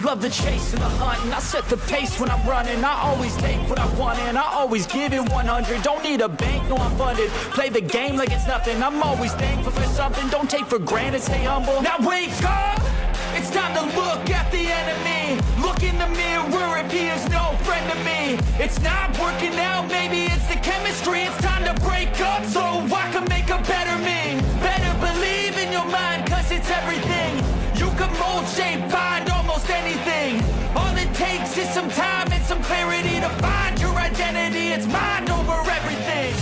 Love the chase and the hunt, and I set the pace when I'm running. I always take what I want and I always give it 100. Don't need a bank, no I'm funded. Play the game like it's nothing. I'm always thankful for something. Don't take for granted, stay humble. Now wake up! It's time to look at the enemy. Look in the mirror if he is no friend to me. It's not working out, maybe it's the chemistry. It's time to break up so I can make a better me. Better believe in your mind, cause it's everything. You can mold, shape, find almost anything. All it takes is some time and some clarity to find your identity. It's mind over everything.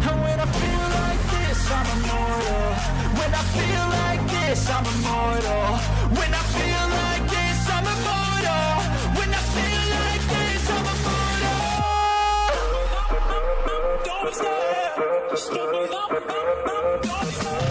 And when I feel like this, I'm immortal. When I feel like this, I'm immortal. When I feel like this, I'm immortal. When I feel like this, I'm immortal. Don't stop. Just give me up. Don't stop.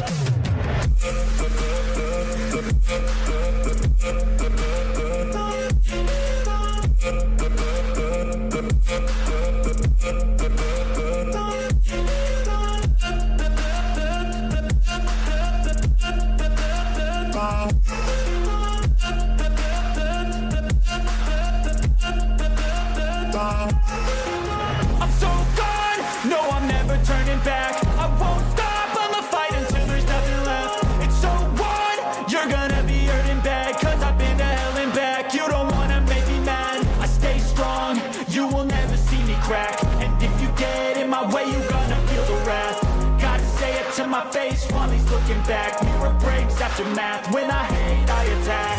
I'm so gone, no I'm never turning back. I won't stop, I'ma fight until there's nothing left. It's so on, you're gonna be hurting bad. Cause I've been to hell and back. You don't wanna make me mad, I stay strong. You will never see me crack. And if you get in my way, you're gonna feel the wrath. Gotta say it to my face while he's looking back. Mirror breaks after math, when I hate I attack.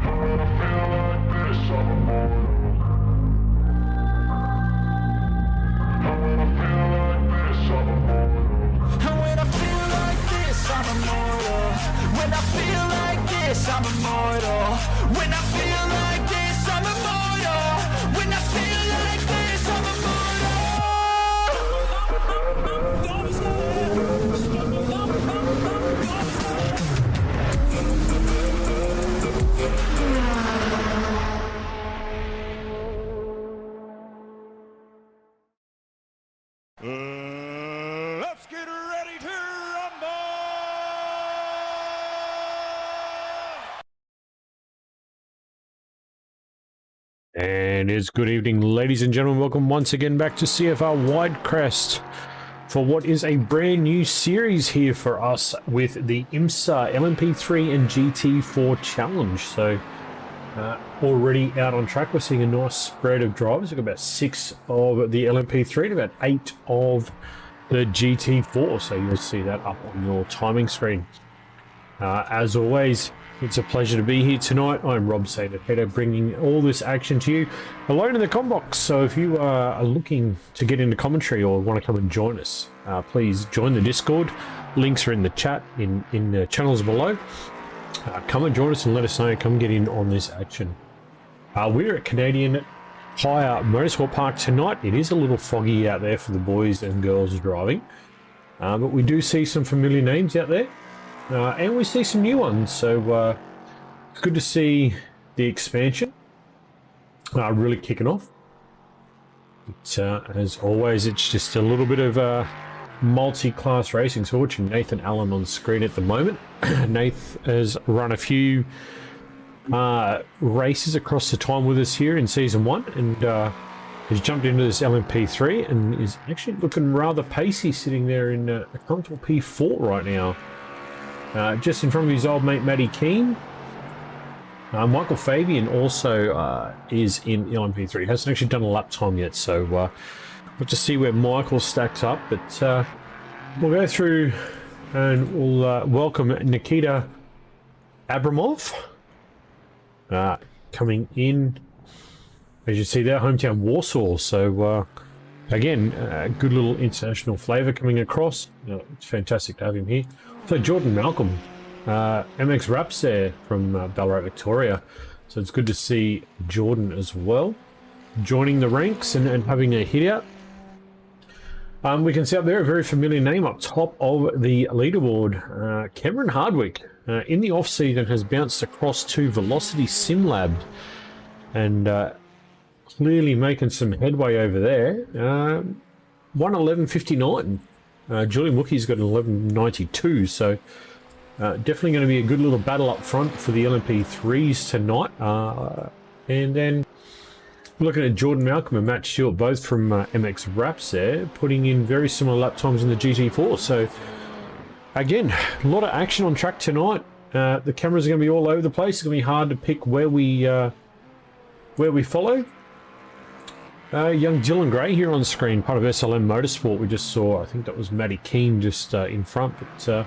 When I feel like this, I'm immortal. And when I feel like this, I'm immortal. And when I feel like this, I'm immortal. When I feel like this, I'm immortal. When I feel like this, I'm immortal. When I feel like this, I'm immortal. Don't be Let's get ready to rumble! And it's good evening, ladies and gentlemen. Welcome once again back to CFR Widecrest for what is a brand new series here for us with the IMSA LMP3 and GT4 Challenge. So already out on track, we're seeing a nice spread of drivers. We've got about 6 of the LMP3 and about 8 of the GT4. So you'll see that up on your timing screen. As always, it's a pleasure to be here tonight. I'm Rob Hayter, bringing all this action to you alone in the comm box. So if you are looking to get into commentary or want to come and join us, please join the Discord. Links are in the chat in the channels below. Come and join us and let us know. Come get in on this action. We're at Canadian Tire Motorsport Park tonight. It is a little foggy out there for the boys and girls driving, but we do see some familiar names out there. And we see some new ones, so it's good to see the expansion really kicking off. As always, it's just a little bit of multi-class racing. So we're watching Nathan Allen on screen at the moment. Nath has run a few races across the time with us here in Season 1, and has jumped into this LMP3 and is actually looking rather pacey, sitting there in a comfortable P4 right now. Just in front of his old mate Matty Keane. Michael Fabian also is in LMP3. He hasn't actually done a lap time yet, so we'll just see where Michael stacks up. But we'll go through and we'll welcome Nikita Abramov coming in. As you see there, hometown Warsaw. So again, a good little international flavour coming across. It's fantastic to have him here. So Jordan Malcolm, MX Raps there from Ballarat, Victoria. So it's good to see Jordan as well, joining the ranks and having a hit out. We can see up there a very familiar name up top of the leaderboard. Cameron Hardwick, in the off-season, has bounced across to Velocity Sim Lab and clearly making some headway over there. 1:11.59. Julian Wookie's got an 11.92, so definitely going to be a good little battle up front for the LMP3s tonight. And then looking at Jordan Malcolm and Matt Stewart, both from MX Raps there, putting in very similar lap times in the GT4. So again, a lot of action on track tonight. The cameras are going to be all over the place. It's going to be hard to pick where we follow. Young Dylan Gray here on screen, part of SLM Motorsport. We just saw, I think that was Matty Keane just in front. But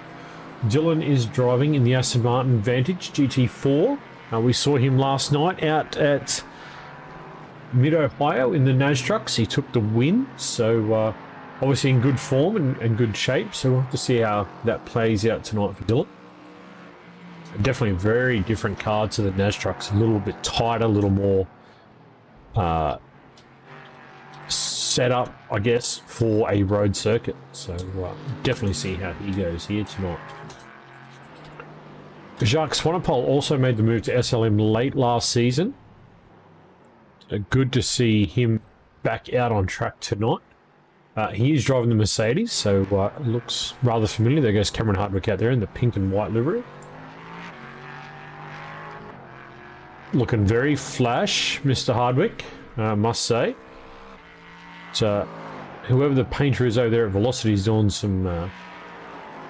Dylan is driving in the Aston Martin Vantage GT4. We saw him last night out at Mid-Ohio in the NAS trucks. He took the win, so obviously in good form and good shape. So we'll have to see how that plays out tonight for Dylan. Definitely a very different car to the NAS trucks. A little bit tighter, a little more set up, I guess, for a road circuit. So definitely see how he goes here tonight. Jacques Swanepoel also made the move to SLM late last season. Good to see him back out on track tonight. He is driving the Mercedes, so looks rather familiar. There goes Cameron Hardwick out there in the pink and white livery. Looking very flash, Mr. Hardwick, must say. Whoever the painter is over there at Velocity is doing some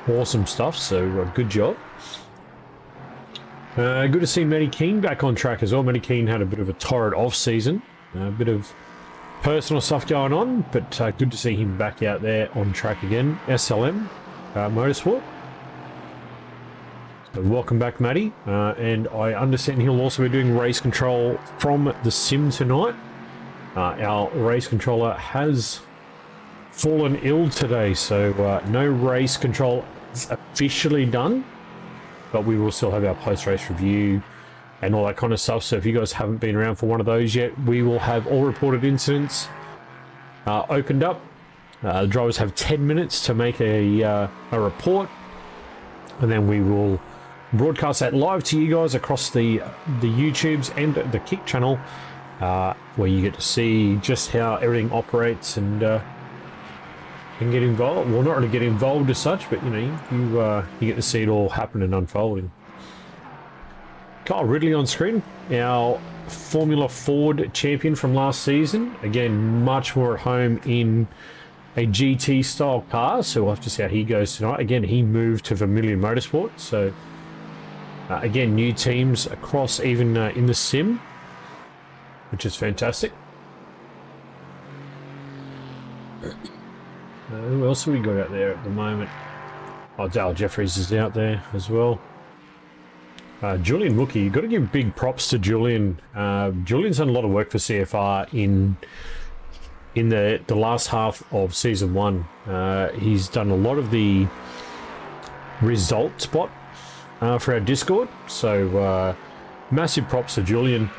awesome stuff, so good job. Good to see Matty Keane back on track as well. Matty Keane had a bit of a torrid off-season, a bit of personal stuff going on, but good to see him back out there on track again. SLM Motorsport. So welcome back, Matty. And I understand he'll also be doing race control from the sim tonight. Our race controller has fallen ill today, so no race control is officially done, but we will still have our post-race review and all that kind of stuff. So if you guys haven't been around for one of those yet, we will have all reported incidents opened up. The drivers have 10 minutes to make a report, and then we will broadcast that live to you guys across the YouTubes and the Kick channel, where you get to see just how everything operates and get involved. Well, not really get involved as such, but you know, you get to see it all happen and unfolding. Kyle Ridley on screen, our Formula Ford champion from last season. Again, much more at home in a GT style car, so we'll have to see how he goes tonight. Again, he moved to Vermilion Motorsports, so again, new teams across even in the sim, which is fantastic. Who else have we got out there at the moment? Oh, Dale Jeffries is out there as well. Julian Rookie, you've got to give big props to Julian. Julian's done a lot of work for CFR in the last half of Season 1. He's done a lot of the result spot for our Discord. So massive props to Julian.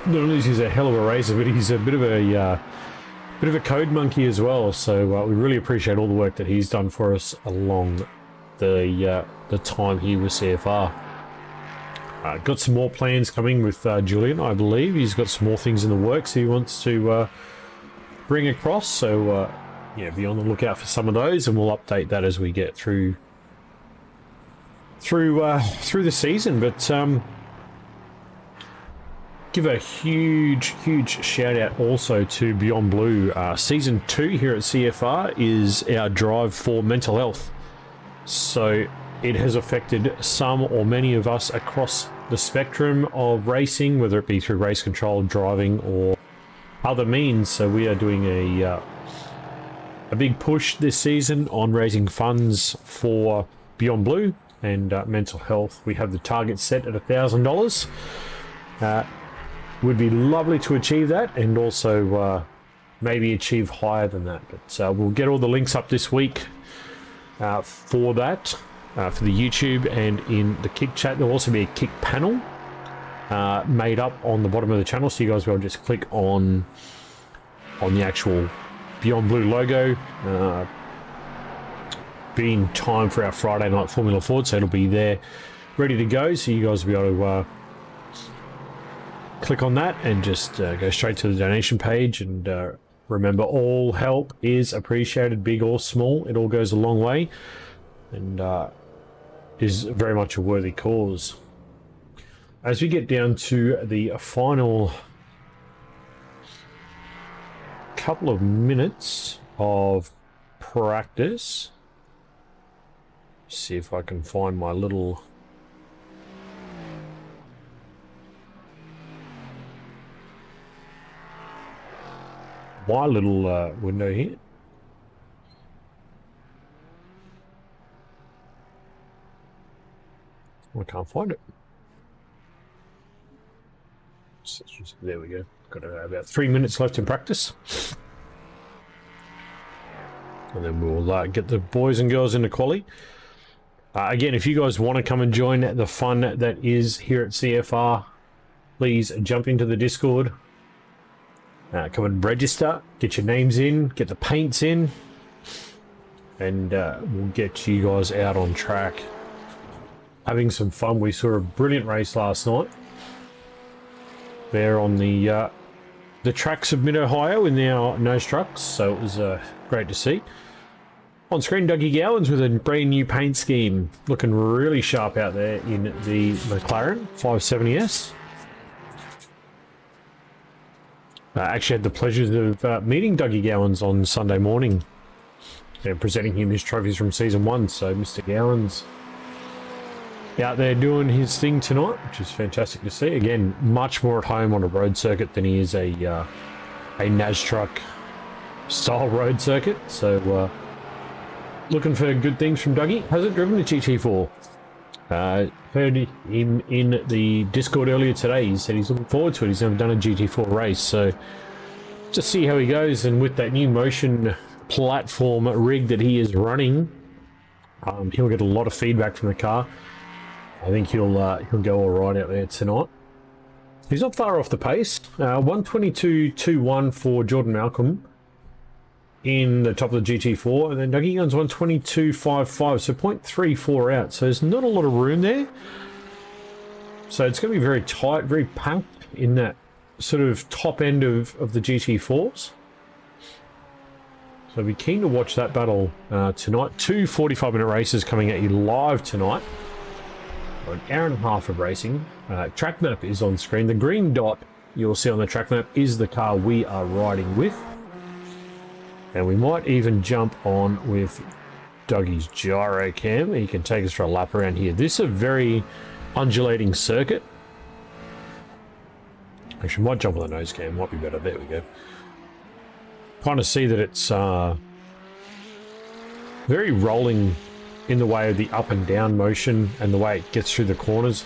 Not only is he a hell of a racer, but he's a bit of a code monkey as well. So we really appreciate all the work that he's done for us along the time he was CFR. Got some more plans coming with Julian, I believe. He's got some more things in the works he wants to bring across. So yeah, be on the lookout for some of those, and we'll update that as we get through the season. But give a huge shout out also to Beyond Blue. Season 2 here at CFR is our drive for mental health. So it has affected some or many of us across the spectrum of racing, whether it be through race control, driving, or other means. So we are doing a big push this season on raising funds for Beyond Blue and mental health. We have the target set at $1,000. Would be lovely to achieve that, and also maybe achieve higher than that. But we'll get all the links up this week for that. For the YouTube and in the Kick chat. There'll also be a Kick panel made up on the bottom of the channel, so you guys will just click on the actual Beyond Blue logo. Being time for our Friday night Formula Ford, so it'll be there ready to go, so you guys will be able to click on that and just go straight to the donation page. And remember, all help is appreciated, big or small. It all goes a long way, and is very much a worthy cause. As we get down to the final couple of minutes of practice, see if I can find my little window here. I can't find it. There we go. Got about 3 minutes left in practice. And then we'll get the boys and girls into quali. Again, if you guys want to come and join the fun that is here at CFR, please jump into the Discord. Come and register, get your names in, get the paints in, and we'll get you guys out on track. Having some fun. We saw a brilliant race last night there on the tracks of Mid-Ohio in our nose trucks, so it was great to see. On screen, Dougie Gowans with a brand new paint scheme, looking really sharp out there in the McLaren 570S. I actually had the pleasures of meeting Dougie Gowans on Sunday morning and presenting him his trophies from Season 1, so Mr. Gowans out there doing his thing tonight, which is fantastic to see. Again, much more at home on a road circuit than he is a NAS truck style road circuit. So looking for good things from Dougie. Hasn't driven a GT4. Heard him in the Discord earlier today. He said he's looking forward to it. He's never done a GT4 race, so just see how he goes. And with that new motion platform rig that he is running, he'll get a lot of feedback from the car. I think he'll go all right out there tonight. He's not far off the pace. 122.21 for Jordan Malcolm in the top of the GT4, and then Dougie Guns 122.55, so 0.34 out. So there's not a lot of room there. So it's going to be very tight, very packed in that sort of top end of the GT4s. So be keen to watch that battle tonight. 2 45-minute races coming at you live tonight. An hour and a half of racing. Track map is on screen. The green dot you'll see on the track map is the car we are riding with. And we might even jump on with Dougie's gyro cam. He can take us for a lap around here. This is a very undulating circuit. Actually, might jump on the nose cam. Might be better. There we go. Kind of see that it's very rolling in the way of the up and down motion and the way it gets through the corners.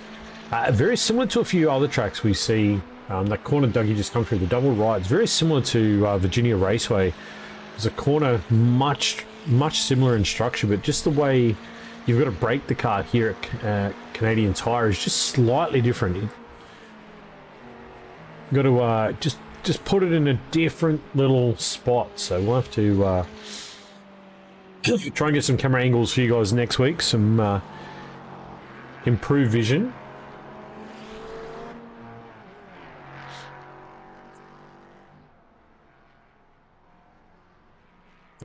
Very similar to a few other tracks we see. That corner Dougie just come through, the double right. It's very similar to Virginia Raceway. There's a corner much similar in structure, but just the way you've got to brake the car here at Canadian Tire is just slightly different. You've got to just put it in a different little spot. So we'll have to try and get some camera angles for you guys next week. Some improved vision.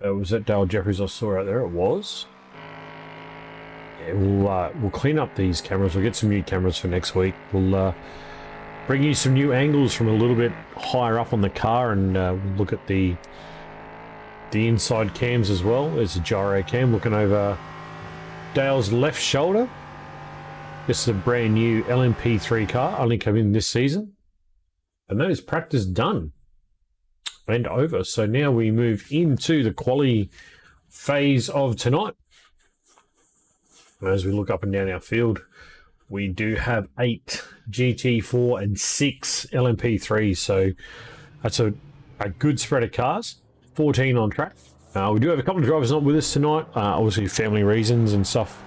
Was that Dale Jeffries I saw out there? It was. Yeah, we'll clean up these cameras. We'll get some new cameras for next week. We'll bring you some new angles from a little bit higher up on the car, and we'll look at the inside cams as well. There's a gyro cam looking over Dale's left shoulder. This is a brand new LMP3 car, only come in this season. And that is practice done and over. So now we move into the quali phase of tonight. As we look up and down our field, we do have 8 GT4 and 6 LMP3. So that's a good spread of cars. 14 on track. We do have a couple of drivers not with us tonight. Obviously family reasons and stuff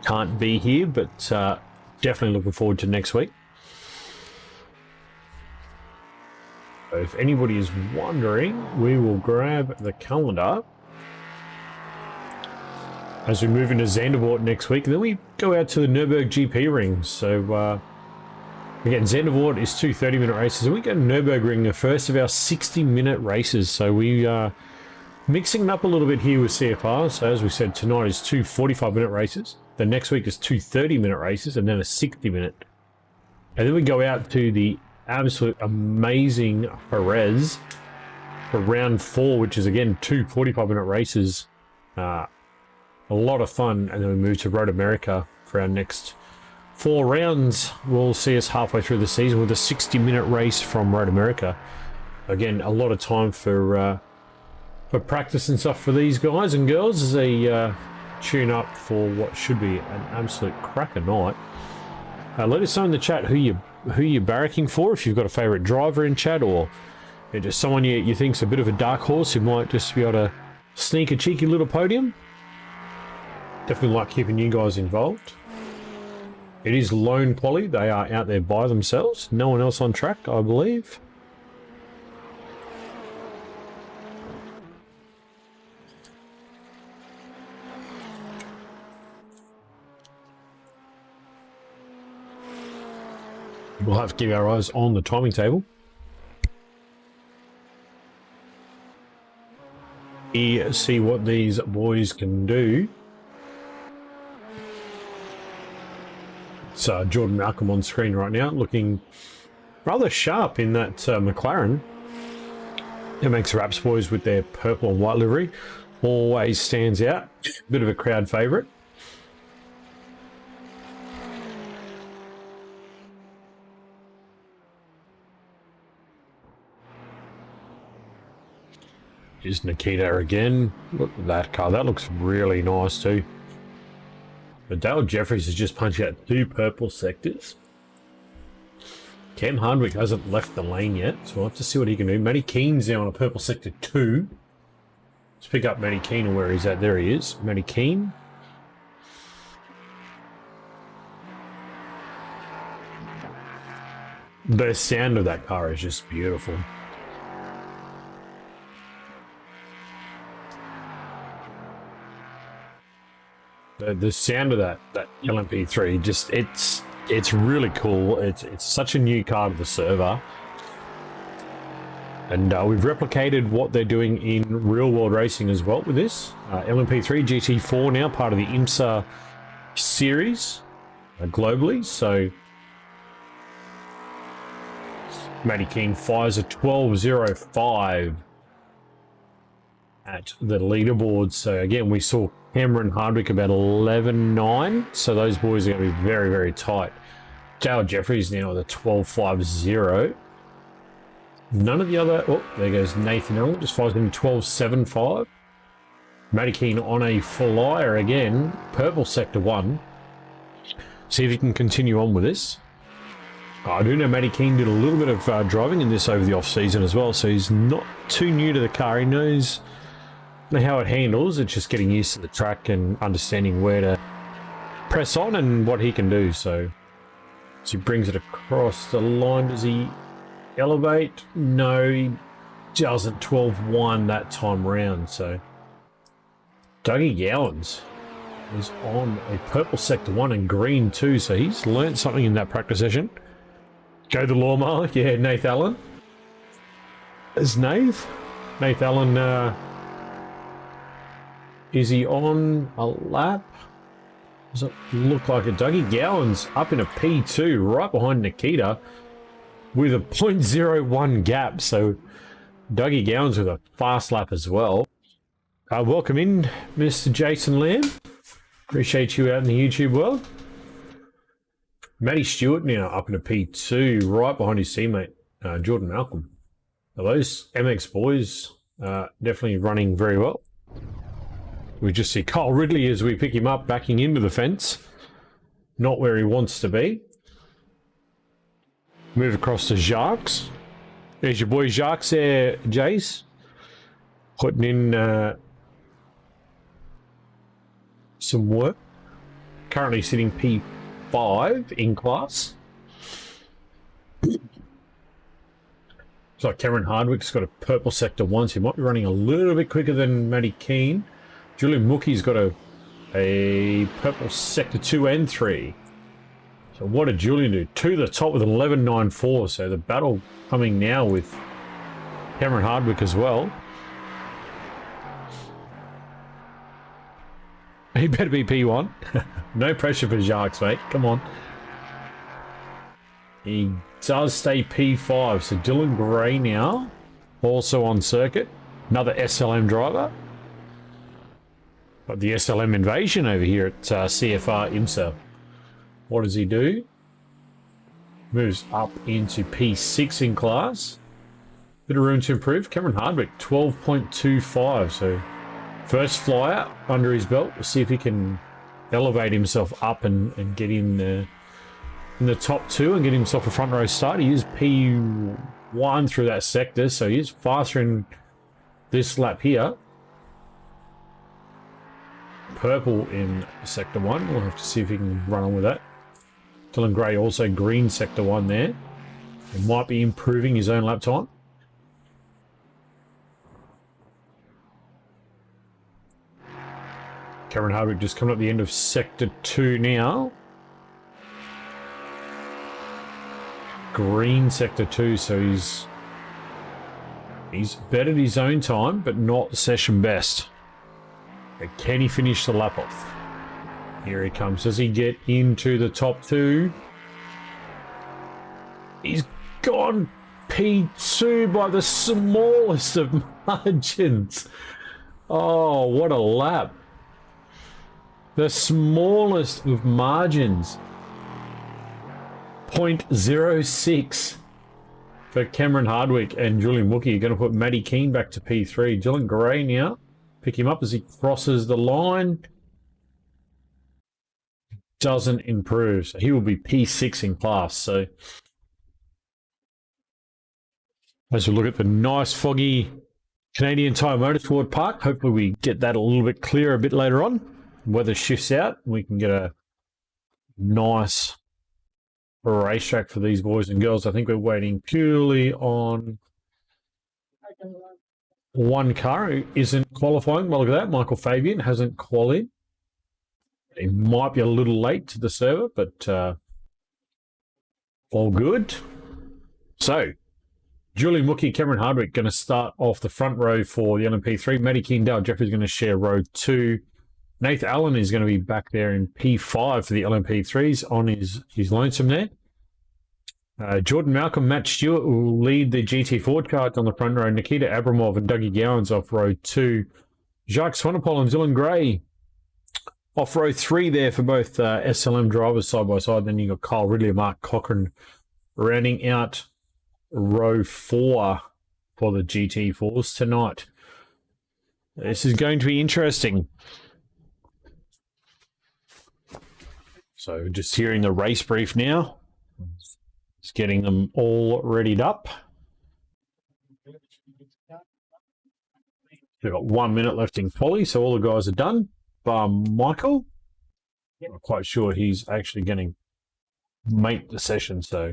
can't be here, but definitely looking forward to next week. So if anybody is wondering, we will grab the calendar as we move into Zandvoort next week. And then we go out to the Nürburgring GP ring. So again, Zandvoort is 2 30-minute races, and we go to Nürburgring, the first of our 60-minute races. So we are mixing it up a little bit here with CFR. So as we said, tonight is 2 45-minute races. The next week is 2 30-minute races, and then a 60-minute. And then we go out to the absolute amazing Jerez for round 4, which is again 2 45-minute races. A lot of fun. And then we move to Road America for our next 4 rounds. Will see us halfway through the season with a 60-minute race from Road America. Again, a lot of time for practice and stuff for these guys and girls as they tune up for what should be an absolute cracker night. Let us know in the chat who you're barracking for, if you've got a favourite driver in chat, or just someone you think's a bit of a dark horse who might just be able to sneak a cheeky little podium. Definitely like keeping you guys involved. It is lone quali. They are out there by themselves. No one else on track, I believe. We'll have to keep our eyes on the timing table. See what these boys can do. It's Jordan Malcolm on screen right now, looking rather sharp in that McLaren. It makes Raps boys with their purple and white livery. Always stands out. Bit of a crowd favourite. Here's Nikita again. Look at that car. That looks really nice too. But Dale Jeffries has just punched out 2 purple sectors. Cam Hardwick hasn't left the lane yet, so we'll have to see what he can do. Matty Keen's now on a purple sector 2. Let's pick up Matty Keen and where he's at. There he is. Matty Keen. The sound of that car is just beautiful. The sound of that LMP3, just it's really cool. It's such a new car to the server, and we've replicated what they're doing in real world racing as well with this LMP3 GT4, now part of the IMSA series globally. So Matty King fires a 12.05. at the leaderboard. So again, we saw Cameron Hardwick about 11.9. So those boys are going to be very, very tight. Dale Jeffries now with a 12.50. None of the other... Oh, there goes Nathan Allen. Just flies in 12.75. Matty Keane on a flyer again. Purple Sector 1. See if he can continue on with this. I do know Matty Keane did a little bit of driving in this over the off-season as well, so he's not too new to the car. He knows how it handles. It's just getting used to the track and understanding where to press on and what he can do. So he brings it across the line. Does he elevate? No, he doesn't. 12.1 that time round. So Dougie Gowans is on a purple Sector 1 and green too, so he's learnt something in that practice session. Go the lawnmower. Yeah, Nath Allen. Is Nath Allen, is he on a lap? Does it look like it? Dougie Gowans up in a P2 right behind Nikita with a 0.01 gap. So Dougie Gowans with a fast lap as well. Welcome in, Mr. Jason Lamb. Appreciate you out in the YouTube world. Matty Stewart now up in a P2 right behind his teammate, Jordan Malcolm. Now those MX boys definitely running very well. We just see Kyle Ridley as we pick him up, backing into the fence. Not where he wants to be. Move across to Jacques. There's your boy Jacques there, Jace. Putting in some work. Currently sitting P5 in class. So Cameron Hardwick's got a purple Sector 1, so he might be running a little bit quicker than Matty Keane. Julian Mookie's got a purple Sector 2 and 3. So what did Julian do? To the top with an 11.94. So the battle coming now with Cameron Hardwick as well. He better be P1. No pressure for Jacques, mate. Come on. He does stay P5. So Dylan Gray now, also on circuit. Another SLM driver. Got the SLM invasion over here at CFR IMSA. What does he do? Moves up into P6 in class. Bit of room to improve. Cameron Hardwick, 12.25. So first flyer under his belt. We'll see if he can elevate himself up and get in the top two and get himself a front row start. He is P1 through that sector, so he is faster in this lap here. Purple in Sector 1. We'll have to see if he can run on with that. Dylan Gray also green Sector 1 there. He might be improving his own lap time. Cameron Hardwick just coming up the end of Sector 2 now. Green Sector 2, so he's bettered his own time, but not session best. But can he finish the lap off? Here he comes. Does he get into the top two? He's gone P2 by the smallest of margins. Oh, what a lap. The smallest of margins. 0.06 for Cameron Hardwick and Julian Mookie. You're going to put Matty Keane back to P3. Dylan Gray now. Pick him up as he crosses the line. Doesn't improve. So he will be P6 in class. So as we look at the nice foggy Canadian Tire Motorsport Park, hopefully we get that a little bit clearer a bit later on. Weather shifts out. We can get a nice racetrack for these boys and girls. I think we're waiting purely on one car who isn't qualifying. Well, look at that. Michael Fabian hasn't qualified. He might be a little late to the server, but all good. So, Julian Mookie, Cameron Hardwick going to start off the front row for the LMP3. Matty Keane, Dale Jeffries going to share row 2. Nathan Allen is going to be back there in P5 for the LMP3s on his lonesome there. Jordan Malcolm, Matt Stewart will lead the GT4 cards on the front row. Nikita Abramov and Dougie Gowans off row 2. Jacques Swanepoel and Dylan Gray off row 3 there for both SLM drivers side by side. Then you got Kyle Ridley and Mark Cochran rounding out row 4 for the GT4s tonight. This is going to be interesting. So just hearing the race brief now. Just getting them all readied up. We've got 1 minute left in quali, so all the guys are done. Michael, I'm not quite sure he's actually going to make the session, so.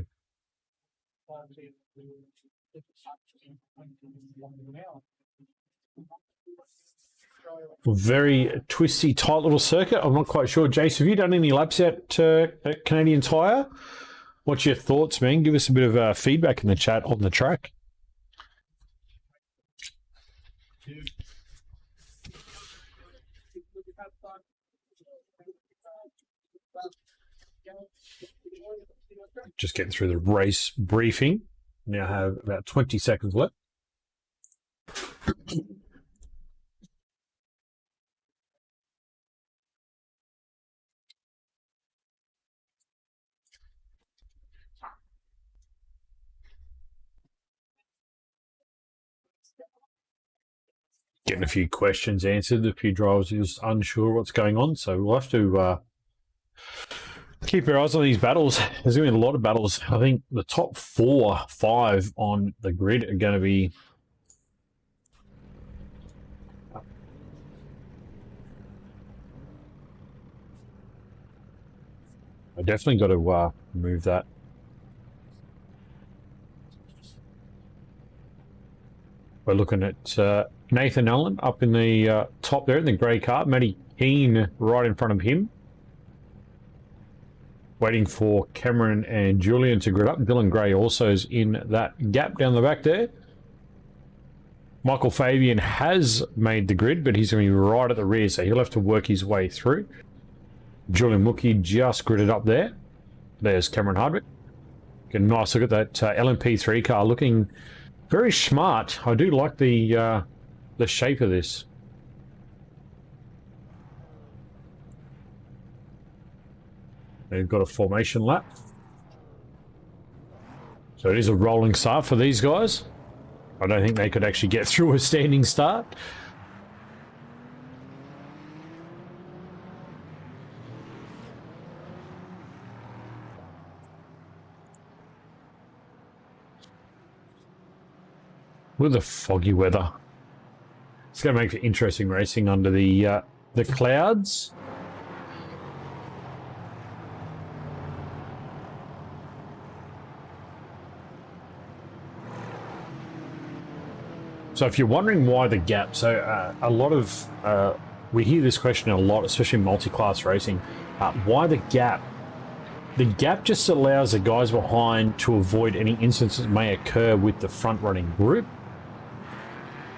Very twisty, tight little circuit. I'm not quite sure. Jace, have you done any laps at Canadian Tire? What's your thoughts, man? Give us a bit of feedback in the chat on the track. Just getting through the race briefing. Now have about 20 seconds left. Getting a few questions answered. A few drivers are just unsure what's going on, so we'll have to keep our eyes on these battles. There's going to be a lot of battles. I think the top 4, 5 on the grid are going to be I definitely got to move that. We're looking at Nathan Allen up in the top there in the grey car. Matty Keane right in front of him. Waiting for Cameron and Julian to grid up. Dylan Gray also is in that gap down the back there. Michael Fabian has made the grid, but he's going to be right at the rear, so he'll have to work his way through. Julian Mookie just gridded up there. There's Cameron Hardwick. Get a nice look at that LMP3 car, looking very smart. I do like the shape of this. They've got a formation lap. So it is a rolling start for these guys. I don't think they could actually get through a standing start. With the foggy weather, it's going to make for interesting racing under the clouds. So if you're wondering why the gap, so a lot of, we hear this question a lot, especially in multi-class racing, why the gap? The gap just allows the guys behind to avoid any incidents that may occur with the front running group.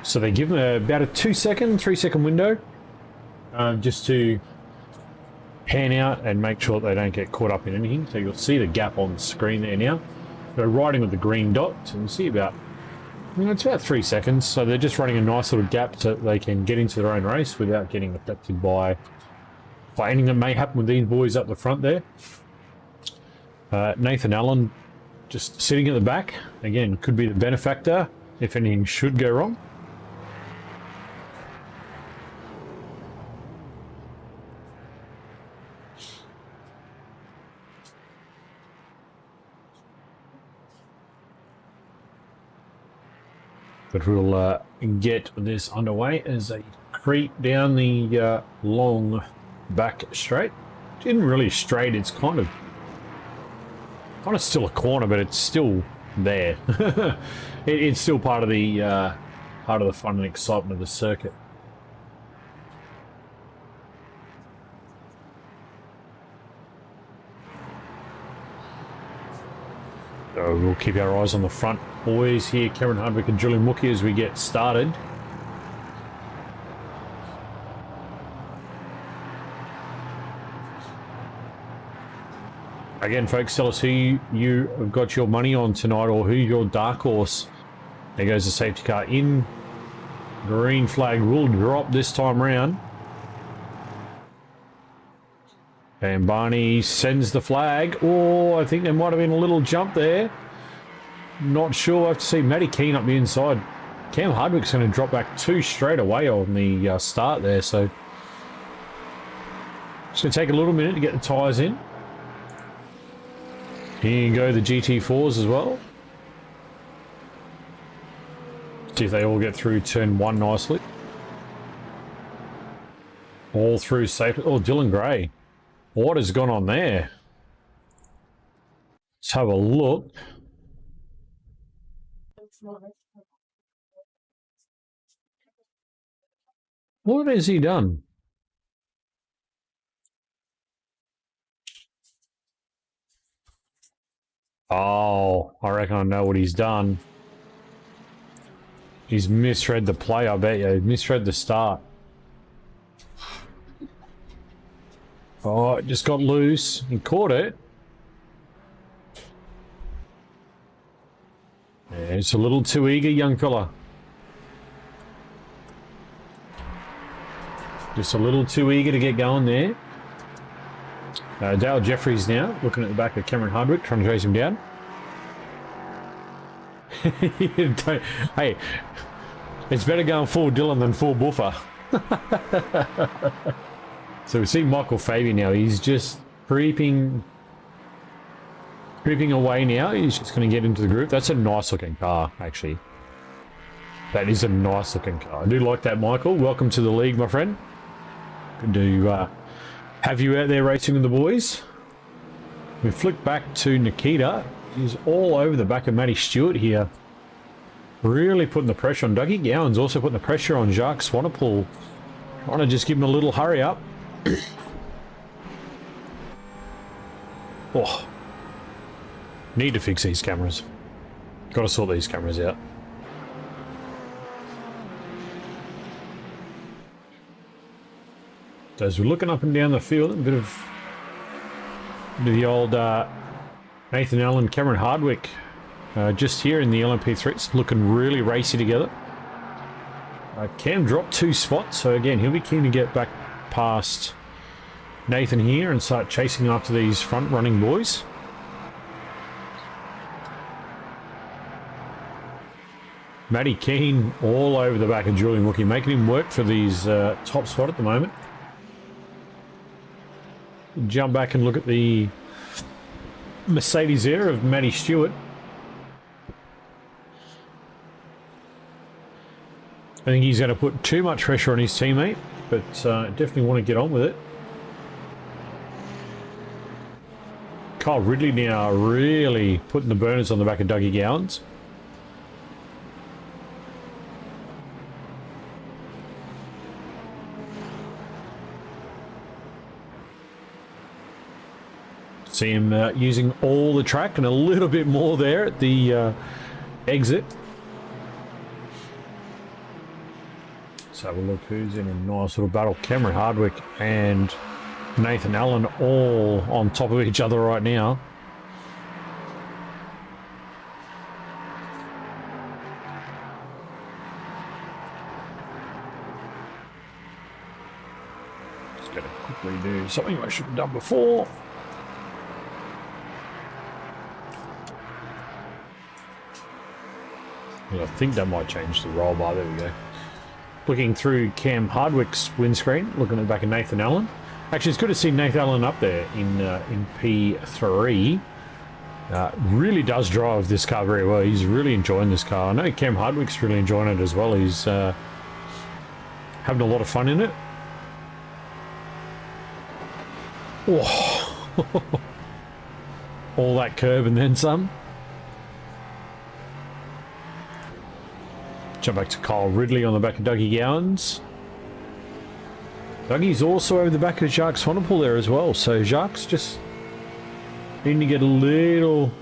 So they give them about a 3 second window just to pan out and make sure that they don't get caught up in anything. So you'll see the gap on the screen there now. They're riding with the green dots and you see about, it's about 3 seconds. So they're just running a nice little gap so that they can get into their own race without getting affected by anything that may happen with these boys up the front there. Nathan Allen just sitting at the back. Again, could be the benefactor if anything should go wrong. But we'll get this underway as they creep down the long back straight. It isn't really straight, it's kind of still a corner, but it's still there. It's still part of the fun and excitement of the circuit. So we'll keep our eyes on the front boys here, Cameron Hardwick and Julian Mookie, as we get started. Again, folks, tell us who you have got your money on tonight or who your dark horse. There goes the safety car in. Green flag will drop this time round. And Barney sends the flag. Oh, I think there might have been a little jump there. Not sure. I have to see Matty Keane up the inside. Cam Hardwick's going to drop back 2 straight away on the start there. So it's going to take a little minute to get the tyres in. Here you go, the GT4s as well. See if they all get through turn 1 nicely. All through safely. Oh, Dylan Gray. What has gone on there? Let's have a look. What has he done? Oh, I reckon I know what he's done. He's misread the play, I bet you. He misread the start. Oh, it just got loose. He caught it. Yeah, it's a little too eager, young fella. Just a little too eager to get going there. Dale Jeffries now, looking at the back of Cameron Hardwick, trying to chase him down. Hey, it's better going full Dylan than full Buffer. So we see Michael Fabian now. He's just creeping away now. He's just going to get into the group. That's a nice looking car, actually. That is a nice looking car. I do like that, Michael. Welcome to the league, my friend. Good to have you out there racing with the boys. We flick back to Nikita. He's all over the back of Matty Stewart here. Really putting the pressure on. Dougie Gowan's also putting the pressure on Jacques Swanepoel. Trying to just give him a little hurry up. Oh. Need to fix these cameras. Got to sort these cameras out. So as we're looking up and down the field, a bit of the old Nathan Allen, Cameron Hardwick, just here in the LMP3. It's looking really racy together. Cam dropped 2 spots, so again, he'll be keen to get back past Nathan here and start chasing after these front-running boys. Matty Keane all over the back of Julian Wookie, making him work for these top spot at the moment. Jump back and look at the Mercedes there of Matty Stewart. I think he's going to put too much pressure on his teammate, but definitely want to get on with it. Kyle Ridley now really putting the burners on the back of Dougie Gowans. See him using all the track and a little bit more there at the exit. Let's have a look who's in a nice little battle. Cameron Hardwick and Nathan Allen all on top of each other right now. Just going to quickly do something I should have done before. I think that might change the roll bar. There we go. Looking through Cam Hardwick's windscreen, looking at the back of Nathan Allen. Actually, it's good to see Nathan Allen up there in P3. Really does drive this car very well. He's really enjoying this car. I know Cam Hardwick's really enjoying it as well. He's having a lot of fun in it. Oh. All that curb and then some. Jump back to Kyle Ridley on the back of Dougie Gowans. Dougie's also over the back of Jacques Swanepoel there as well. So Jacques just needing to get a little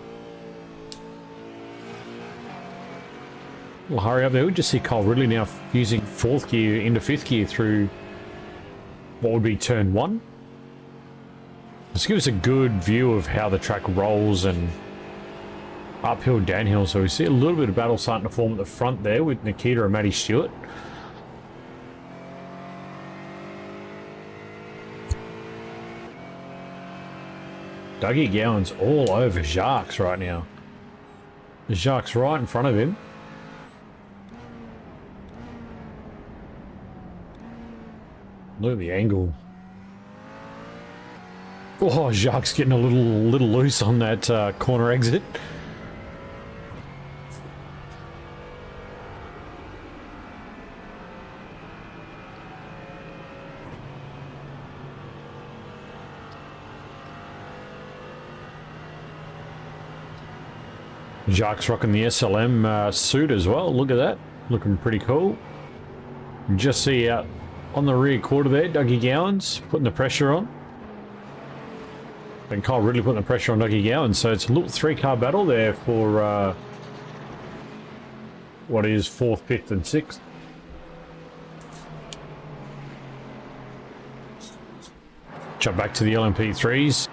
hurry up there. We just see Kyle Ridley now using 4th gear into 5th gear through what would be turn 1. Let's give us a good view of how the track rolls and uphill, downhill. So we see a little bit of battle starting to form at the front there with Nikita and Matty Stewart. Dougie Gowan's all over Jacques right now. Jacques right in front of him. Look at the angle. Oh, Jacques getting a little loose on that corner exit. Jacques rocking the SLM suit as well. Look at that. Looking pretty cool. You just see out on the rear quarter there, Dougie Gowan's putting the pressure on. And Kyle Ridley putting the pressure on Dougie Gowan. So it's a little 3-car battle there for what is 4th, 5th and 6th. Jump back to the LMP3s.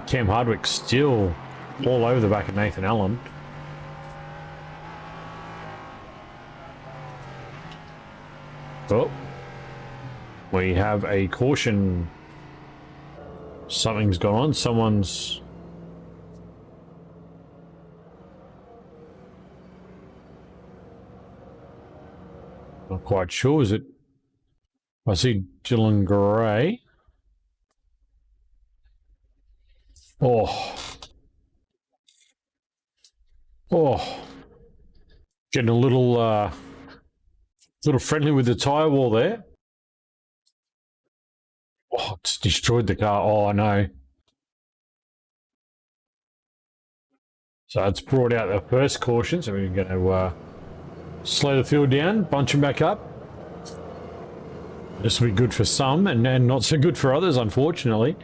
Cam Hardwick still all over the back of Nathan Allen. Oh, we have a caution. Something's gone on. Someone's... Not quite sure, is it? I see Dylan Gray. Oh. Oh. Getting a little friendly with the tyre wall there. Oh, it's destroyed the car. Oh, I know. So it's brought out the first caution. So we're going to slow the field down, bunch them back up. This will be good for some and not so good for others, unfortunately.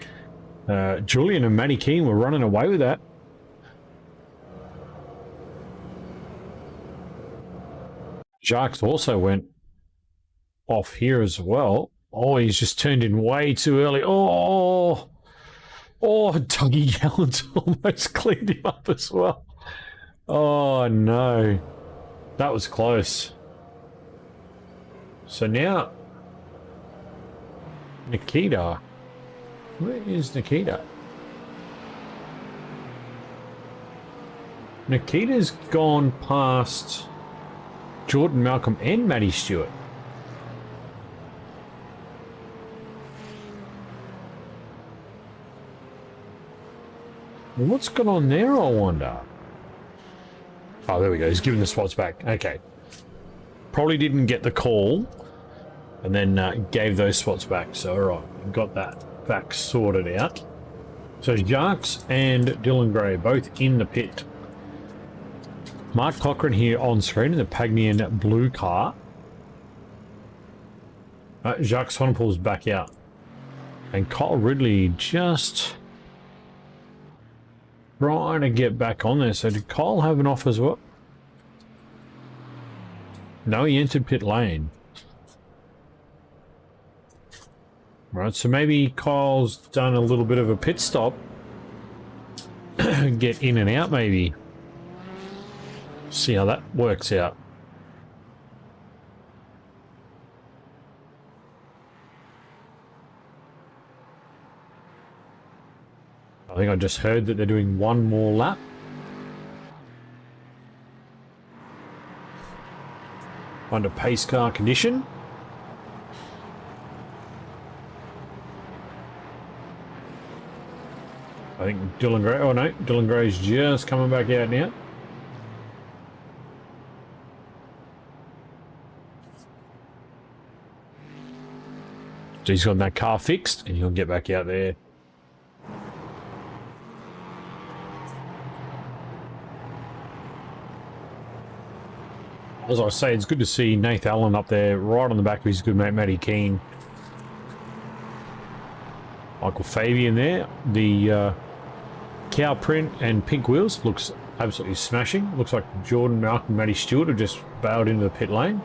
Julian and Matty Keane were running away with that. Jacques also went off here as well. Oh, he's just turned in way too early. Oh, Dougie Gowan's almost cleaned him up as well. Oh, no. That was close. So now, Nikita. Where is Nikita? Nikita's gone past Jordan Malcolm and Matty Stewart. What's going on there, I wonder? Oh, there we go. He's giving the spots back. Okay. Probably didn't get the call and then gave those spots back. So, all right. Got that back sorted out. So, Jacques and Dylan Gray both in the pit. Mark Cochran here on screen in the Pagnian blue car. Jacques Swanepoel's back out. And Kyle Ridley just trying to get back on there. So did Kyle have an off as well? No, he entered pit lane. Right, so maybe Kyle's done a little bit of a pit stop. Get in and out maybe. See how that works out. I think I just heard that they're doing one more lap. Under pace car condition. I think Dylan Gray, oh no, Dylan Gray's just coming back out now. So he's got that car fixed and he'll get back out there. As I say, it's good to see Nath Allen up there right on the back of his good mate Matty Keane. Michael Fabian there. The cow print and pink wheels looks absolutely smashing. Looks like Jordan Malcolm and Matty Stewart have just bailed into the pit lane.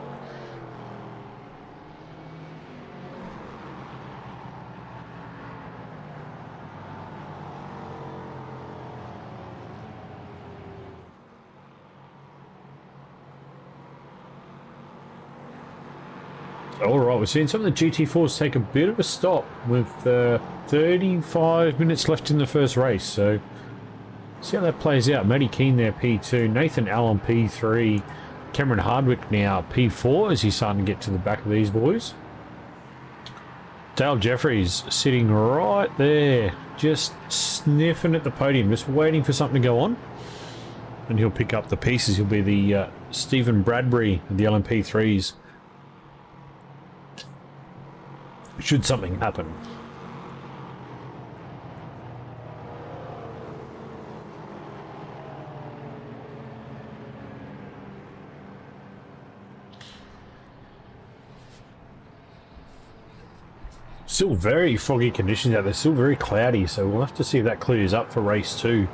All right, we're seeing some of the GT4s take a bit of a stop with 35 minutes left in the first race. So, see how that plays out. Matty Keane there, P2. Nathan Allen, P3. Cameron Hardwick now, P4, as he's starting to get to the back of these boys. Dale Jeffries sitting right there, just sniffing at the podium, just waiting for something to go on. And he'll pick up the pieces. He'll be the Stephen Bradbury of the LMP3s. Should something happen. Still very foggy conditions out there, still very cloudy, so we'll have to see if that clears up for race 2.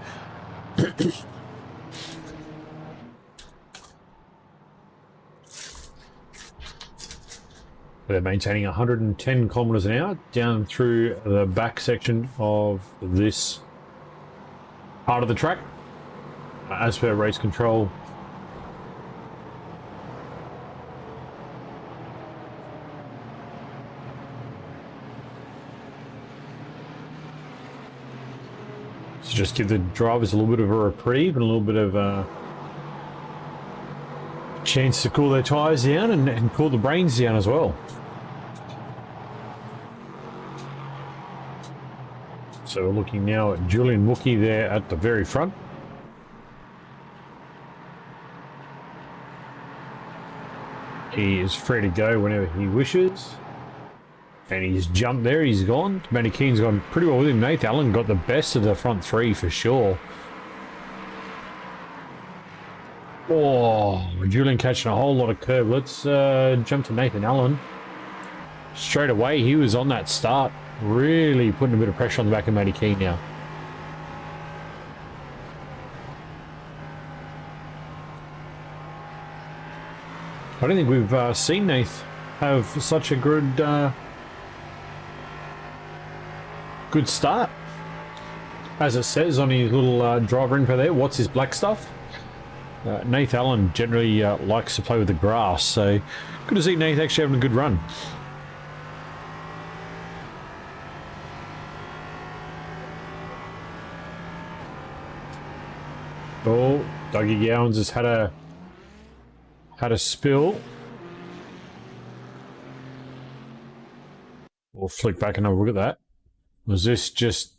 They're maintaining 110 kilometers an hour down through the back section of this part of the track, as per race control. So just give the drivers a little bit of a reprieve and a little bit of a chance to cool their tyres down and cool the brains down as well. So we're looking now at Julian Mookie there at the very front. He is free to go whenever he wishes. And he's jumped there, he's gone. Matty Keane's gone pretty well with him. Nathan Allen got the best of the front three for sure. Oh, Julian catching a whole lot of curb. Let's jump to Nathan Allen. Straight away, he was on that start. Really putting a bit of pressure on the back of Matty Keane now. I don't think we've seen Nath have such a good good start. As it says on his little driver info there, what's his black stuff? Nath Allen generally likes to play with the grass, so good to see Nath actually having a good run. Oh, Dougie Gowans has had a spill. We'll flick back and have a look at that. Was this just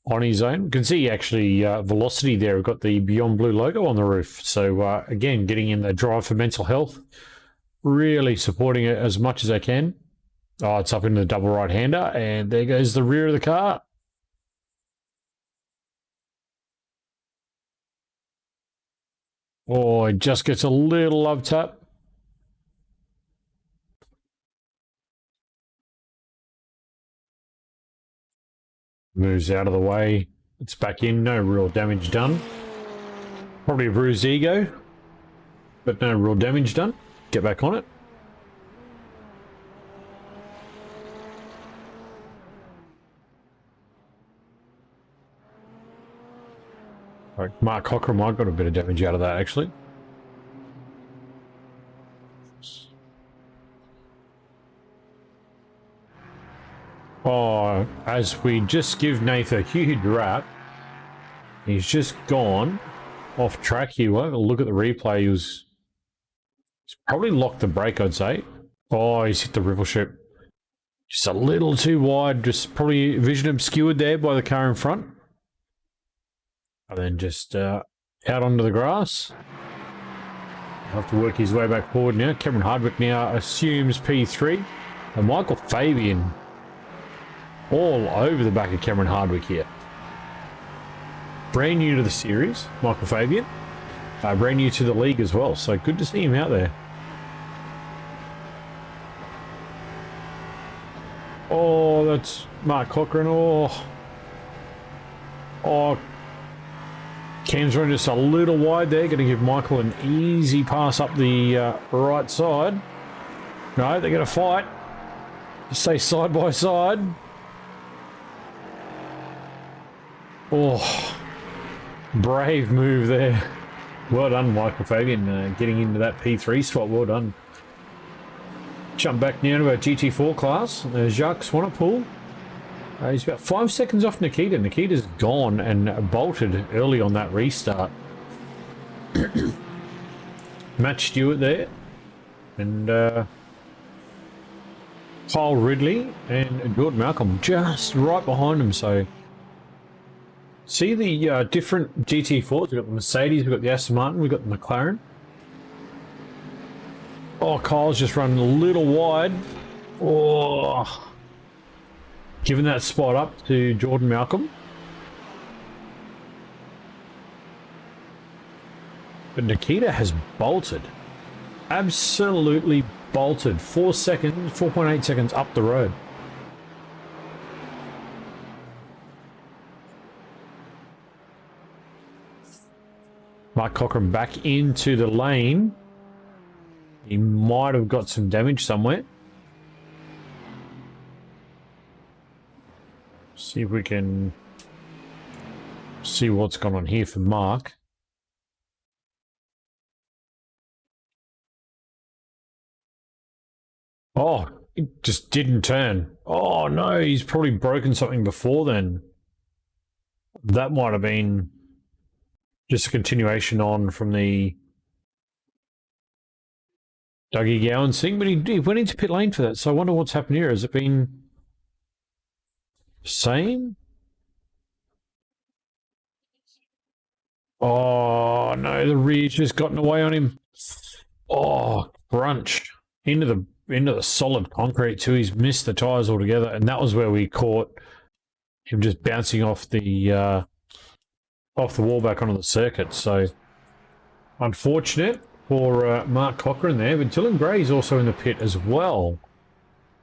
on his own? You can see actually velocity there. We've got the Beyond Blue logo on the roof. So again, getting in the drive for mental health. Really supporting it as much as I can. Oh, it's up into the double right-hander. And there goes the rear of the car. Oh, it just gets a little love tap. Moves out of the way. It's back in. No real damage done. Probably a bruised ego, but no real damage done. Get back on it. Right, Mark Cochran might got a bit of damage out of that actually. Oh, as we just give Nathan a huge rap, he's just gone off track here. We'll have a look at the replay. He's probably locked the brake, I'd say. Oh, he's hit the riffle strip. Just a little too wide, just probably vision obscured there by the car in front. And then just out onto the grass. He'll have to work his way back forward now. Cameron Hardwick now assumes P3. And Michael Fabian all over the back of Cameron Hardwick here. Brand new to the series, Michael Fabian. Brand new to the league as well, so good to see him out there. Oh, that's Mark Cochran. Oh, Cam's running just a little wide there. Going to give Michael an easy pass up the right side. No, they're going to fight. Stay side by side. Oh, brave move there. Well done, Michael Fabian, getting into that P3 spot. Well done. Jump back now to our GT4 class. There's Jacques Swanepoel. He's about 5 seconds off Nikita. Nikita's gone and bolted early on that restart. Matt Stewart there. And Kyle Ridley and Jordan Malcolm just right behind him. So see the different GT4s. We've got the Mercedes, we've got the Aston Martin, we've got the McLaren. Oh, Kyle's just running a little wide. Oh, giving that spot up to Jordan Malcolm. But Nikita has bolted. Absolutely bolted. 4 seconds, 4.8 seconds up the road. Mike Cochran back into the lane. He might have got some damage somewhere. See if we can see what's gone on here for Mark. Oh, it just didn't turn. Oh no, he's probably broken something before then. That might have been just a continuation on from the Dougie Gowan thing, but he went into pit lane for that, so I wonder what's happened here. Has it been same? Oh no, the rear's just gotten away on him. Oh, crunch into the solid concrete too. He's missed the tyres altogether, and that was where we caught him just bouncing off the wall back onto the circuit. So unfortunate for Mark Cochran there, but Dylan Gray's also in the pit as well.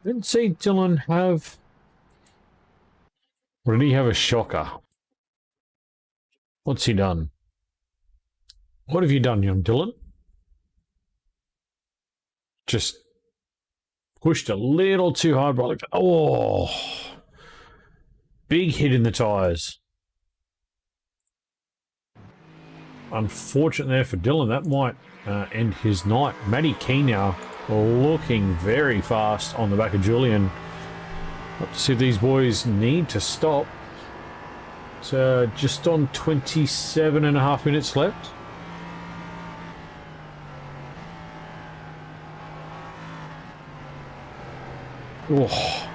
Didn't see Dylan have... Or did he have a shocker? What's he done? What have you done, young Dylan? Just pushed a little too hard. Oh, big hit in the tyres. Unfortunate there for Dylan. That might end his night. Matty Key now looking very fast on the back of Julian. Let's see if these boys need to stop. It's just on 27.5 minutes left. Oh,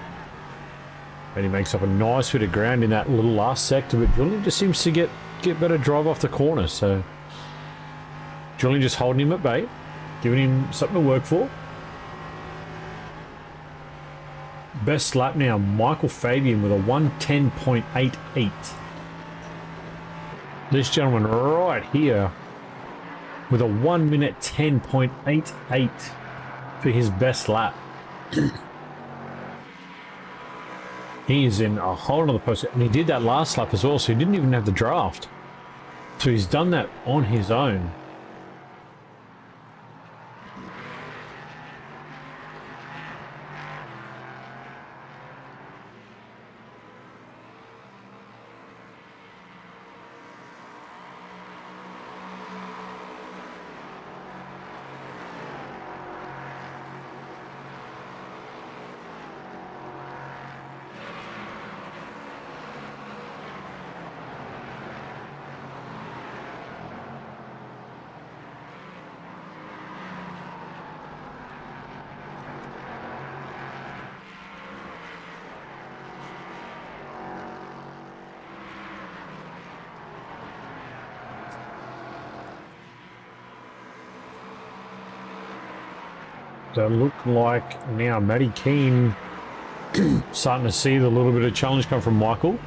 and he makes up a nice bit of ground in that little last sector, but Julian just seems to get better drive off the corner. So Julian just holding him at bay, giving him something to work for. Best lap now, Michael Fabian with a 1:10.88. This gentleman right here with a 1 minute 10.88 for his best lap. He is in a whole other post, and he did that last lap as well, so he didn't even have the draft. So he's done that on his own. They look like now Matty Keane starting to see the little bit of challenge come from Michael.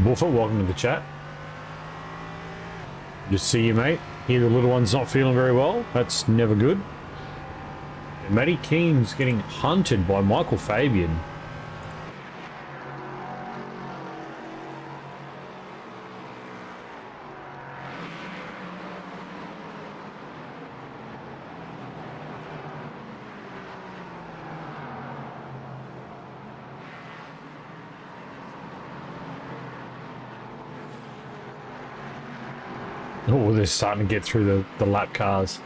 Buffett, welcome to the chat. Just see you, mate. Hear the little one's not feeling very well. That's never good. And Matty Keane's getting hunted by Michael Fabian. Oh, they're starting to get through the lap cars.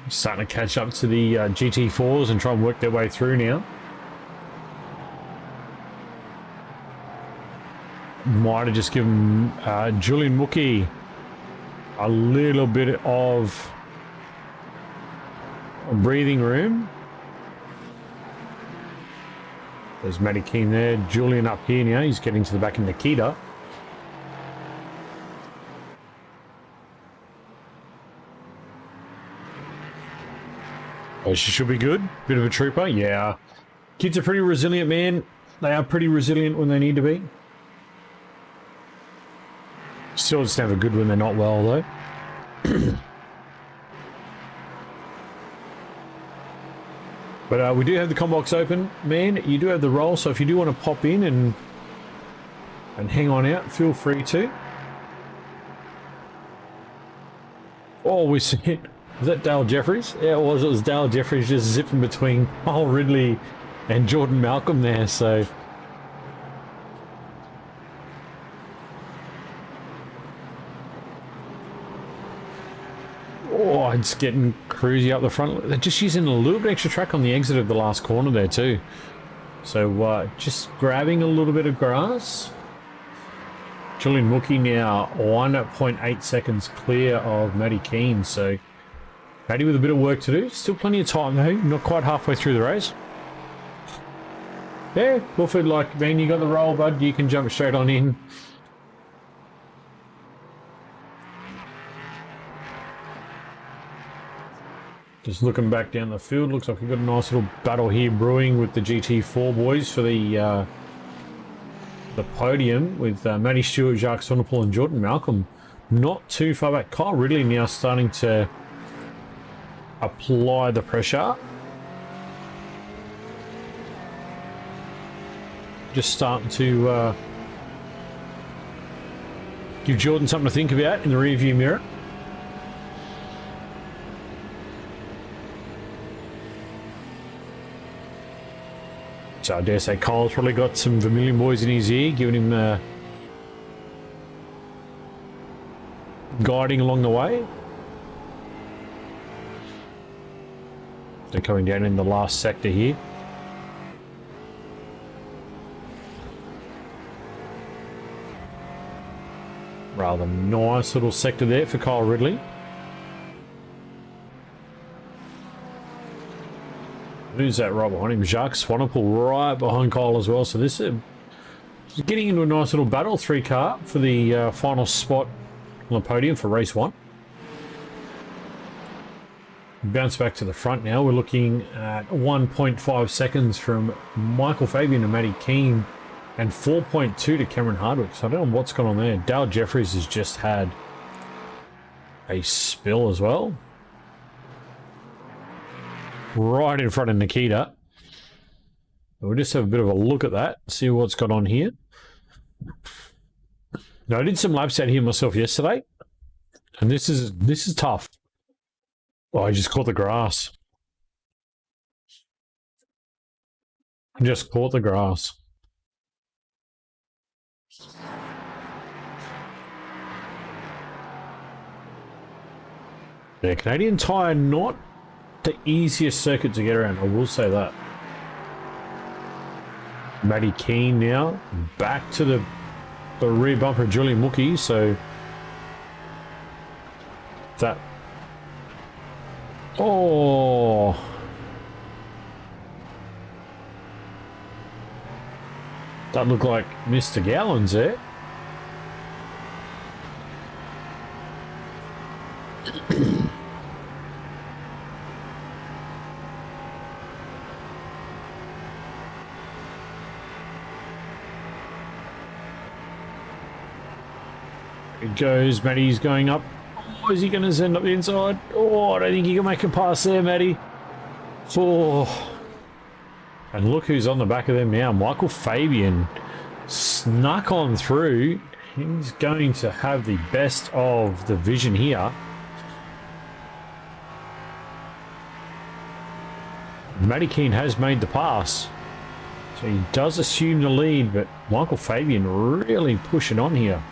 Starting to catch up to the GT4s and try and work their way through now. Might have just given Julian Mookie a little bit of breathing room. There's Matty Keane there. Julian up here now. He's getting to the back of Nikita. Oh, she should be good. Bit of a trooper. Yeah. Kids are pretty resilient, man. They are pretty resilient when they need to be. Still just never good when they're not well, though. But we do have the comm box open, man. You do have the roll, so if you do want to pop in and hang on out, feel free to. Oh, we see it. Was that Dale Jeffries? Yeah, it was. It was Dale Jeffries just zipping between Paul Ridley and Jordan Malcolm there, so... Oh, it's getting cruisy up the front. They're just using a little bit extra track on the exit of the last corner there too. So just grabbing a little bit of grass. Julian Mookie now 1.8 seconds clear of Matty Keane. So Matty with a bit of work to do. Still plenty of time though. Not quite halfway through the race. Yeah, Wolford, like, man, you got the roll, bud. You can jump straight on in. Just looking back down the field, looks like we've got a nice little battle here brewing with the GT4 boys for the podium with Matty Stewart, Jacques Sonnepoel and Jordan Malcolm. Not too far back. Kyle Ridley now starting to apply the pressure. Just starting to give Jordan something to think about in the rearview mirror. So I dare say Kyle's probably got some Vermilion boys in his ear, giving him guiding along the way. They're coming down in the last sector here. Rather nice little sector there for Kyle Ridley. Who's that right behind him? Jacques Sonnepoel right behind Kyle as well. So this is getting into a nice little battle, 3-car for the final spot on the podium for race 1. Bounce back to the front now. We're looking at 1.5 seconds from Michael Fabian and Matty Keane and 4.2 to Cameron Hardwick. So I don't know what's going on there. Dale Jeffries has just had a spill as well. Right in front of Nikita. We'll just have a bit of a look at that, see what's got on here. Now, I did some laps out here myself yesterday, and this is tough. Oh, I just caught the grass. I just caught the grass. Yeah, Canadian Tire not the easiest circuit to get around, I will say that. Matty Keane now back to the rear bumper of Julian Mookie, so that... Oh, that looked like Mr. Gallons there. It goes, Matty's going up. Oh, is he going to send up the inside? Oh, I don't think he can make a pass there, Matty. Oh. And look who's on the back of them now. Michael Fabian snuck on through. He's going to have the best of the vision here. Matty Keane has made the pass. So he does assume the lead, but Michael Fabian really pushing on here.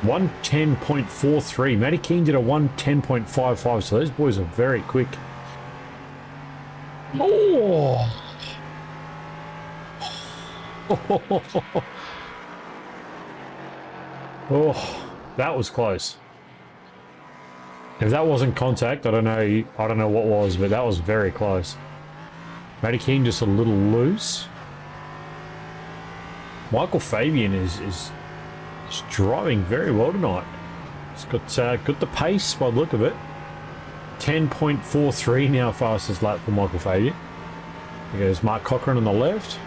110.43. Matty Keane did a 110.55, so those boys are very quick. Oh! Oh, that was close. If that wasn't contact, I don't know what was, but that was very close. Matty Keane just a little loose. Michael Fabian is driving very well tonight. He's got the pace by the look of it. 10.43 now fastest lap for Michael Fabian. There goes Mark Cochran on the left.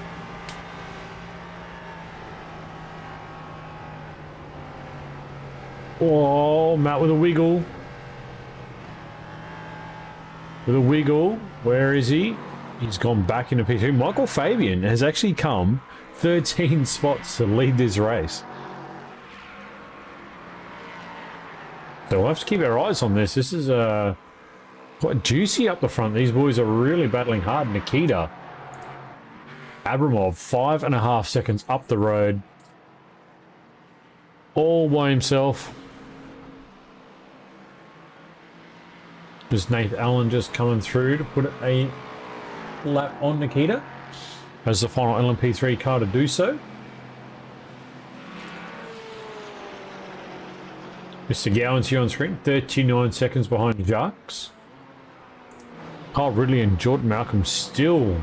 Oh, Matt with a wiggle. With a wiggle. Where is he? He's gone back into P2. Michael Fabian has actually come 13 spots to lead this race. So we'll have to keep our eyes on this. This is quite juicy up the front. These boys are really battling hard. Nikita Abramov, 5.5 seconds up the road. All by himself. There's Nathan Allen just coming through to put a lap on Nikita as the final LMP3 car to do so. Mr. Gowan's here on screen, 39 seconds behind Jacques. Kyle Ridley and Jordan Malcolm still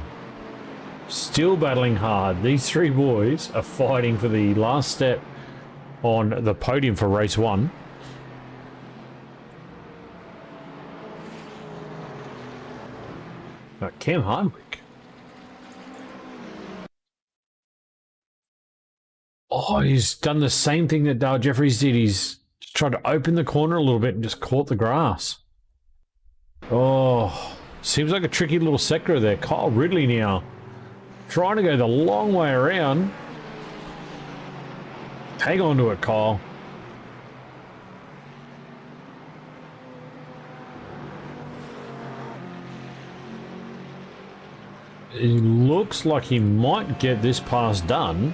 battling hard. These three boys are fighting for the last step on the podium for race one. Cam Hardwick. Oh, he's done the same thing that Dale Jeffries did. He's tried to open the corner a little bit and just caught the grass. Oh, seems like a tricky little sector there. Kyle Ridley now trying to go the long way around. Hang on to it, Kyle. It looks like he might get this pass done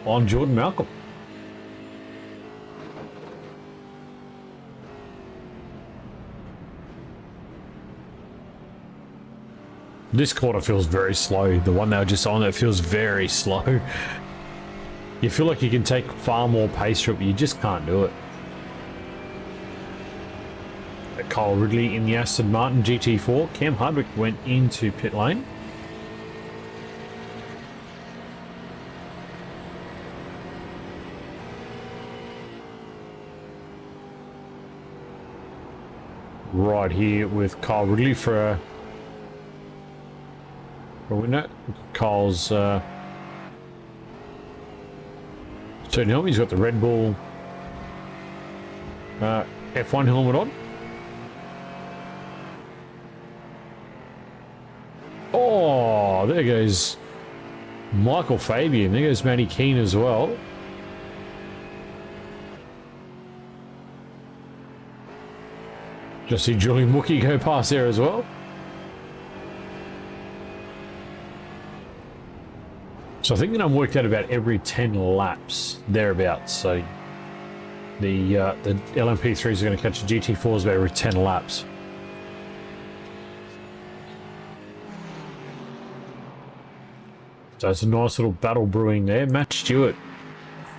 on Jordan Malcolm. This corner feels very slow. The one they were just on, that feels very slow. You feel like you can take far more pace through it, but you just can't do it. Kyle Ridley in the Aston Martin GT4. Cam Hardwick went into pit lane. Right here with Kyle Ridley for a winner. Kyle's turn helmet. He's got the Red Bull F1 helmet on. Oh, there goes Michael Fabian. There goes Matty Keane as well. Just see Julian Mookie go past there as well. So I think that I'm worked out about every 10 laps, thereabouts. So the LMP3s are going to catch the GT4s about every 10 laps. So it's a nice little battle brewing there. Matt Stewart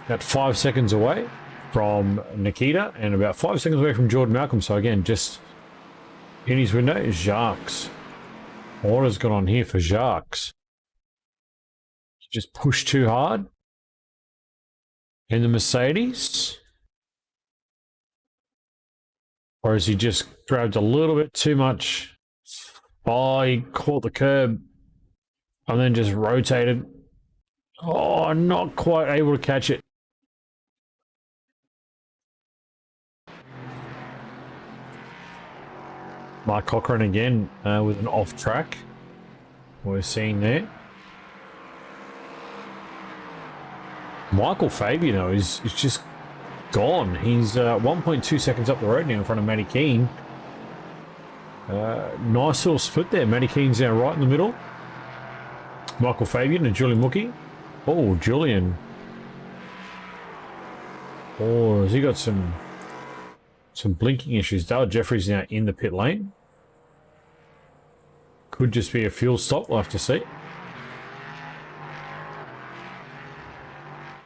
about 5 seconds away from Nikita and about 5 seconds away from Jordan Malcolm. So again, just in his window, Jacques. What has gone on here for Jacques? Just pushed too hard in the Mercedes? Or has he just grabbed a little bit too much? Oh, he caught the curb and then just rotated. Oh, not quite able to catch it. Mark Cochran again with an off track. We're seeing there. Michael Fabian, though, is just gone. He's 1.2 seconds up the road now in front of Matty Keane. Nice little split there. Matty Keane's now right in the middle. Michael Fabian and Julian Mookie. Oh, Julian. Oh, has he got some blinking issues? Dale Jeffries now in the pit lane. Could just be a fuel stop. We'll have to see.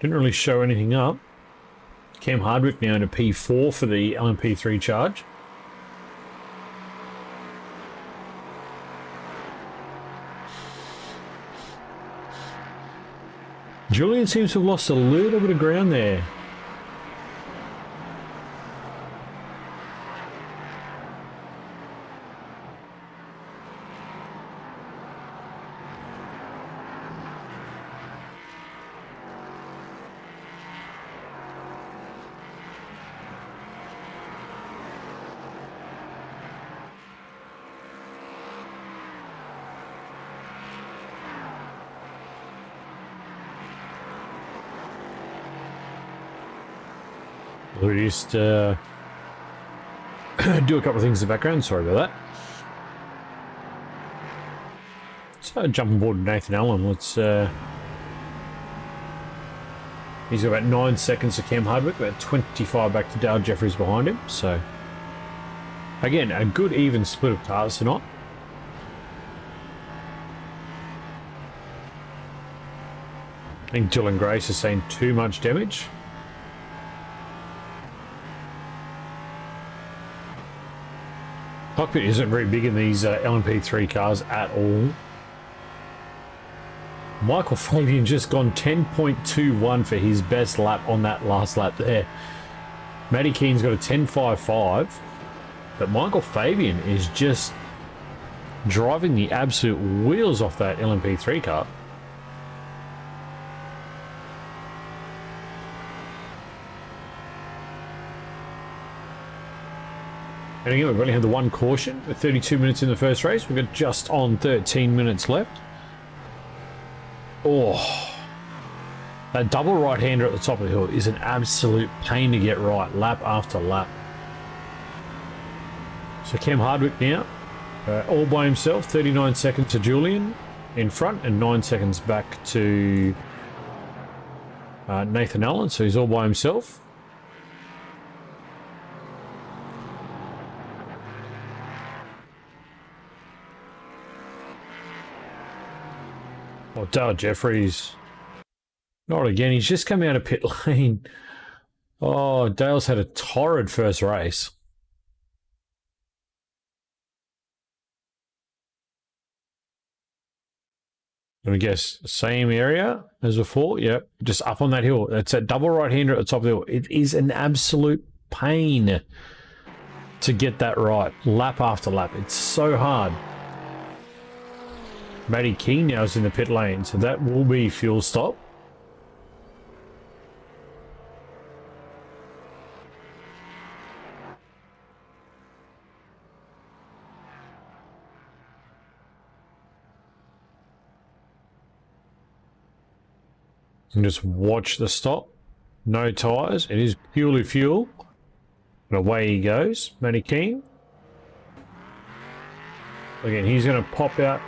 Didn't really show anything up. Cam Hardwick now in a P4 for the LMP3 charge. Julian seems to have lost a little bit of ground there. We'll just do a couple of things in the background. Sorry about that. So jump on board Nathan Allen. Let's. He's got about 9 seconds to Cam Hardwick, about 25 back to Dale Jeffries behind him. So again, a good even split of cars tonight. I think Dylan Grace has seen too much damage. Cockpit isn't very big in these LMP3 cars at all. Michael Fabian just gone 10.21 for his best lap on that last lap there. Matty Keen's got a 10.55, but Michael Fabian is just driving the absolute wheels off that LMP3 car. And again, we've only had the one caution with 32 minutes in the first race. We've got just on 13 minutes left. Oh, that double right-hander at the top of the hill is an absolute pain to get right, lap after lap. So Cam Hardwick now, all by himself, 39 seconds to Julian in front and 9 seconds back to Nathan Allen. So he's all by himself. Oh, Dale Jeffries. Not again. He's just come out of pit lane. Oh, Dale's had a torrid first race. I guess same area as before. Yep, just up on that hill. That's a double right-hander at the top of the hill. It is an absolute pain to get that right, lap after lap. It's so hard. Matty King now is in the pit lane, so that will be fuel stop. And just watch the stop. No tyres. It is purely fuel. And away he goes, Matty King. Again, he's going to pop out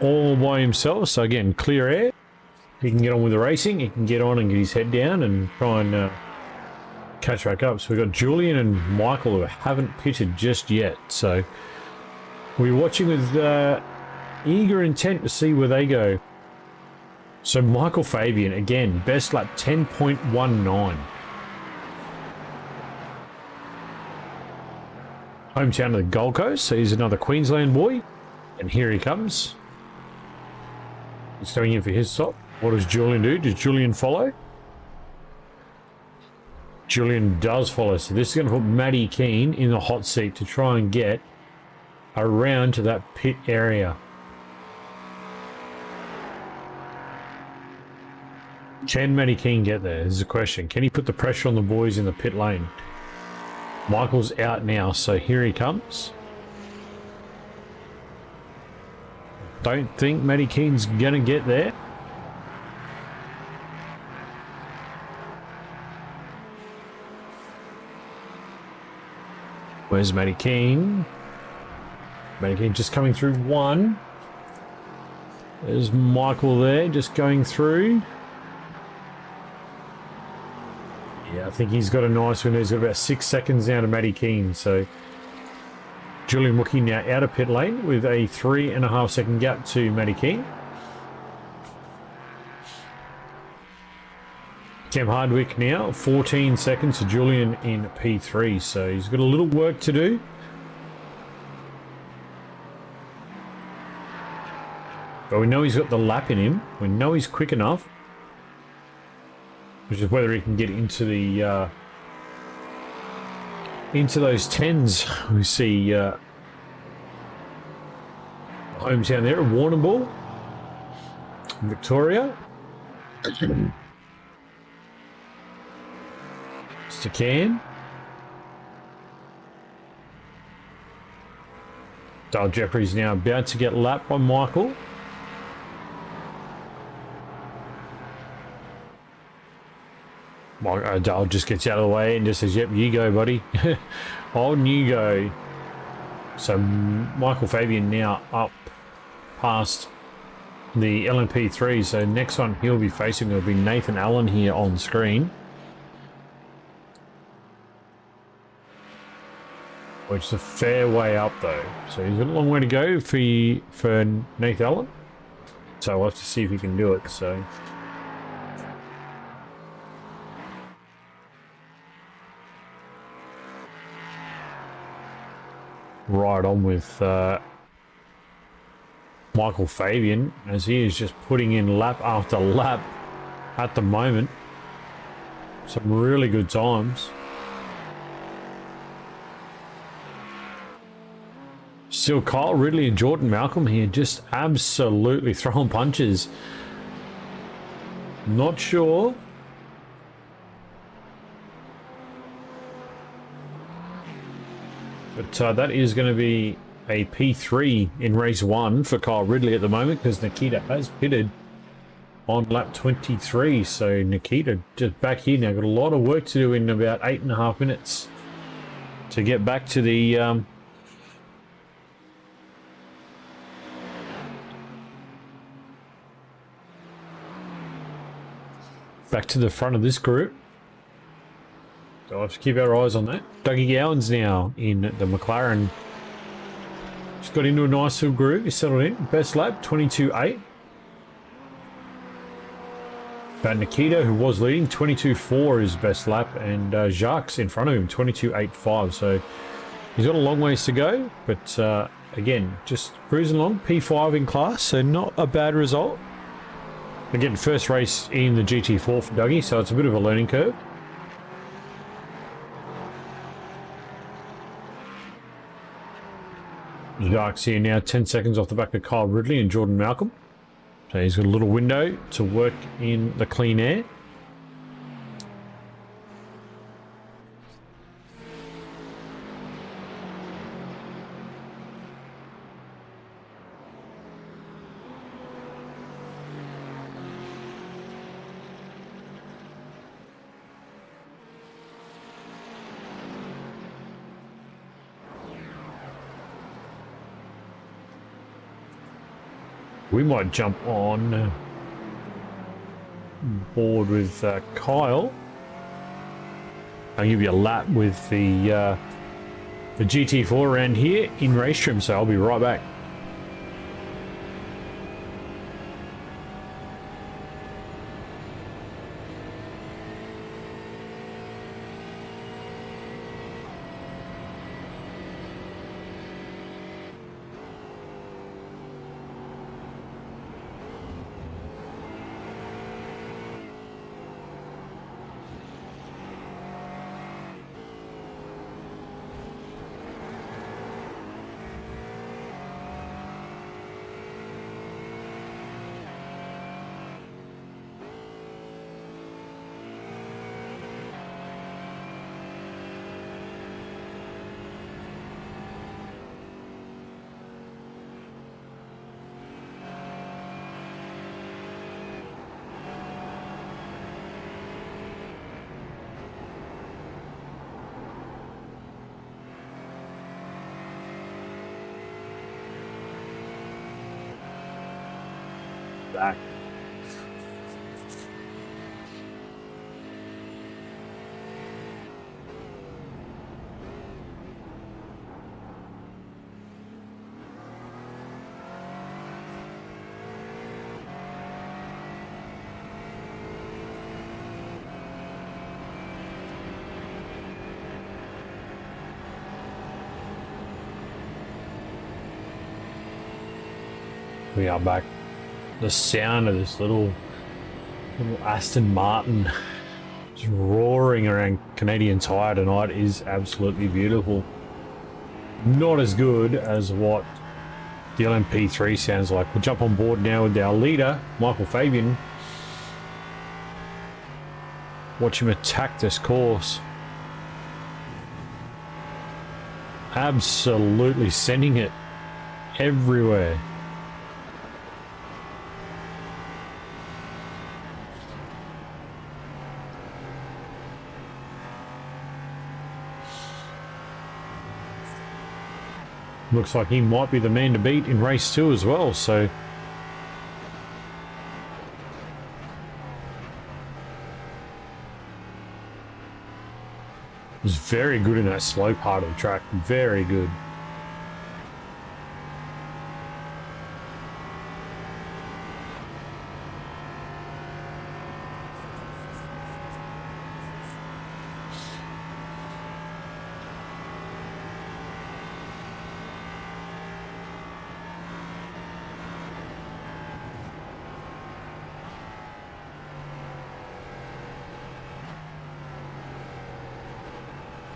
all by himself. So again, clear air. He can get on with the racing. He can get on and get his head down and try and catch back up. So we've got Julian and Michael who haven't pitted just yet. So we're watching with eager intent to see where they go. So Michael Fabian, again, best lap 10.19. Hometown of the Gold Coast, so he's another Queensland boy. And here he comes. He's going in for his stop. What does Julian do? Does Julian follow? Julian does follow. So this is going to put Matty Keen in the hot seat to try and get around to that pit area. Can Matty Keen get there? This is a question. Can he put the pressure on the boys in the pit lane? Michael's out now, so here he comes. Don't think Matty Keen's gonna get there. Where's Matty Keen? Matty Keen just coming through one. There's Michael there, just going through. Yeah, I think he's got a nice one. He's got about 6 seconds now to Matty Keane. So Julian Wookie now out of pit lane with a 3.5 second gap to Matty Keane. Cam Hardwick now 14 seconds to Julian in P3. So he's got a little work to do. But we know he's got the lap in him. We know he's quick enough. Which is whether he can get into the into those 10s. We see hometown there at Warrnambool, Victoria. Mr. Can. Dale Jeffries now about to get lapped by Michael. Dale just gets out of the way and just says, yep, you go, buddy. On you go. So Michael Fabian now up past the LMP3. So next one he'll be facing will be Nathan Allen here on screen. Which is a fair way up though. So he's got a long way to go for Nathan Allen. So we'll have to see if he can do it. So right on with Michael Fabian as he is just putting in lap after lap at the moment. Some really good times. Still Kyle Ridley and Jordan Malcolm here just absolutely throwing punches. Not sure. But that is going to be a P3 in race 1 for Kyle Ridley at the moment because Nikita has pitted on lap 23. So Nikita just back here now. Got a lot of work to do in about 8.5 minutes to get back to the... back to the front of this group. So we'll have to keep our eyes on that. Dougie Gowans now in the McLaren. Just got into a nice little groove. He settled in. Best lap, 22.8. But Nikita, who was leading, 22.4 is best lap. And Jacques in front of him, 22.85. So he's got a long ways to go. But again, just cruising along. P5 in class, so not a bad result. Again, first race in the GT4 for Dougie, so it's a bit of a learning curve. Jacques here now 10 seconds off the back of Kyle Ridley and Jordan Malcolm. So he's got a little window to work in the clean air. We might jump on board with Kyle. I'll give you a lap with the GT4 around here in race trim, so I'll be right back. back. We are back. The sound of this little Aston Martin just roaring around Canadian Tire tonight is absolutely beautiful. Not as good as what the LMP3 sounds like. We'll jump on board now with our leader, Michael Fabian. Watch him attack this course. Absolutely sending it everywhere. Looks like he might be the man to beat in race 2 as well, so he was very good in that slow part of the track. Very good.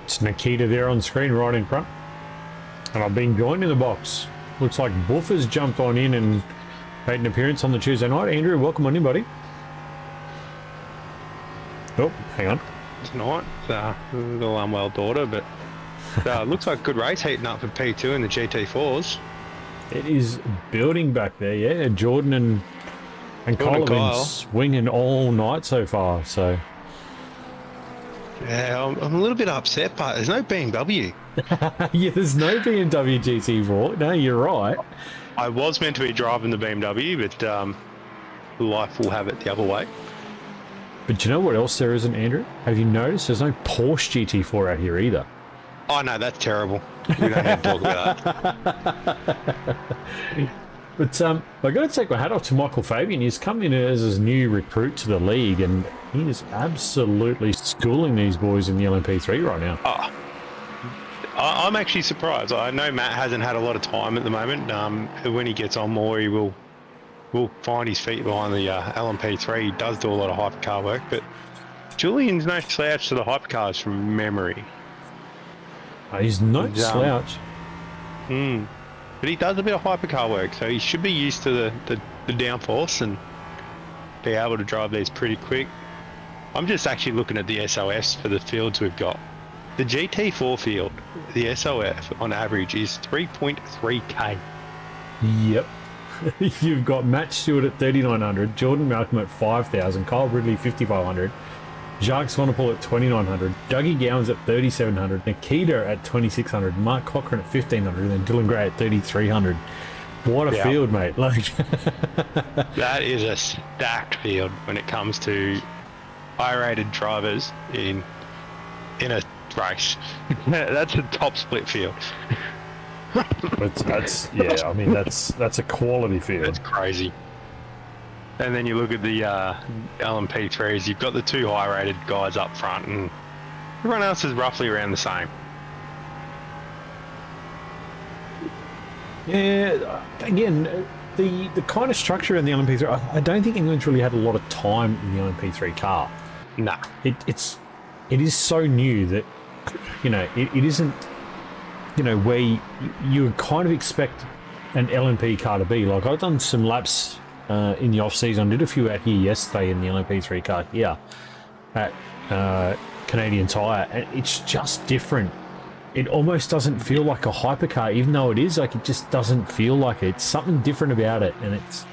It's Nikita there on screen right in front. And I've been joined in the box. Looks like Buff has jumped on in and made an appearance on the Tuesday night. Andrew, welcome on in, buddy. Oh, hang on. Tonight, it's a little unwell daughter, but looks like a good race heating up for P2 in the GT4s. It is building back there, yeah. Jordan and Kyle have been swinging all night so far, so... Yeah, I'm a little bit upset, but there's no BMW. Yeah, there's no BMW GT4. No, you're right. I was meant to be driving the BMW, but life will have it the other way. But you know what else there isn't, Andrew? Have you noticed there's no Porsche GT4 out here either? Oh, no, that's terrible. We don't have to talk about that. But I got to take my hat off to Michael Fabian. He's come in as his new recruit to the league, and he is absolutely schooling these boys in the LMP3 right now. Oh, I'm actually surprised. I know Matt hasn't had a lot of time at the moment. When he gets on more, he will find his feet behind the LMP3. He does do a lot of hypercar work, but Julian's no slouch to the hypercars from memory. He's no slouch. But he does a bit of hypercar work, so he should be used to the downforce and be able to drive these pretty quick. I'm just actually looking at the SOS for the fields we've got. The GT4 field, the SOF on average is 3.3k. Yep. You've got Matt Stewart at 3,900, Jordan Malcolm at 5,000, Kyle Ridley 5,500, Jacques Swanepoel at 2,900, Dougie Gowans at 3,700, Nikita at 2,600, Mark Cochran at 1,500, and then Dylan Gray at 3,300. What a field, mate. Like that is a stacked field when it comes to high-rated drivers in a race. That's a top split field. But that's I mean that's a quality field. That's crazy. And then you look at the LMP3s, you've got the two high-rated guys up front, and everyone else is roughly around the same. Yeah, again, the kind of structure in the LMP3, I don't think anyone's really had a lot of time in the LMP3 car. Nah. It is so new that, it isn't, where you would kind of expect an LMP car to be. Like, I've done some laps in the off-season, I did a few out here yesterday in the LMP3 car here at Canadian Tire, and it's just different. It almost doesn't feel like a hypercar, even though it is. Like, it just doesn't feel like it. It's something different about it, and it's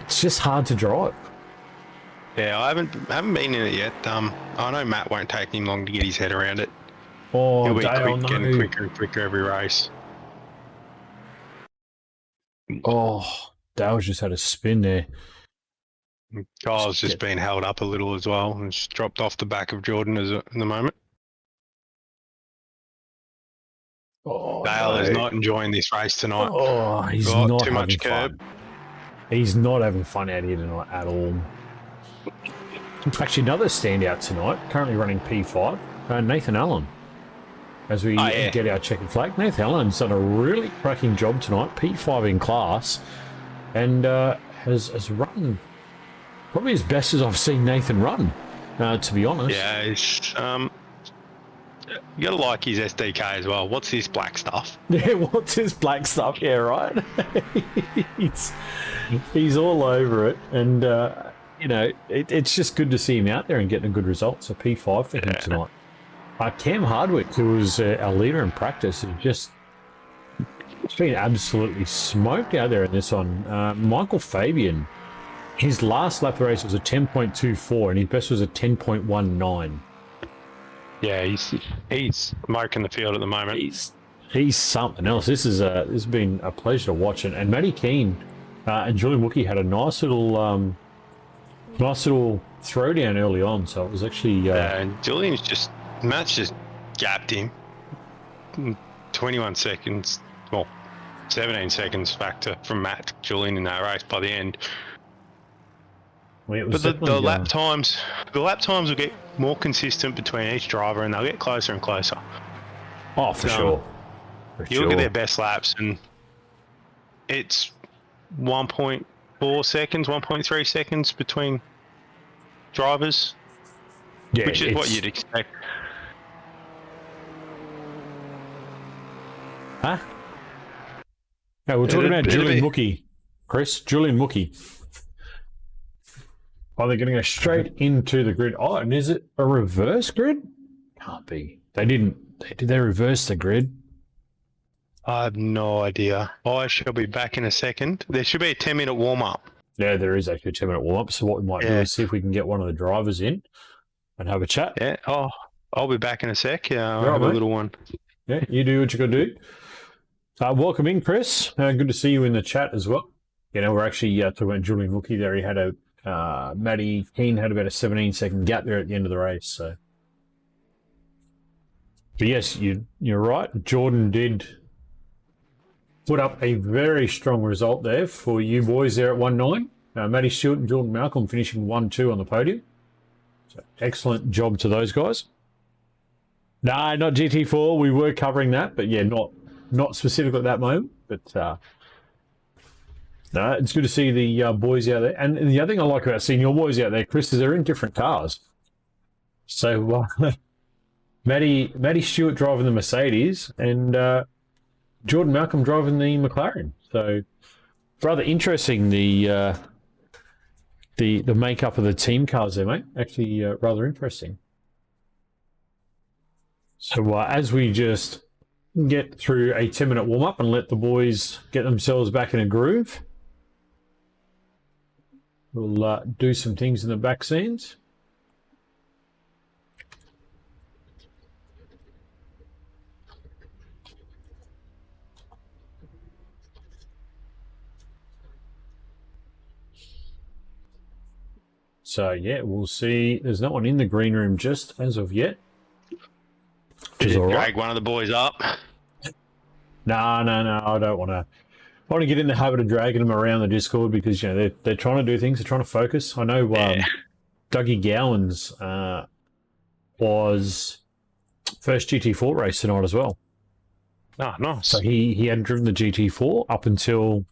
just hard to drive. Yeah, I haven't been in it yet. I know Matt won't take him long to get his head around it. Oh, he'll be Dale, getting no. quicker and quicker every race. Oh, Dale's just had a spin there. Kyle's just been held up a little as well and just dropped off the back of Jordan in the moment. Oh, Dale is not enjoying this race tonight. Oh, he's Got not too having much fun. curb. He's not having fun out here tonight at all. Actually, another standout tonight, currently running P5, Nathan Allen. As we get our checkered flag, Nathan Allen's done a really cracking job tonight, P5 in class, and has run probably as best as I've seen Nathan run, to be honest. Yeah, it's, you gotta like his SDK as well. What's this black stuff? Yeah, what's his black stuff? Yeah, right. he's all over it, and you know, it's just good to see him out there and getting a good result. So P5 for him tonight. Cam Hardwick, who was our leader in practice, has just been absolutely smoked out there in this one. Michael Fabian, his last lap of the race was a 10.24, and his best was a 10.19. Yeah, he's marking the field at the moment. He's something else. This has been a pleasure to watch, and Matty Keane and Julian Wookie had a nice little throwdown early on. So it was actually and Julian's Matt's just gapped him 21 seconds, well, 17 seconds from Matt to Julian in that race by the end. Well, but the lap times will get more consistent between each driver, and they'll get closer and closer. Oh, for sure. You look at their best laps, and it's 1.4 seconds, 1.3 seconds between drivers, which is what you'd expect. Huh? No, we're talking about Julian Wookie. Chris, Julian Wookie. Oh, they're going to go straight into the grid. Oh, and is it a reverse grid? Can't be. Did they reverse the grid? I have no idea. I shall be back in a second. There should be a 10-minute warm-up. Yeah, there is actually a 10-minute warm-up. So what we might do is see if we can get one of the drivers in and have a chat. Yeah. Oh, I'll be back in a sec. Yeah, I'll have a little one. Yeah, you do what you got to do. Welcome in, Chris. Good to see you in the chat as well. You know, we're actually talking about Julian Wookie there. He had Matty Keane had about a 17-second gap there at the end of the race. So, but yes, you're right. Jordan did put up a very strong result there for you boys there at 1-9. Matty Stewart and Jordan Malcolm finishing 1-2 on the podium. So excellent job to those guys. Nah, not GT4. We were covering that, but yeah, not specifically at that moment. But no, it's good to see the boys out there. And the other thing I like about seeing your boys out there, Chris, is they're in different cars. So Matty Stewart driving the Mercedes and Jordan Malcolm driving the McLaren. So rather interesting the makeup of the team cars there, mate. Actually, rather interesting. So as we just get through a 10-minute warm-up and let the boys get themselves back in a groove, we'll do some things in the back scenes. So yeah, we'll see. There's no one in the green room just as of yet. Did you drag one of the boys up? No, I don't want to. I want to get in the habit of dragging them around the Discord because they're trying to do things. They're trying to focus. I know Dougie Gowans was first GT4 race tonight as well. Oh, nice. So he hadn't driven the GT4 up until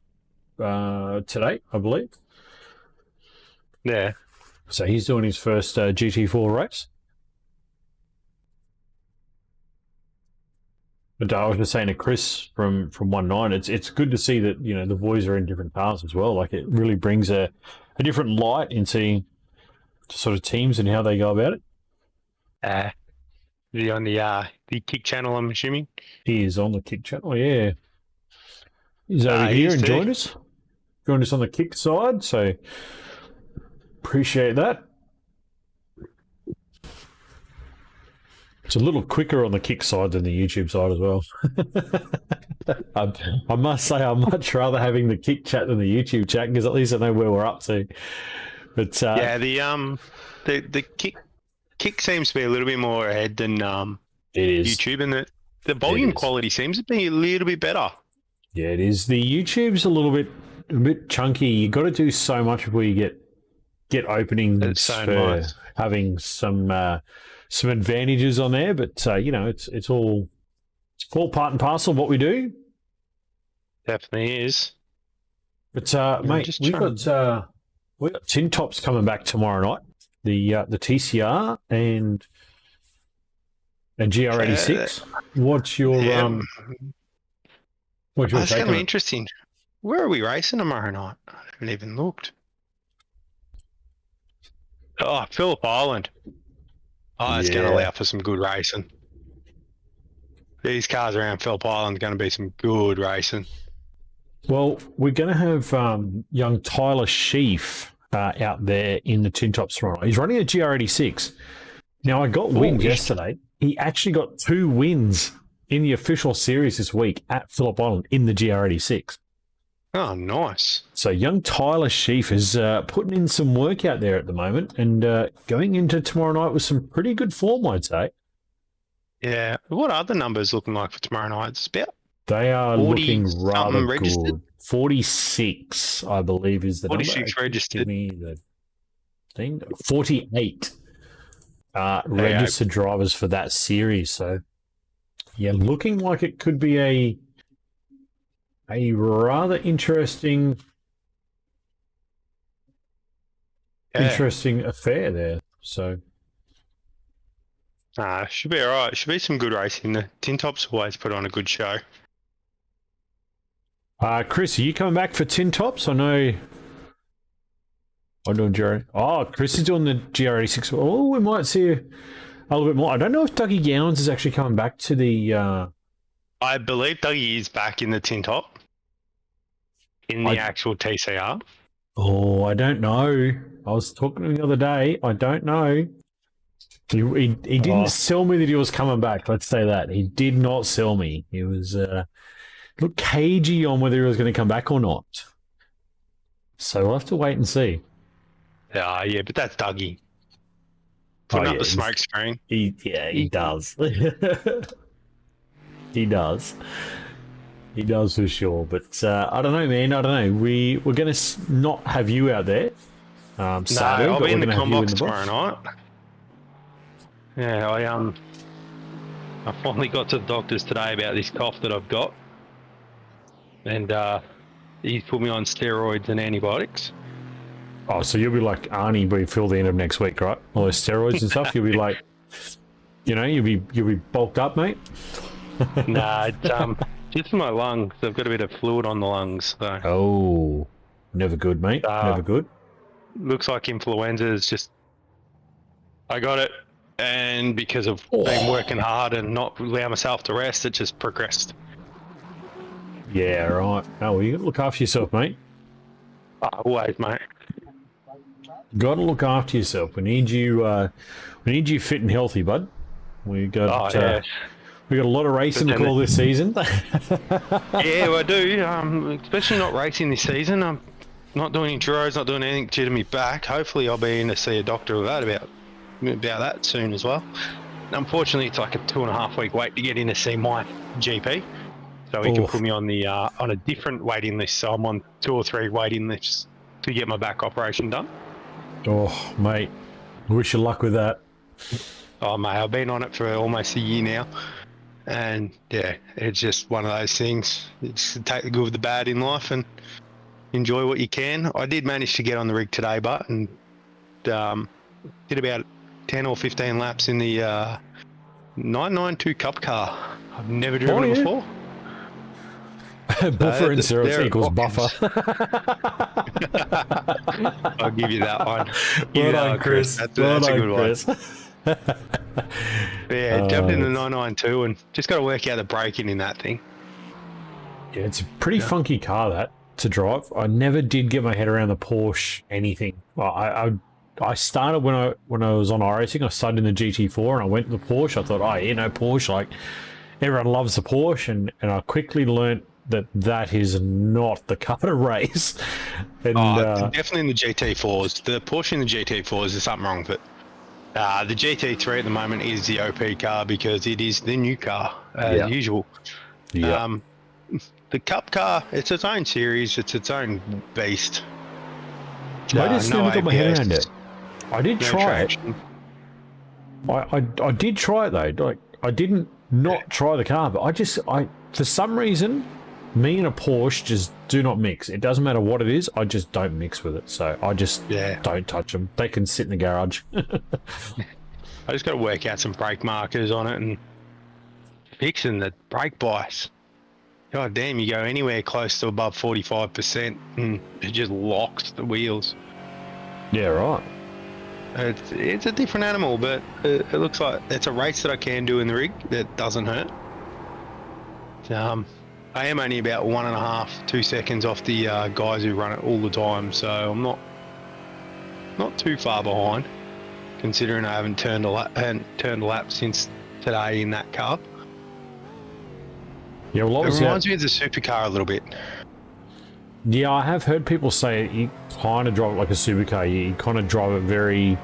today, I believe. Yeah. So he's doing his first GT4 race. But I was just saying to Chris from 1-9, it's good to see that the boys are in different cars as well. Like it really brings a different light into sort of teams and how they go about it. Is he on the Kick channel, I'm assuming? He is on the Kick channel, yeah. He's over here and joined us on the Kick side, so appreciate that. It's a little quicker on the Kick side than the YouTube side as well. I must say, I'd much rather having the kick chat than the YouTube chat because at least I know where we're up to. But yeah, the kick seems to be a little bit more ahead than it is. YouTube, and the volume quality seems to be a little bit better. Yeah, it is. The YouTube's a bit chunky. You got to do so much before you get openings It's so for nice. having some advantages on there. But it's all part and parcel of what we do. Definitely is. But mate, we've got Tin Tops coming back tomorrow night. The TCR and GR86. What's your What's your That's take going on to be it? interesting. Where are we racing tomorrow night? I haven't even looked. Oh, Phillip Island. Oh, it's going to allow for some good racing. These cars around Phillip Island are going to be some good racing. Well, we're going to have young Tyler Sheaf out there in the Tin Tops tomorrow night. He's running a GR86. Now, I got wind yesterday. He actually got 2 wins in the official series this week at Phillip Island in the GR86. Oh, nice. So young Tyler Sheaf is putting in some work out there at the moment and going into tomorrow night with some pretty good form, I'd say. Yeah. What are the numbers looking like for tomorrow night? It's about They are 40 looking rather registered? good. 46, I believe, is the 46 number. registered. Give me the thing. 48 registered drivers for that series. So, yeah, looking like it could be a rather interesting affair there. So, should be all right. Should be some good racing. The Tin Tops always put on a good show. Chris, are you coming back for Tin Tops? I know. I'm doing GR. Oh, Chris is doing the GR86. Oh, we might see a little bit more. I don't know if Dougie Gowans is actually coming back to the. I believe Dougie is back in the Tin Top. In the actual TCR. Oh, I don't know. I was talking to him the other day. I don't know. He didn't sell me that he was coming back. Let's say that. He did not sell me. He was look cagey on whether he was going to come back or not. So we'll have to wait and see. Yeah, but that's Dougie. Putting up the smoke screen. He does. He does. He does for sure. But I don't know, man. I don't know. We're going to not have you out there. Sadly, I'll but be in we're the going to have you in combox the tomorrow box. night. Yeah, I finally got to the doctors today about this cough that I've got. And he's put me on steroids and antibiotics. Oh, so you'll be like Arnie before the end of next week, right? All those steroids and stuff. You'll be like, you'll be bulked up, mate. Nah, it's just my lungs. I've got a bit of fluid on the lungs. So. Oh, never good, mate. Never good. Looks like influenza is just. I got it, and because of been working hard and not allow myself to rest, it just progressed. Yeah, right. Oh, well, you got to look after yourself, mate. Always, mate. Got to look after yourself. We need you. We need you fit and healthy, bud. We got. We got a lot of racing to call this season. Yeah, I do. Especially not racing this season. I'm not doing enduros, not doing anything due to me back. Hopefully, I'll be in to see a doctor about that soon as well. Unfortunately, it's like a 2.5 week wait to get in to see my GP, so he can put me on the on a different waiting list. So I'm on 2 or 3 waiting lists to get my back operation done. Oh, mate, I wish you luck with that. Oh, mate, I've been on it for almost a year now. And yeah, it's just one of those things. It's take the good with the bad in life and enjoy what you can. I did manage to get on the rig today, but and did about 10 or 15 laps in the 992 Cup car. I've never driven it before. Buffer and syrup equals buffer. I'll give you that one. Well done, Chris. That's a good one. Yeah, jumped in the 992 and just got to work out the braking in that thing. Yeah, it's a pretty funky car that to drive. I never did get my head around the Porsche anything. Well, I started when I was on iRacing. I started in the GT4 and I went to the Porsche. I thought, Porsche, like everyone loves the Porsche, and I quickly learnt that is not the car to race. And definitely in the GT4s. The Porsche in the GT4s, there's something wrong with it. The GT3 at the moment is the OP car because it is the new car, as usual. yeah, The Cup car, it's its own series, it's its own beast. I just no never got my head ABS, around it. I did no try traction. it. I did try it though. Like, I didn't not try the car, but I for some reason, me and a Porsche just do not mix. It doesn't matter what it is, I just don't mix with it. So I just don't touch them. They can sit in the garage. I just got to work out some brake markers on it and fixing the brake bias. God damn, you go anywhere close to above 45% and it just locks the wheels. Yeah, right. It's a different animal, but it looks like it's a race that I can do in the rig that doesn't hurt. I am only about 1.5, 2 seconds off the guys who run it all the time, so I'm not too far behind, considering I haven't turned a lap since today in that car. Yeah, well, It reminds me of the supercar a little bit. Yeah, I have heard people say you kind of drive it like a supercar. You kind of drive it very,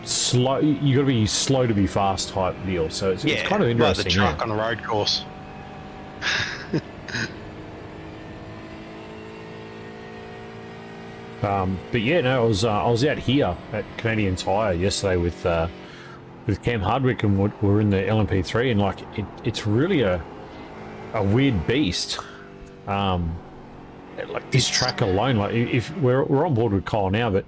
slow. You got to be slow to be fast type deal. So it's kind of interesting. Like the truck on a road course. But yeah, no, I was out here at Canadian Tire yesterday with Cam Hardwick, and we're in the LMP3, and like it's really a weird beast. Like this track alone, like if we're on board with Kyle now, but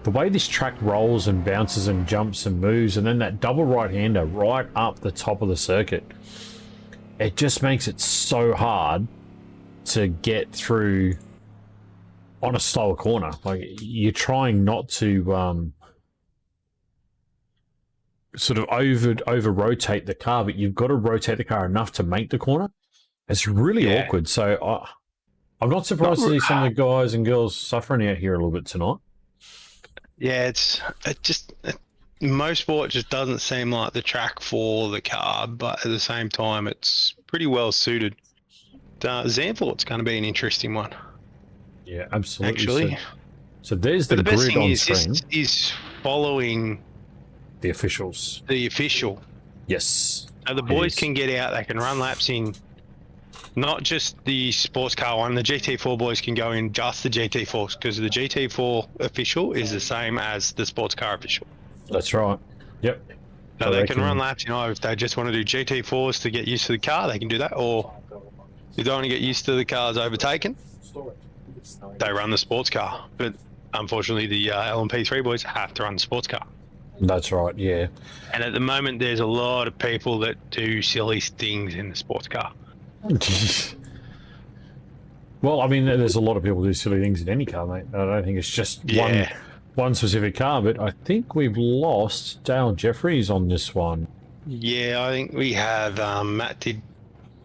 the way this track rolls and bounces and jumps and moves, and then that double right-hander right up the top of the circuit, it just makes it so hard to get through on a slower corner. Like you're trying not to sort of over rotate the car, but you've got to rotate the car enough to make the corner. It's really awkward. So I'm not surprised to see some of the guys and girls suffering out here a little bit tonight. Yeah, it just motorsport just doesn't seem like the track for the car, but at the same time, it's pretty well suited. Zandvoort's going to be an interesting one. Yeah, absolutely. Actually, so there's the best grid thing on is screen. is following The officials. the official. Yes. So the boys can get out, they can run laps in not just the sports car one, the GT4 boys can go in just the GT4s, because the GT4 official is the same as the sports car official. That's right. Yep. So they can run laps, if they just want to do GT4s to get used to the car, they can do that. Or if they want to get used to the cars overtaken, they run the sports car. But unfortunately, the LMP3 boys have to run the sports car. That's right, yeah. And at the moment, there's a lot of people that do silly things in the sports car. Well, I mean, there's a lot of people who do silly things in any car, mate. I don't think it's just one specific car, but I think we've lost Dale Jeffries on this one. Yeah, I think we have. Matt did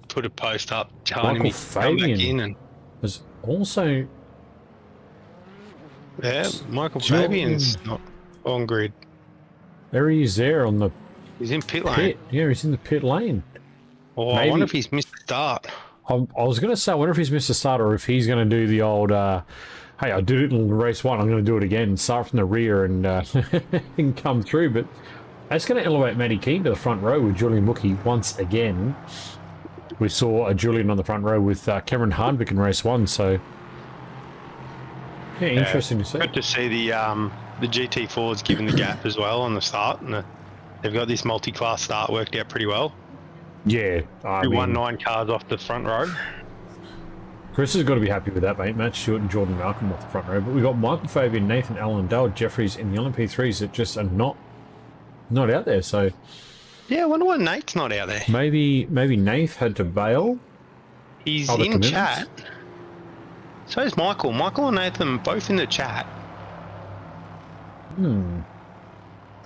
put a post up telling Michael him to come back in, and there's also Michael Fabian's not on grid. There he is there on the He's in pit lane. pit. Yeah, he's in the pit lane. Oh, I wonder if he's missed the start. I was going to say, I wonder if he's missed a start or if he's going to do the old, hey, I did it in race one, I'm going to do it again, start from the rear and, and come through. But that's going to elevate Matty Keane to the front row with Julian Mookie once again. We saw a Julian on the front row with Cameron Hardwick in race one, so yeah, interesting to see. Good to see the GT4s giving the gap as well on the start, and they've got this multi-class start worked out pretty well. Yeah, I mean, 9 cars off the front row. Chris has got to be happy with that, mate. Matt Stewart and Jordan Malcolm off the front row, but we've got Michael Fabian, Nathan Allen, Dale Jeffries in the LMP3s that just are not out there. So yeah, I wonder why Nate's not out there. maybe Nath had to bail. He's in chat. So is Michael. Michael and Nathan both in the chat. Very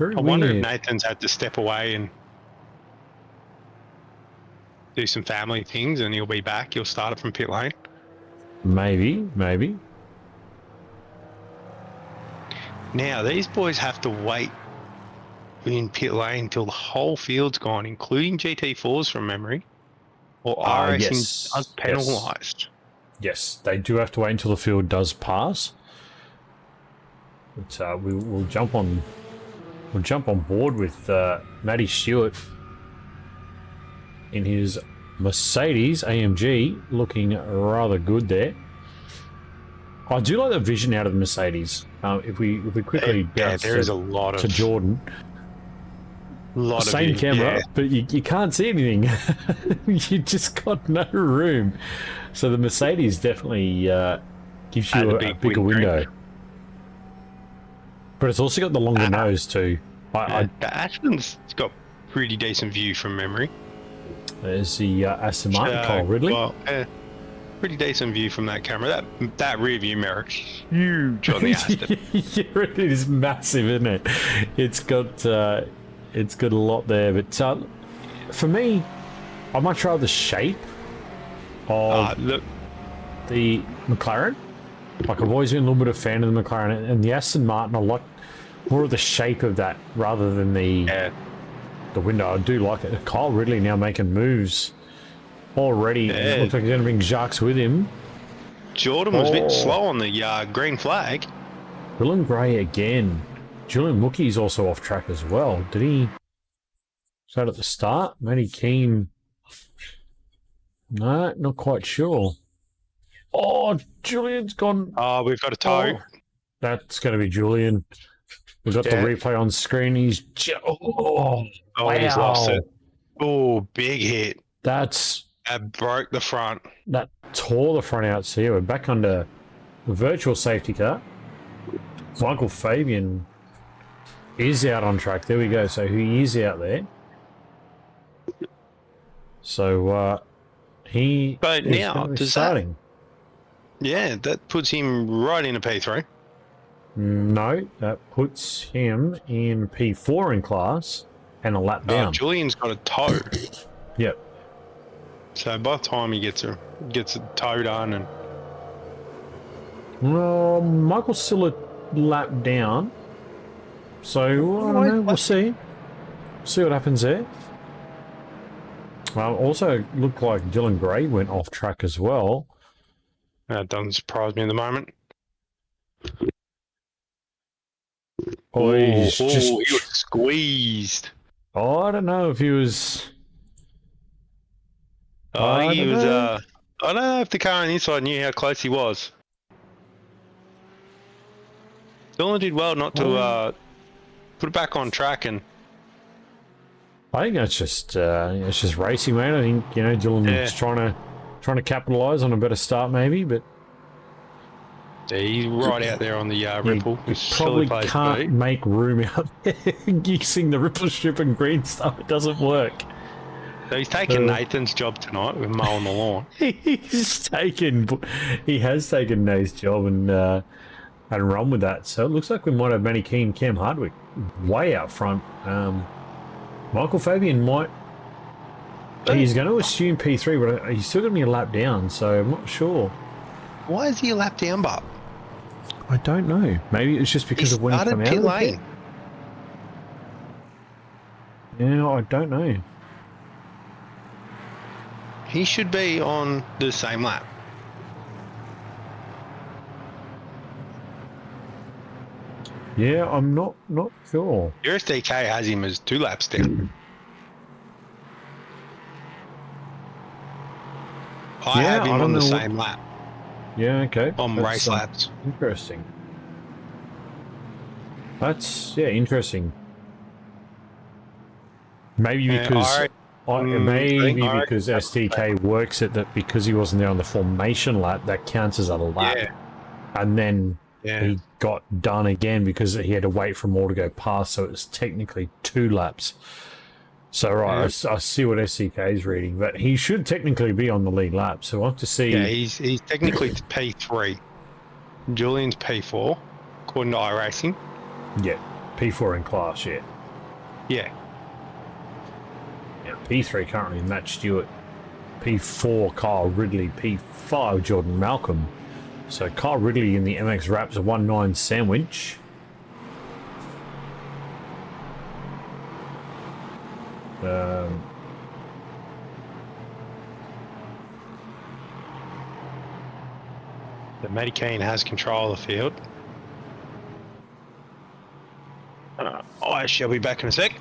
I weird. wonder if Nathan's had to step away and do some family things, and he'll be back. He'll start it from pit lane. Maybe. Now these boys have to wait in pit lane until the whole field's gone, including GT4s from memory, or Yes. iRacing does penalised. Yes, they do have to wait until the field does pass. But we'll jump on. We'll jump on board with Matty Stewart in his Mercedes AMG, looking rather good there. I do like the vision out of the Mercedes. If we quickly bounce there is a lot to of Jordan. Same camera, but you can't see anything. You just got no room. So the Mercedes definitely gives you a bigger window. But it's also got the longer nose too. The Aston's got pretty decent view from memory. There's the Aston Martin, Kyle Ridley. Well, pretty decent view from that camera. That rear view mirror is huge on the Aston. Yeah, it is massive, isn't it? It's got a lot there. But for me, I much rather the shape of the McLaren. Like, I've always been a little bit of a fan of the McLaren, and the Aston Martin, I like more of the shape of that rather than the window. I do like it. Kyle Ridley now making moves already. It looks like he's going to bring Jacques with him. Jordan was a bit slow on the green flag. Dylan Gray again. Julian Mookie's also off track as well. Did he start at the start? Matty Keane. No, not quite sure. Oh, Julian's gone. Oh, we've got a tow. Oh, that's going to be Julian. We've got the replay on screen. He's wow. He's lost it. Oh, big hit. That broke the front. That tore the front out. So yeah, we're back under the virtual safety car. Michael Fabian is out on track. There we go. So he is out there. So he but is now does starting. That puts him right into P3. No, that puts him in P4 in class and a lap down. Julian's got a tow. Yep. So by the time he gets a tow done, and Michael's still a lap down. So I don't know. We'll see. See what happens there. Also looked like Dylan Gray went off track as well. That doesn't surprise me at the moment. He was squeezed. I don't know if he was. I don't know if the car on the inside knew how close he was. Dylan did well not to put it back on track, and I think that's just racing, mate. I think Dylan's trying to capitalise on a better start, maybe, but. Yeah, he's right out there on the ripple. He probably can't make room out there using the ripple strip and green stuff. It doesn't work. So he's taken Nathan's job tonight with mowing the lawn. He has taken Nate's job and run with that. So it looks like we might have Matty Keane, Cam Hardwick way out front. Michael Fabian might. He's going to assume P3, but he's still going to be a lap down, so I'm not sure. Why is he a lap down, Bob? I don't know. Maybe it's just because of when he came out of the pit. Yeah, I don't know. He should be on the same lap. Yeah, I'm not sure. Your SDK has him as 2 laps down. I have him on the same lap. Yeah, okay. On race laps. Interesting. That's interesting. Maybe because because STK works it that because he wasn't there on the formation lap, that counts as a lap. Yeah. And then he got done again because he had to wait for them all to go past, so it's technically 2 laps. So I see what SCK is reading, but he should technically be on the lead lap. So we'll have to see. Yeah, he's technically P3. Julian's P4, according to iRacing. Yeah, P4 in class. Yeah. Yeah. Yeah, P3 currently Matt Stewart, P4 Kyle Ridley, P5 Jordan Malcolm. So Kyle Ridley in the MX Raps a 1-9 sandwich. The Matty Keane has control of the field. I shall be back in a sec.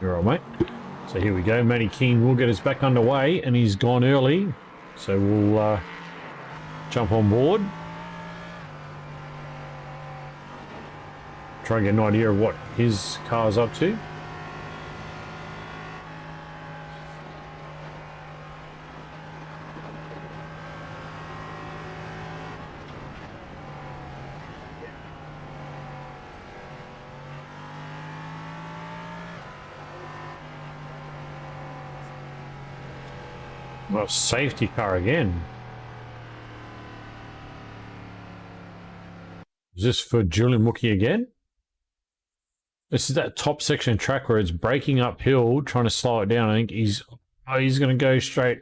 You're all right, mate. So here we go. Matty Keane will get us back underway, and he's gone early. So we'll jump on board. Try and get an idea of what his car's up to. Well, safety car again. Is this for Julian Mookie again? This is that top section of track where it's braking uphill, trying to slow it down. I think he's going to go straight.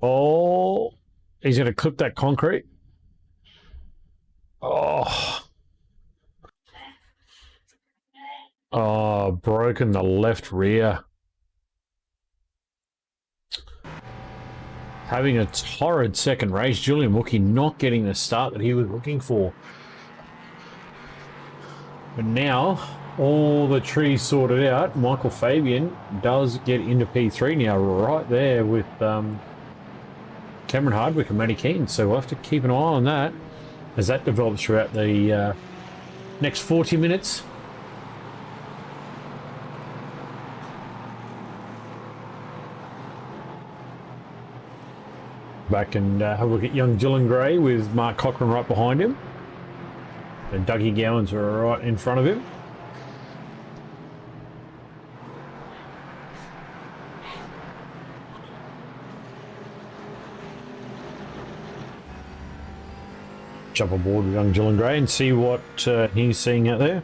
Oh, he's going to clip that concrete. Oh, broken the left rear. Having a torrid second race. Julian Mookie not getting the start that he was looking for. But now, all the trees sorted out. Michael Fabian does get into P3 now, right there with Cameron Hardwick and Matty Keane. So we'll have to keep an eye on that as that develops throughout the next 40 minutes. Back and have a look at young Dylan Gray with Mark Cochran right behind him. And Dougie Gowans are right in front of him. Jump on board with young Dylan Gray and see what he's seeing out there.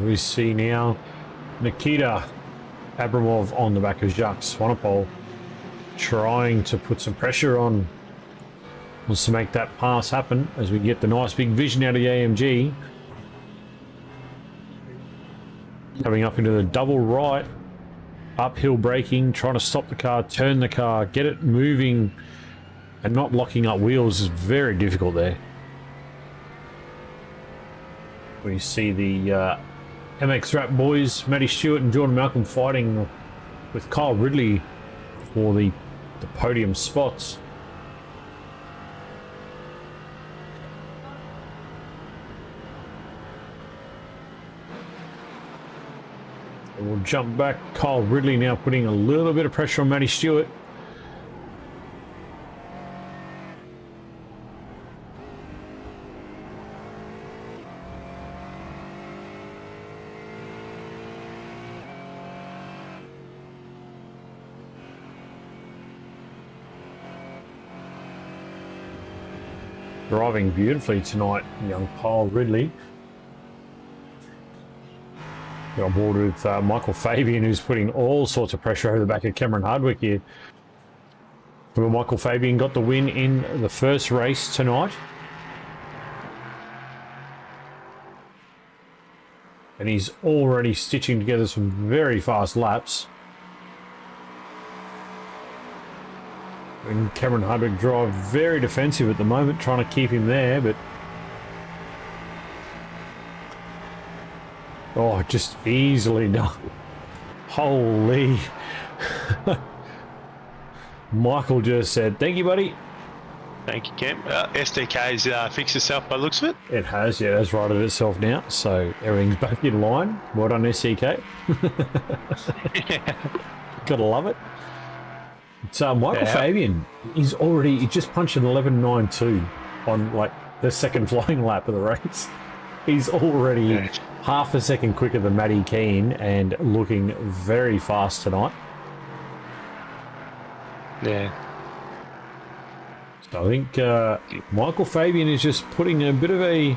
We see now Nikita Abramov on the back of Jacques Swanepoel, trying to put some pressure on, wants to make that pass happen as we get the nice big vision out of the AMG. Coming up into the double right, uphill braking, trying to stop the car, turn the car, get it moving and not locking up wheels is very difficult there. We see the MX Rap boys, Matty Stewart and Jordan Malcolm, fighting with Kyle Ridley for the podium spots. And we'll jump back. Kyle Ridley now putting a little bit of pressure on Matty Stewart. Driving beautifully tonight, young Kyle Ridley. Got on board with Michael Fabian, who's putting all sorts of pressure over the back of Cameron Hardwick here. Well, Michael Fabian got the win in the first race tonight. And he's already stitching together some very fast laps. And Cameron Hardwick drive very defensive at the moment, trying to keep him there, but oh, just easily done. Holy. Michael just said, thank you, buddy. Thank you, Cam. SDK's fixed itself by the looks of it. It has, yeah, that's righted itself now, so everything's back in line. Well done, SDK. Gotta love it. It's Michael Fabian. He just punched an 11.92 on like the second flying lap of the race. He's already half a second quicker than Matty Keane and looking very fast tonight. Yeah. So I think Michael Fabian is just putting a bit of a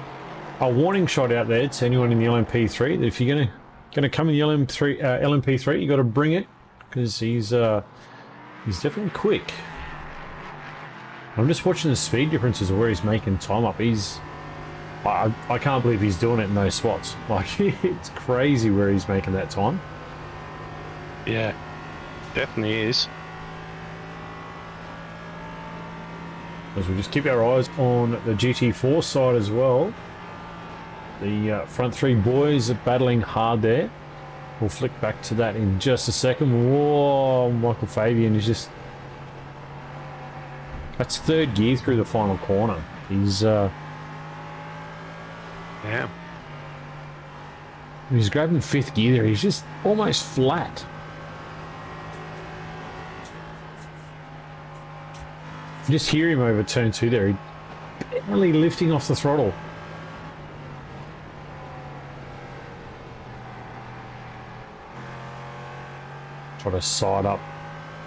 warning shot out there to anyone in the LMP3 that if you're going to going to come in the LMP3. You got to bring it because he's definitely quick. I'm just watching the speed differences of where he's making time up. I can't believe he's doing it in those spots. Like, it's crazy where he's making that time. Yeah, definitely is. As we just keep our eyes on the GT4 side as well. The front three boys are battling hard there. We'll flick back to that in just a second. Whoa, Michael Fabian is just... That's third gear through the final corner. He's... Yeah. He's grabbing fifth gear there. He's just almost flat. You just hear him over turn 2 there. He's barely lifting off the throttle. Try to side up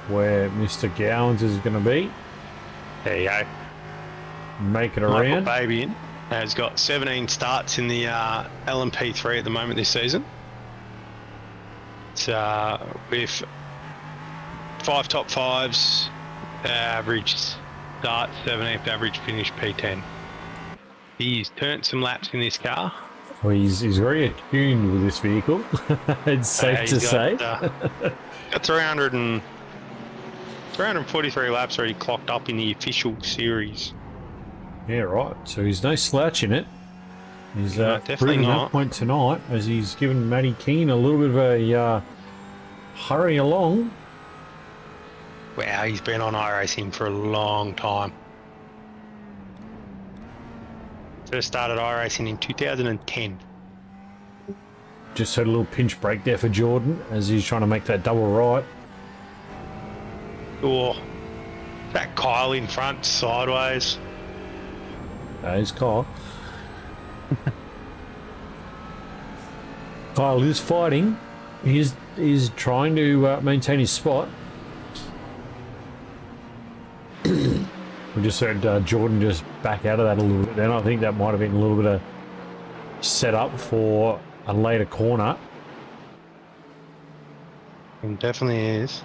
where Mr. Gowans is going to be. There you go. Make it Michael around. Fabian has got 17 starts in the LMP3 at the moment this season. It's with 5 top 5s, average start 17th, average finish P10. He's turned some laps in this car. Well, he's very attuned with this vehicle. It's safe to say. Got 343 laps already clocked up in the official series. Yeah, right. So he's no slouch in it. He's No, definitely proving not. that point tonight as he's given Matty Keane a little bit of a hurry along. Wow, he's been on iRacing for a long time. First started iRacing in 2010. Just had a little pinch break there for Jordan as he's trying to make that double right. Oh, that Kyle in front, sideways. There's Kyle. Kyle is fighting. He is trying to maintain his spot. We just heard Jordan just back out of that a little bit then. I think that might have been a little bit of setup for a later corner. It definitely is.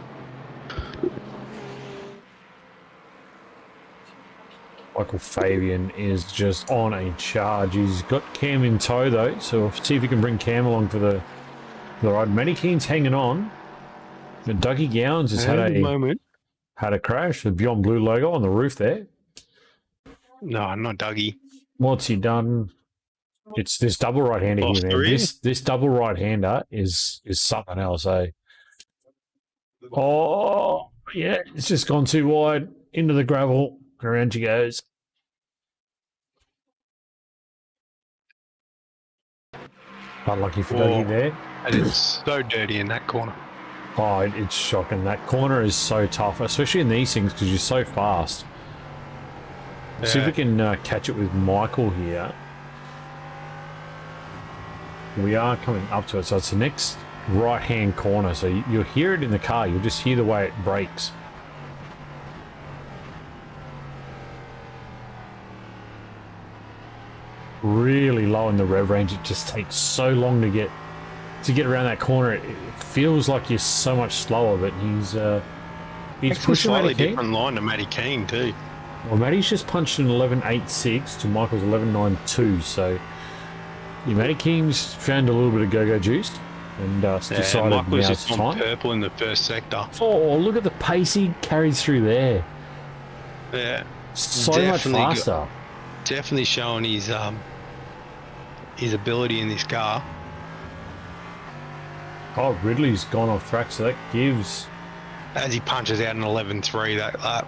Michael Fabian is just on a charge. He's got Cam in tow though, so we'll see if he can bring Cam along for the ride. Matty Keane's hanging on. And Dougie Gowans has had a crash. The Beyond Blue logo on the roof there. No, not Dougie. What's he done? It's this double right-hander here, man. This double right-hander is something else, eh? Oh, yeah, it's just gone too wide into the gravel. Around she goes. Unlucky for Dougie there. And it's so dirty in that corner. Oh, it's shocking. That corner is so tough, especially in these things because you're so fast. Yeah. See if we can catch it with Michael here. We are coming up to it, so it's the next right-hand corner. So you'll hear it in the car. You'll just hear the way it brakes. Really low in the rev range. It just takes so long to get around that corner. It feels like you're so much slower, but he's pushing a slightly Matty Keane. different line to Matty Keane too. Well, Matty's just punched an 11.86 to Michael's 11.92, so yeah, Matty Keane's found a little bit of go-go juice and decided Michael's now just it's on time. purple in the first sector. Oh, look at the pace he carries through there. Yeah, So Definitely much faster. definitely showing his ability in this car. Oh, Ridley's gone off track, so that gives... As he punches out an 11.3 that lap.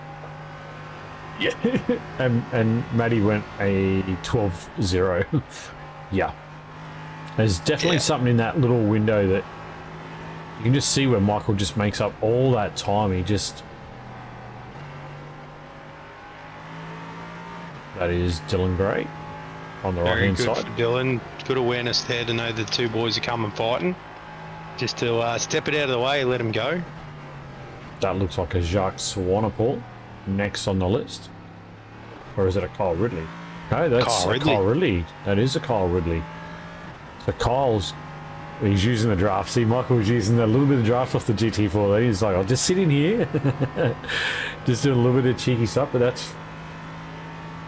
Yeah. and Matty went a 12.0. Yeah. There's definitely something in that little window that you can just see where Michael just makes up all that time. He just... That is Dylan Gray on the Very right-hand good side. for Dylan. Good awareness there to know the two boys are coming fighting. Just to step it out of the way, let him go. That looks like a Jacques Swanepoel next on the list. Or is it a Kyle Ridley? No, that's Kyle a Ridley. Kyle Ridley. That is a Kyle Ridley. So Kyle's He's using the draft. See, Michael was using a little bit of draft off the GT4 there. He's like, I'll just sit in here. Just doing a little bit of cheeky stuff, but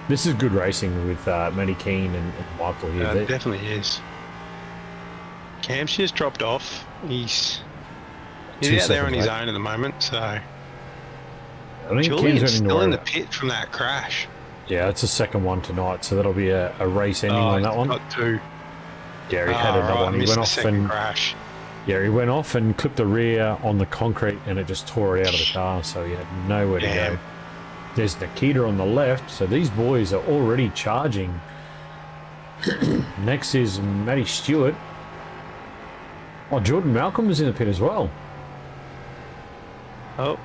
this is good racing with Matty Keane and Michael here. It definitely is. Cam's just dropped off. He's out there on his own at the moment, so... I think Julian's still in the pit from that crash. Yeah, it's the second one tonight, so that'll be a race ending on that one. Got two. Yeah, he had another one. He went off and crash. Yeah, he went off and clipped the rear on the concrete, and it just tore it out of the car, so he had nowhere to go. There's Nikita on the left, so these boys are already charging. Next is Matty Stewart. Oh, Jordan Malcolm is in the pit as well. Oh.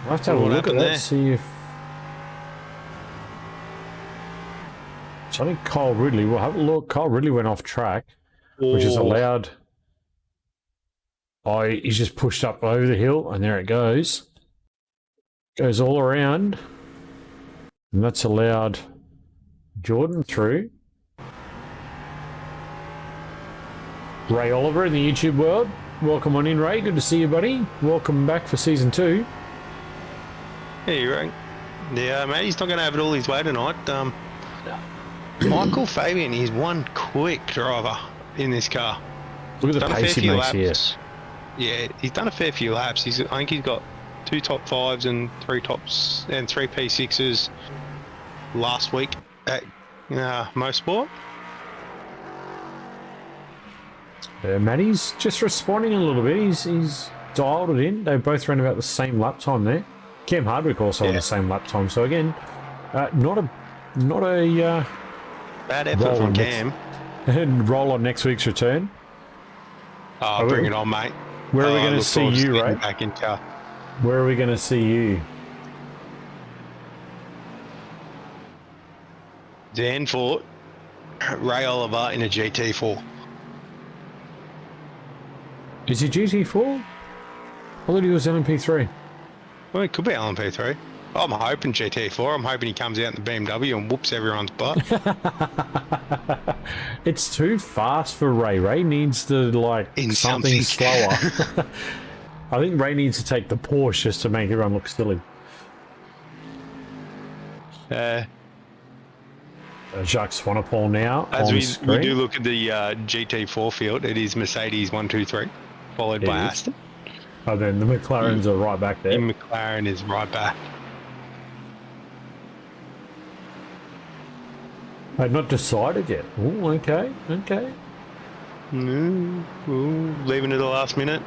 I'll have to have a look at that, see if... So I think Kyle Ridley, we'll have a look. Kyle Ridley went off track, which is allowed. Oh, he's just pushed up over the hill, and there it goes. Goes all around, and that's allowed Jordan through. Ray Oliver in the YouTube world. Welcome on in, Ray. Good to see you, buddy. Welcome back for season 2. Yeah, you're right. Yeah, mate, he's not going to have it all his way tonight. Michael Fabian is one quick driver in this car. Look at the pace he makes here. Yeah, he's done a fair few laps. I think he's got 2 top 5s and 3 tops and 3 P6s last week at Motosport. Matty's just responding a little bit. He's dialed it in. They both ran about the same lap time there. Cam Hardwick also on the same lap time. So again, not a bad effort from Cam. And roll on next week's return. Oh, bring it on, mate. Where are we going to see you, Ray? Back in car. Where are we going to see you? Danforth, Ray Oliver in a GT4. Is he GT4? I thought he was LMP3. Well, it could be LMP3. I'm hoping GT4. I'm hoping he comes out in the BMW and whoops everyone's butt. It's too fast for Ray. Ray needs to, something slower. I think Ray needs to take the Porsche just to make everyone look silly. Jacques Swanepoel now as on we screen. do look at the GT4 field, it is Mercedes 1, 2, 3, followed by Aston. Oh, then the McLarens are right back there. And McLaren is right back. They've not decided yet. Oh, okay. Leaving it the last minute.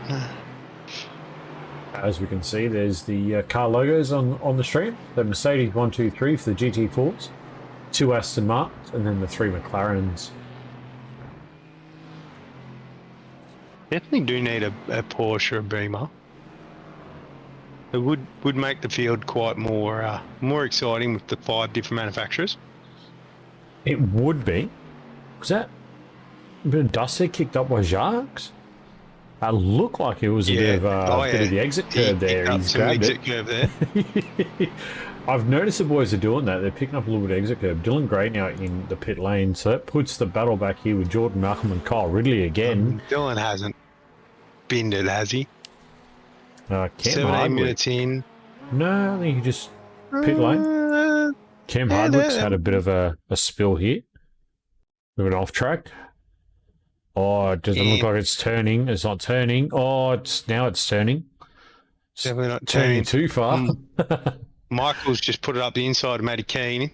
As we can see, there's the car logos on the stream. The Mercedes 1, 2, 3 for the GT4s, 2 Aston Martins, and then the 3 McLarens. Definitely do need a Porsche or a Beamer. It would make the field quite more exciting with the 5 different manufacturers. It would be. Was that a bit of dust there kicked up by Jacques? It looked like it was a bit of the exit curve there. He's grabbed it. Curve there. I've noticed the boys are doing that. They're picking up a little bit of exit curve. Dylan Gray now in the pit lane, so that puts the battle back here with Jordan Malcolm and Kyle Ridley again. Dylan hasn't binned it, has he? 17 Hardwick. minutes in. No, I think he just pit lane. Cam Hardwick's had a bit of a spill here. Moving off track. Oh, it doesn't look like it's turning. It's not turning. Oh, now it's turning. Definitely not turning too far. Michael's just put it up the inside of Matty Keane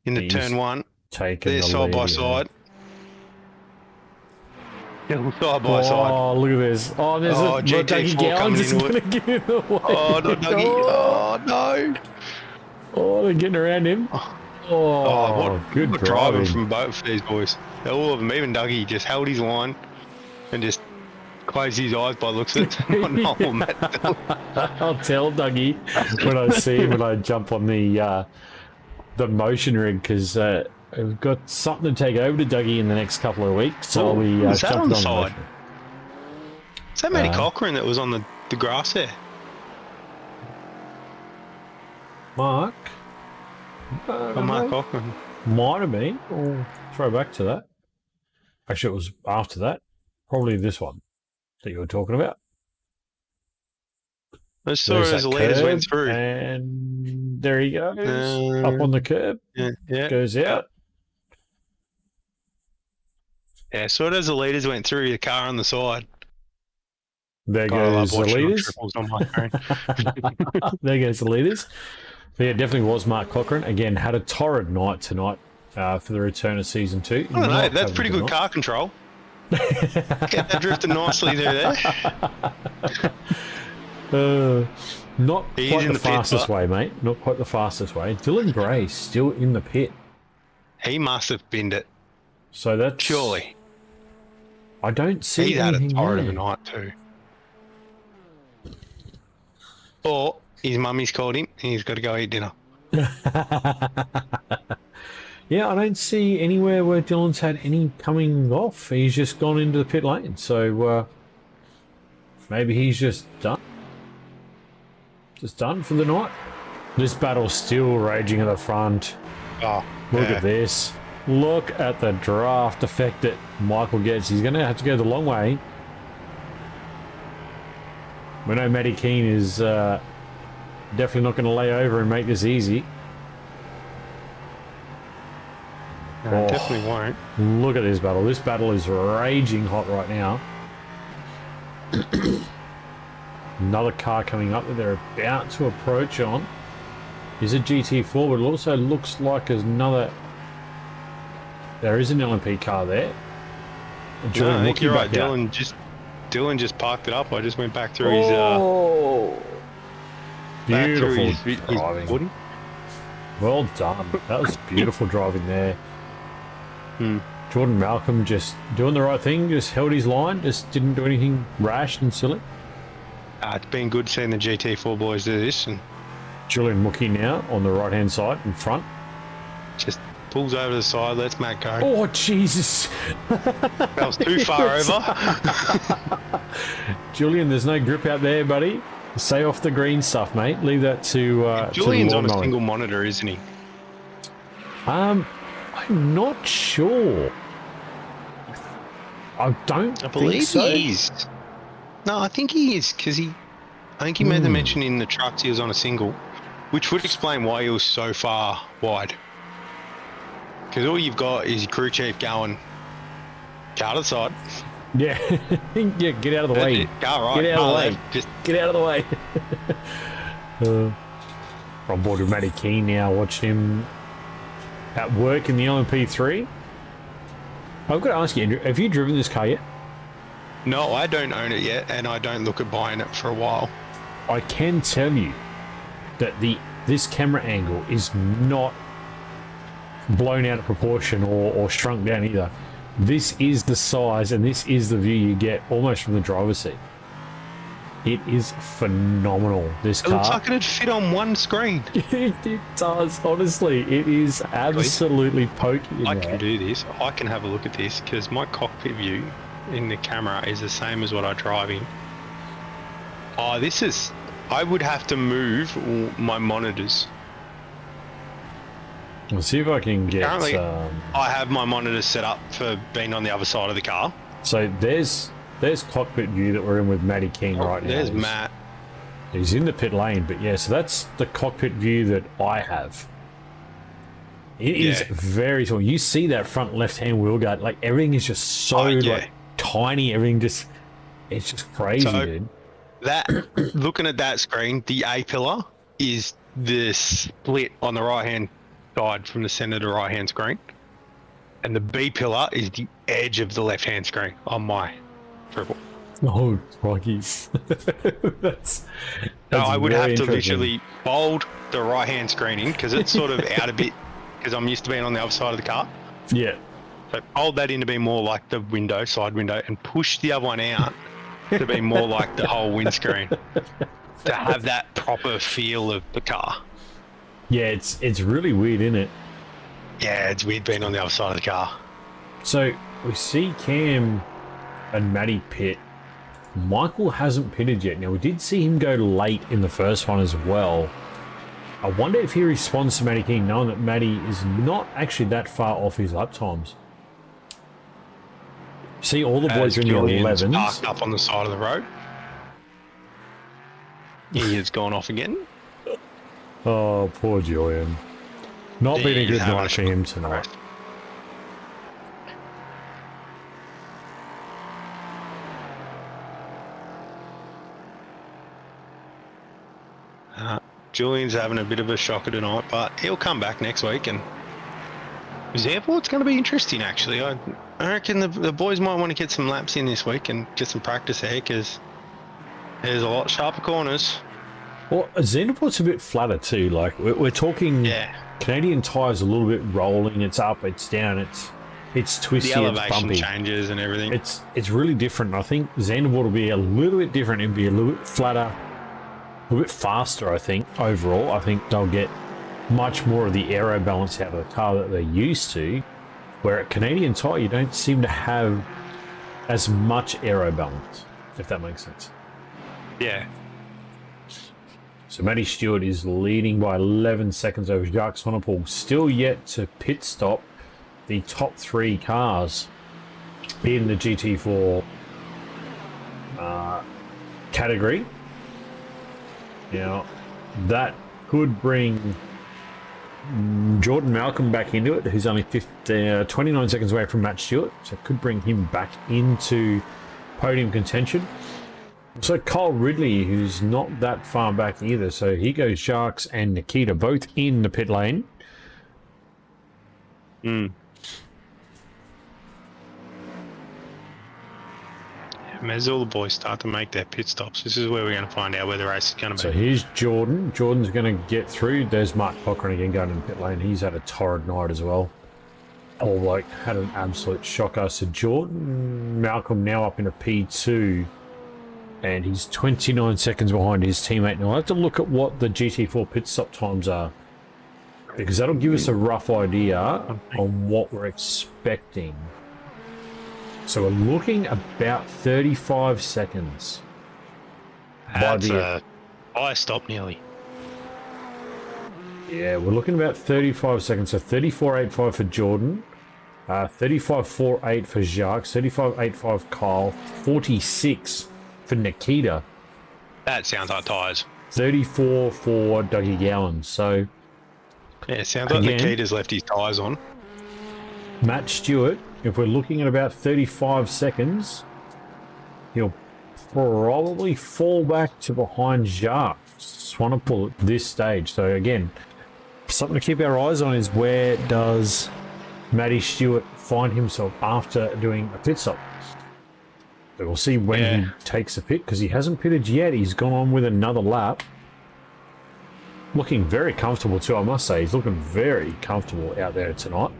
in the turn 1. They're side by side. Side by side. Oh, look at this. Oh, there's a Dougie Gowans is going to give it away. Oh, not Dougie. Oh, no. Oh, they're getting around him. Oh, good driving from both of these boys. All of them, even Dougie, just held his line and just closed his eyes by the looks of it. I'll tell Dougie when I see him when I jump on the motion rig, because we've got something to take over to Dougie in the next couple of weeks. So I'll be jumping on the side. Is that Matty Cochran that was on the grass there? Mark? Mark Cochran. Might have been. We'll throw back to that. Actually, it was after that. Probably this one that you were talking about. I saw There's as that the leaders curb, went through. and there he goes. Up on the curb. Yeah. Goes out. Yeah, saw it as the leaders went through the car on the side. There God, I love goes the watching on leaders. triples on my screen. There goes the leaders. But yeah, definitely was Mark Cochran. Again, had a torrid night tonight for the return of season 2. I don't know, that's pretty good car control. Get that drifting nicely there. Not He's quite in the the pit, fastest but- way, mate. Not quite the fastest way. Dylan Gray still in the pit. He must have binned it, So that's... surely. I don't see He's had a anything torrid of a there. night too. Or his mummy's called him and he's got to go eat dinner. Yeah, I don't see anywhere where Dylan's had any coming off. He's just gone into the pit lane. So maybe he's just done. Just done for the night. This battle's still raging at the front. Oh, Look at this. Look at the draft effect that Michael gets. He's going to have to go the long way. We know Matty Keane is definitely not going to lay over and make this easy. No, definitely won't. Look at this battle. This battle is raging hot right now. Another car coming up that they're about to approach on is a GT4, but it also looks like there's another... There is an LMP car there. No, I think Wookie you're right. back out. Dylan just parked it up. I just went back through his Beautiful his driving. body. Well done. That was beautiful driving there. Hmm. Jordan Malcolm just doing the right thing, just held his line, just didn't do anything rash and silly. It's been good seeing the GT4 boys do this and Julian Mookie now on the right hand side in front. just pulls over to the side, lets Matt go. Oh, Jesus. That was too far over. Julian, there's no grip out there, buddy. Stay off the green stuff, mate. Leave that to Julian's to the on a lawn single monitor, isn't he? mowing. I'm not sure. I don't I think believe so. he is. No, I think he is because I think he made the mention in the trucks he was on a single, which would explain why he was so far wide. Because all you've got is your crew chief going, car to the side. Yeah. Yeah, get out of the way. Car right. Get out of the way. left, just Get out of the way. On board with Matty Keane now, watching him at work in the LMP3. I've got to ask you, Andrew, have you driven this car yet? no, I don't own it yet, and I don't look at buying it for a while. I can tell you that this camera angle is not blown out of proportion or shrunk down either. This is the size and this is the view you get almost from the driver's seat. It is phenomenal, this It looks car. like it'd fit on one screen. It does, honestly. It is absolutely pokey in I there. can do this. I can have a look at this because my cockpit view in the camera is the same as what I drive in. Oh, this is... I would have to move my monitors. Let's see if I can get... Currently, I have my monitors set up for being on the other side of the car. so there's cockpit view that we're in with Matty King right now. There's Matt. He's in the pit lane, but yeah, so that's the cockpit view that I have. It is Yeah. very small. You see that front left-hand wheel guard, like everything is just so Oh, yeah. like tiny. Everything just, it's just crazy, So- dude. That looking at that screen, the A pillar is the split on the right hand side from the center to right hand screen, and the B pillar is the edge of the left hand screen on my triple. Oh, Rockies. that's No, I would have very to interesting. literally fold the right hand screen in because it's sort of out a bit because I'm used to being on the other side of the car. Yeah. So fold that in to be more like the window, side window, and push the other one out to be more like the whole windscreen. To have that proper feel of the car. Yeah, it's really weird, isn't it? Yeah, it's weird being on the other side of the car. So we see Cam and Matty pit. Michael hasn't pitted yet. Now we did see him go late in the first one as well. I wonder if he responds to Matty King knowing that Matty is not actually that far off his lap times. See, all the boys are in the Julian's 11s. parked up on the side of the road. He has gone off again. Oh, poor Julian. Not been a good night for him tonight. Julian's having a bit of a shocker tonight, but he'll come back next week. And his airport's going to be interesting, actually. I reckon the boys might want to get some laps in this week and get some practice there, because there's a lot sharper corners. Well, Xenoport's a bit flatter too. Like we're talking, Canadian Tire's a little bit rolling. It's up, it's down, it's twisty, the elevation it's bumpy. changes and everything. It's really different. I think Xenoport will be a little bit different and be a little bit flatter, a little bit faster. I think overall, I think they'll get much more of the aero balance out of the car that they're used to. Where at Canadian Tire, you don't seem to have as much aero balance, if that makes sense. Yeah. So Matty Stewart is leading by 11 seconds over Jacques Swanepoel. Still yet to pit stop the top 3 cars in the GT4 category. Now, that could bring Jordan Malcolm back into it, who's only 29 seconds away from Matt Stewart. So it could bring him back into podium contention. So Kyle Ridley, who's not that far back either. So he goes Sharks and Nikita both in the pit lane. As all the boys start to make their pit stops, this is where we're going to find out where the race is going to be. So here's Jordan. Jordan's going to get through. There's Mark Cochran again going in the pit lane. He's had a torrid night as well. Oh, like, had an absolute shocker. So Jordan Malcolm now up in a P2. And he's 29 seconds behind his teammate. Now, I'll have to look at what the GT4 pit stop times are, because that'll give us a rough idea on what we're expecting. So we're looking about 35 seconds. That's a high stop nearly. Yeah, we're looking about 35 seconds. So 34.85 for Jordan, 35.48 for Jacques, 35.85 Kyle, 46 for Nikita. That sounds like tyres. 34 for Dougie Gowan. So yeah, it sounds like Nikita's left his tyres on. Matt Stewart, if we're looking at about 35 seconds, he'll probably fall back to behind Jacques Swanepoel at this stage. So again, something to keep our eyes on is where does Matty Stewart find himself after doing a pit stop. So we'll see when he takes a pit, because he hasn't pitted yet. He's gone on with another lap. Looking very comfortable too, I must say. He's looking very comfortable out there tonight.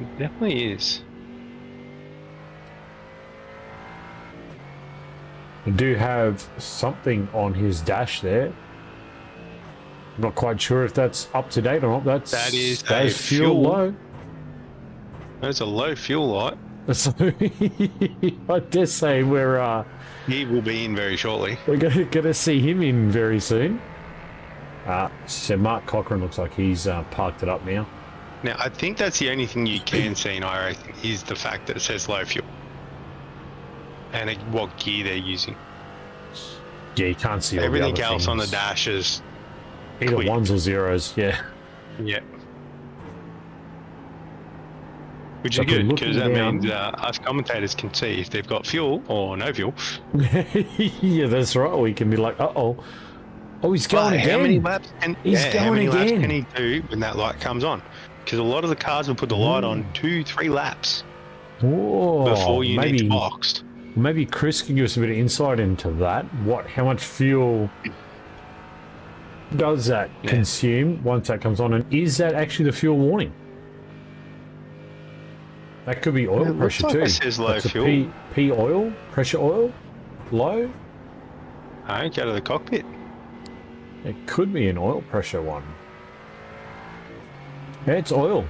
It definitely is. We do have something on his dash there. I'm not quite sure if that's up to date or not. That is fuel low. That's a low fuel light. So I dare say he will be in very shortly. We're going to see him in very soon. So Mark Cochran looks like he's parked it up now. Now, I think that's the only thing you can see in iRacing is the fact that it says low fuel. And what gear they're using. Yeah, you can't see everything else on the dash is either quick. Ones or zeros, yeah. Yeah. Which is good, because that means us commentators can see if they've got fuel or no fuel. Yeah, that's right. We can be like, uh-oh. Oh, he's going again. How many laps can he do when that light comes on? Because a lot of the cars will put the light on 2-3 laps before you need to box. Maybe Chris can give us a bit of insight into that. How much fuel does that consume once that comes on? And is that actually the fuel warning? That could be oil pressure too. It says low fuel. P oil? Pressure oil? Low? I go to the cockpit. It could be an oil pressure one. Yeah, it's oil.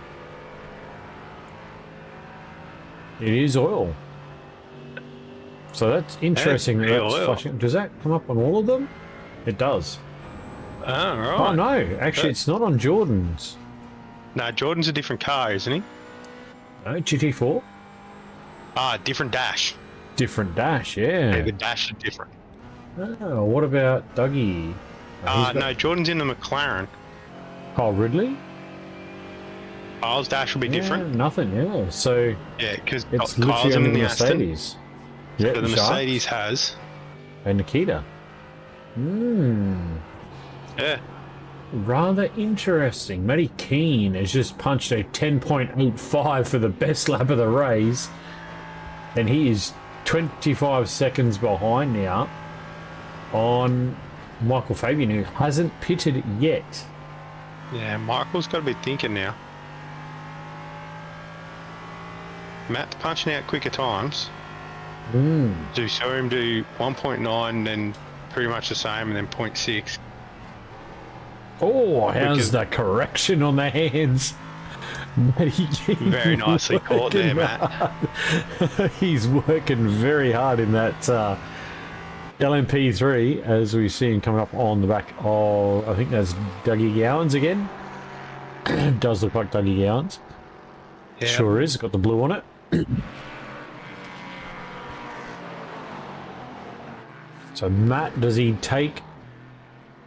It is oil. So that's interesting. That's flashing. Does that come up on all of them? It does. Oh, right. Oh, no. Actually, it's not on Jordan's. No, Jordan's a different car, isn't he? No, GT4? Different dash. Different dash, yeah. Yeah, the dash is different. Oh, what about Dougie? No, Jordan's in the McLaren. Oh, Ridley? Kyle's dash will be different. Nothing, yeah. So Yeah, because it's Kyle's literally in only the the Aston. Mercedes. So Yeah, the Sharks Mercedes has. and Nikita. Yeah. Rather interesting. Matty Keane has just punched a 10.85 for the best lap of the race. And he is 25 seconds behind now on Michael Fabian, who hasn't pitted yet. Yeah, Michael's got to be thinking now. Matt's punching out quicker times. So you saw him do 1.9, then pretty much the same, and then 0.6. Oh, how's the correction on the hands? Matty Keane Very nicely caught there, working Matt. hard. He's working very hard in that LMP3, as we see him coming up on the back of, I think that's Dougie Gowans again. Does look like Dougie Gowans. Yeah. Sure is. Got the blue on it. So Matt, does he take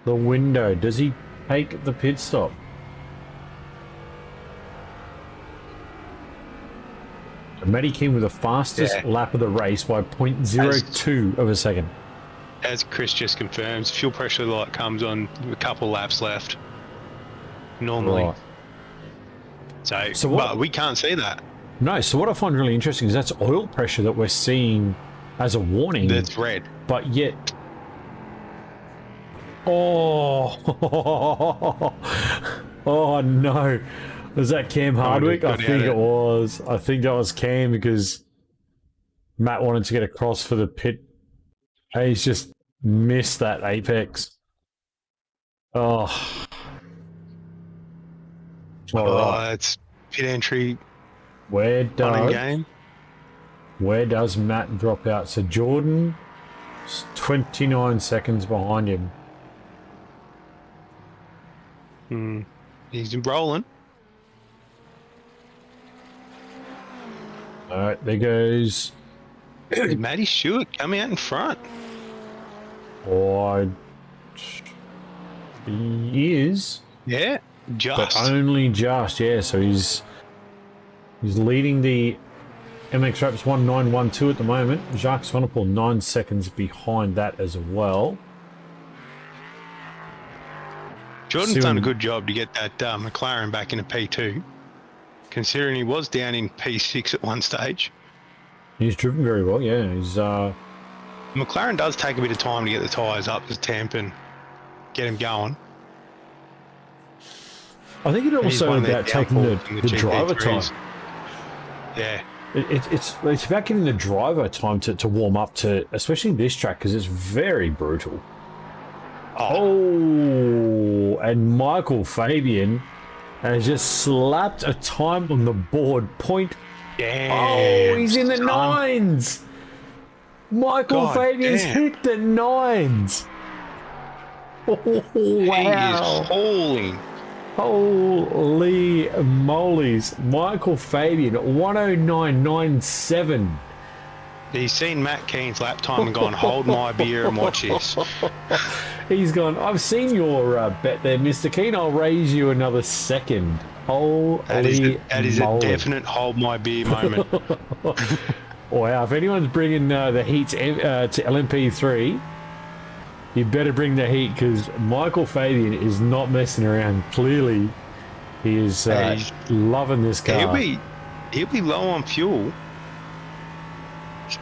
the window? Does he take the pit stop? So Matty King with the fastest lap of the race by 0.02 of a second. As Chris just confirms, fuel pressure light comes on with a couple laps left. Normally. Right. So what- but we can't see that. No, so what I find really interesting is that's oil pressure that we're seeing as a warning. That's red. But yet... Oh! Oh no! Was that Cam Hardwick? I think it was. I think that was Cam because Matt wanted to get across for the pit. And he's just missed that apex. Oh. Alright. It's pit entry Where on does... game. Where does Matt drop out? So Jordan is 29 seconds behind him. He's rolling. All right, there goes. Matty Stewart coming out in front. Oh, he is, Yeah, but just. only just. Yeah, so he's leading the MX Raps 1912 at the moment. Jacques Van der Poel 9 seconds behind that as well. Jordan's done a good job to get that McLaren back into P2, considering he was down in P6 at one stage. He's driven very well. Yeah, he's McLaren does take a bit of time to get the tyres up to temp and get him going. I think it's He's also one of their about taking the downfalls in the driver time. GP3s. Yeah. It's about getting the driver time to warm up to, especially this track, because it's very brutal. Oh, and Michael Fabian has just slapped a time on the board. Oh, he's in the nines. Michael Fabian's hit the nines. Oh, wow. He is hauling. Holy molies. Michael Fabian, 109.97. He's seen Matt Keane's lap time and gone, hold my beer and watch this. He's gone, I've seen your bet there, Mr. Keane. I'll raise you another second. Holy That is a moly. definite hold my beer moment. Wow, if anyone's bringing the heat to LMP3, you better bring the heat, because Michael Fabian is not messing around. Clearly, he is loving this car. He'll be low on fuel.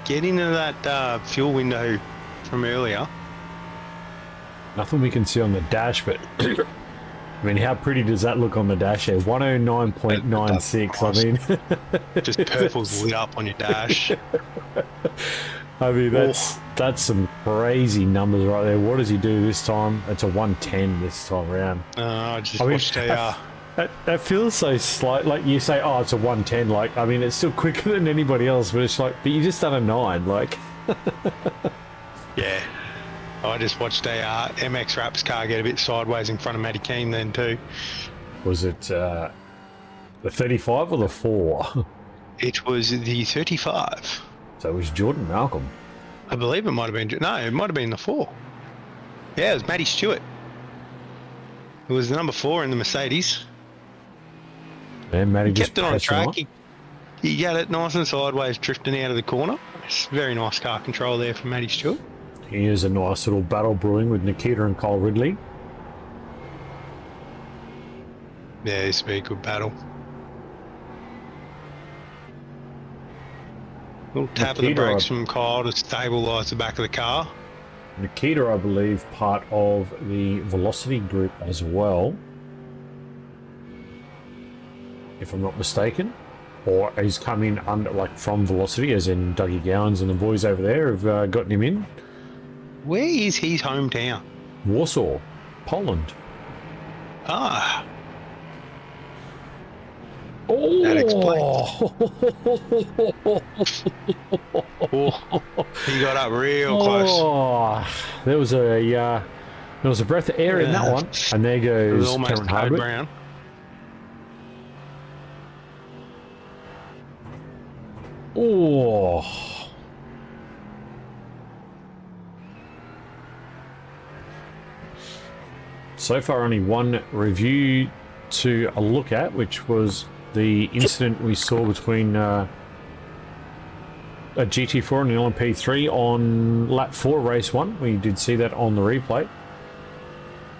Get into that fuel window from earlier. Nothing we can see on the dash, but I mean, how pretty does that look on the dash here? 109.96. I mean, Just purple's lit up on your dash. I mean, that's some crazy numbers right there. What does he do this time? It's a 110 this time around. I just watched that feels so slight. Like you say, oh, it's a 110. Like, I mean, it's still quicker than anybody else, but it's like, but you just done a 9. Like, yeah. I just watched a MX Raps car get a bit sideways in front of Matty Keane then too. was it the 35 or the 4? It was the 35. So it was Jordan Malcolm. I believe it might have been. No, it might have been the 4. Yeah, it was Matty Stewart. It was the number 4 in the Mercedes. And Matty He just kept it on pressed track. on. He got it nice and sideways, drifting out of the corner. It's very nice car control there from Matty Stewart. Here's a nice little battle brewing with Nikita and Cole Ridley. Yeah, this would be a good battle. Little tap of the Nikita, brakes from Kyle to stabilise the back of the car. Nikita, I believe, part of the Velocity group as well, if I'm not mistaken. Or he's come in under, like, from Velocity, as in Dougie Gowans and the boys over there have gotten him in. Where is his hometown? Warsaw, Poland. Ah, Oh, that oh, he got up real close. Oh, there was a breath of air in that one, and there It was goes almost Cameron Code Hardwick. Brown. Oh, so far only one review to a look at, which was the incident we saw between a GT4 and the LMP3 on lap 4 race 1. We did see that on the replay.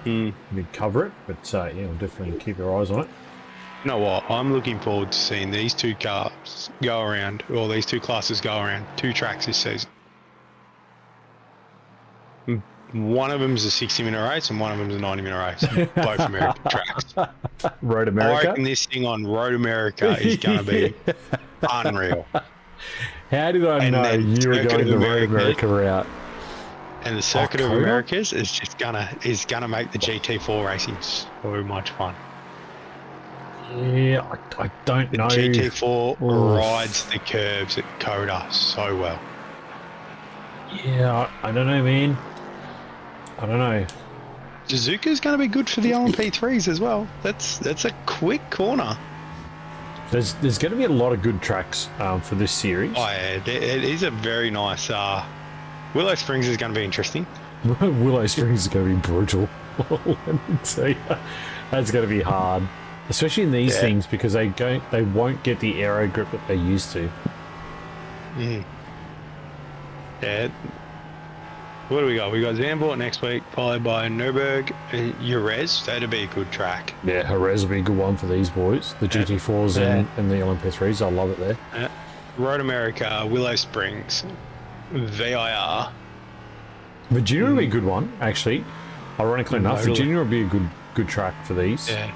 We did cover it, but yeah, we'll definitely keep your eyes on it. You know what? I'm looking forward to seeing these two cars go around, or these two classes go around 2 tracks this season. One of them's a 60-minute race and one of them's a 90-minute race. Both American tracks. Road I America. reckon this thing on Road America is going to be unreal. How did I And know then you were Circuit going of the Road America. America route? And the Circuit of Coda? Americas is just gonna make the GT4 racing so much fun. Yeah, I don't The know. GT4 Oof. rides the curves at Coda so well. Yeah, I don't know, man. I don't know. Suzuka's going to be good for the LMP3s as well. That's a quick corner. There's going to be a lot of good tracks for this series. Oh, yeah, it is a very nice. Willow Springs is going to be interesting. Willow Springs is going to be brutal. Let me tell you, that's going to be hard, especially in these things, because they won't get the aero grip that they used to. Yeah. What do we got? We got Zandvoort next week, followed by Nürburgring, Jerez. That'd be a good track. Yeah, Jerez will be a good one for these boys. The GT4s and the LMP3s, I love it there. Road America, Willow Springs, VIR. Virginia will be a good one, actually. Ironically enough, Totally. Virginia will be a good track for these. Yeah.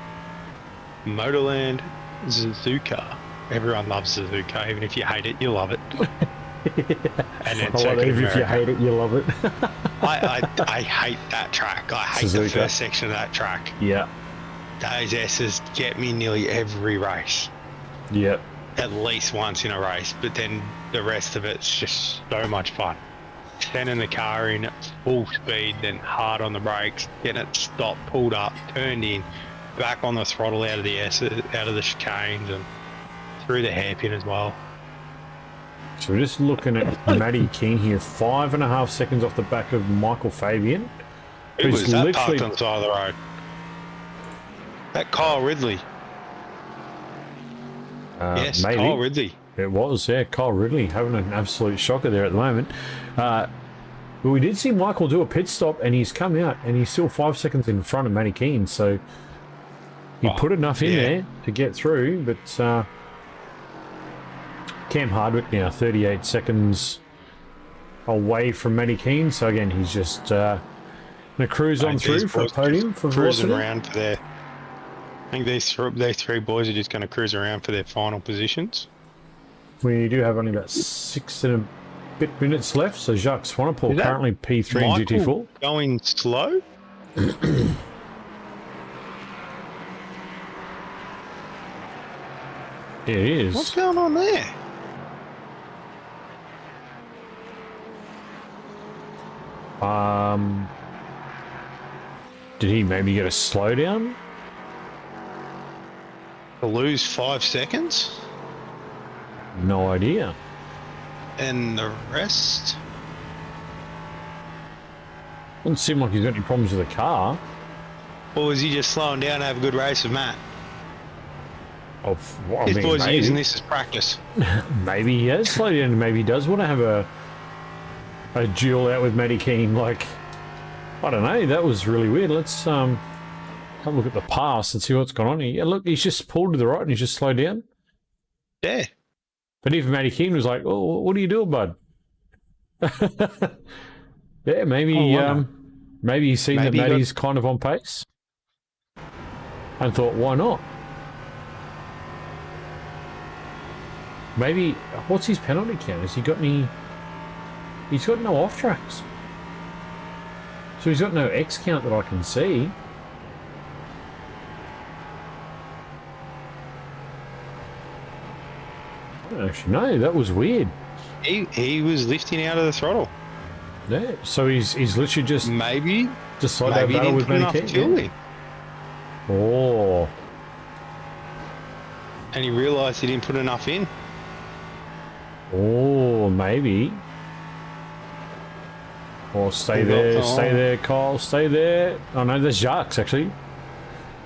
Motorland, Suzuka. Everyone loves Suzuka. Even if you hate it, you love it. And then I love Circuit it. of If you America. hate it, you love it. I hate that track. I hate the Suzuka. first section of that track. Yeah, Those S's get me nearly every race. yeah. At least once in a race. But then the rest of it's just so much fun. Sending the car in at full speed, then hard on the brakes, getting it stopped, pulled up, turned in, back on the throttle out of the chicanes and through the hairpin as well. So we're just looking at Matty King here, 5.5 seconds off the back of Michael Fabian. Who who's was that literally- parked on the side of the road? That Kyle Ridley. Yes, maybe. Kyle Ridley. It was, yeah. Kyle Ridley having an absolute shocker there at the moment. But we did see Michael do a pit stop, and he's come out, and he's still 5 seconds in front of Matty Keane. So he put enough in there to get through. But Cam Hardwick now 38 seconds away from Matty Keane. So again, he's just going to cruise on through for a podium for cruising Velocity. around for their. I think these three boys are just going to cruise around for their final positions. We do have only about 6 and a bit minutes left. So Jacques Swanepoel Is that currently P3 and GT4. Michael going slow? Yeah, it is. What's going on there? Did he maybe get a slowdown? To lose 5 seconds? No idea. And the rest? Doesn't seem like he's got any problems with the car. Or was he just slowing down to have a good race with Matt? Oh, well, I His mean, boys are maybe. using this as practice. Maybe he has slowed down. Maybe he does want to have a duel out with Matty Keane. Like, I don't know. That was really weird. Let's have a look at the past and see what's going on here. Yeah, look, he's just pulled to the right and he's just slowed down. Yeah. But even Matty Keane was like, "Oh, what are you doing, bud?" Yeah, maybe maybe he's seen Maybe that Matty's kind of on pace and thought, "Why not?" Maybe what's his penalty count? Has he got any? He's got no off tracks, so he's got no X count that I can see. I don't actually know. That was weird. He was lifting out of the throttle. Yeah, so he's literally just Maybe decided that he battle didn't with put enough Matty fuel Keane. in. Oh, And he realised he didn't put enough in. oh, maybe. Or stay there, Kyle, stay there. Oh no, there's Jacques actually.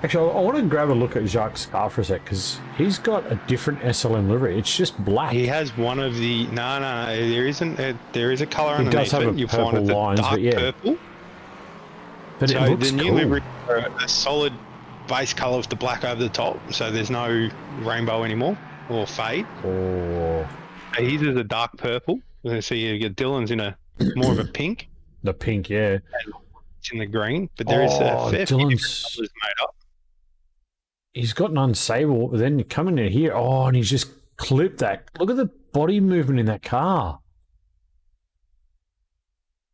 Actually, I want to grab a look at Jacques' car for a sec because he's got a different SLM livery. It's just black. He has one of the no. There isn't. There is a colour It underneath does have it. a You'll purple find it the lines, dark but yeah. purple. But So it looks the new cool. livery are a solid base colour with the black over the top. So there's no rainbow anymore or fade. Oh, So his is a dark purple. So you get Dylan's in a more of a pink. the pink, yeah. It's in the green, but there is a fair few different Dylan's. colours made up. He's got an unsable, but then you come in here. Oh, and he's just clipped that. Look at the body movement in that car.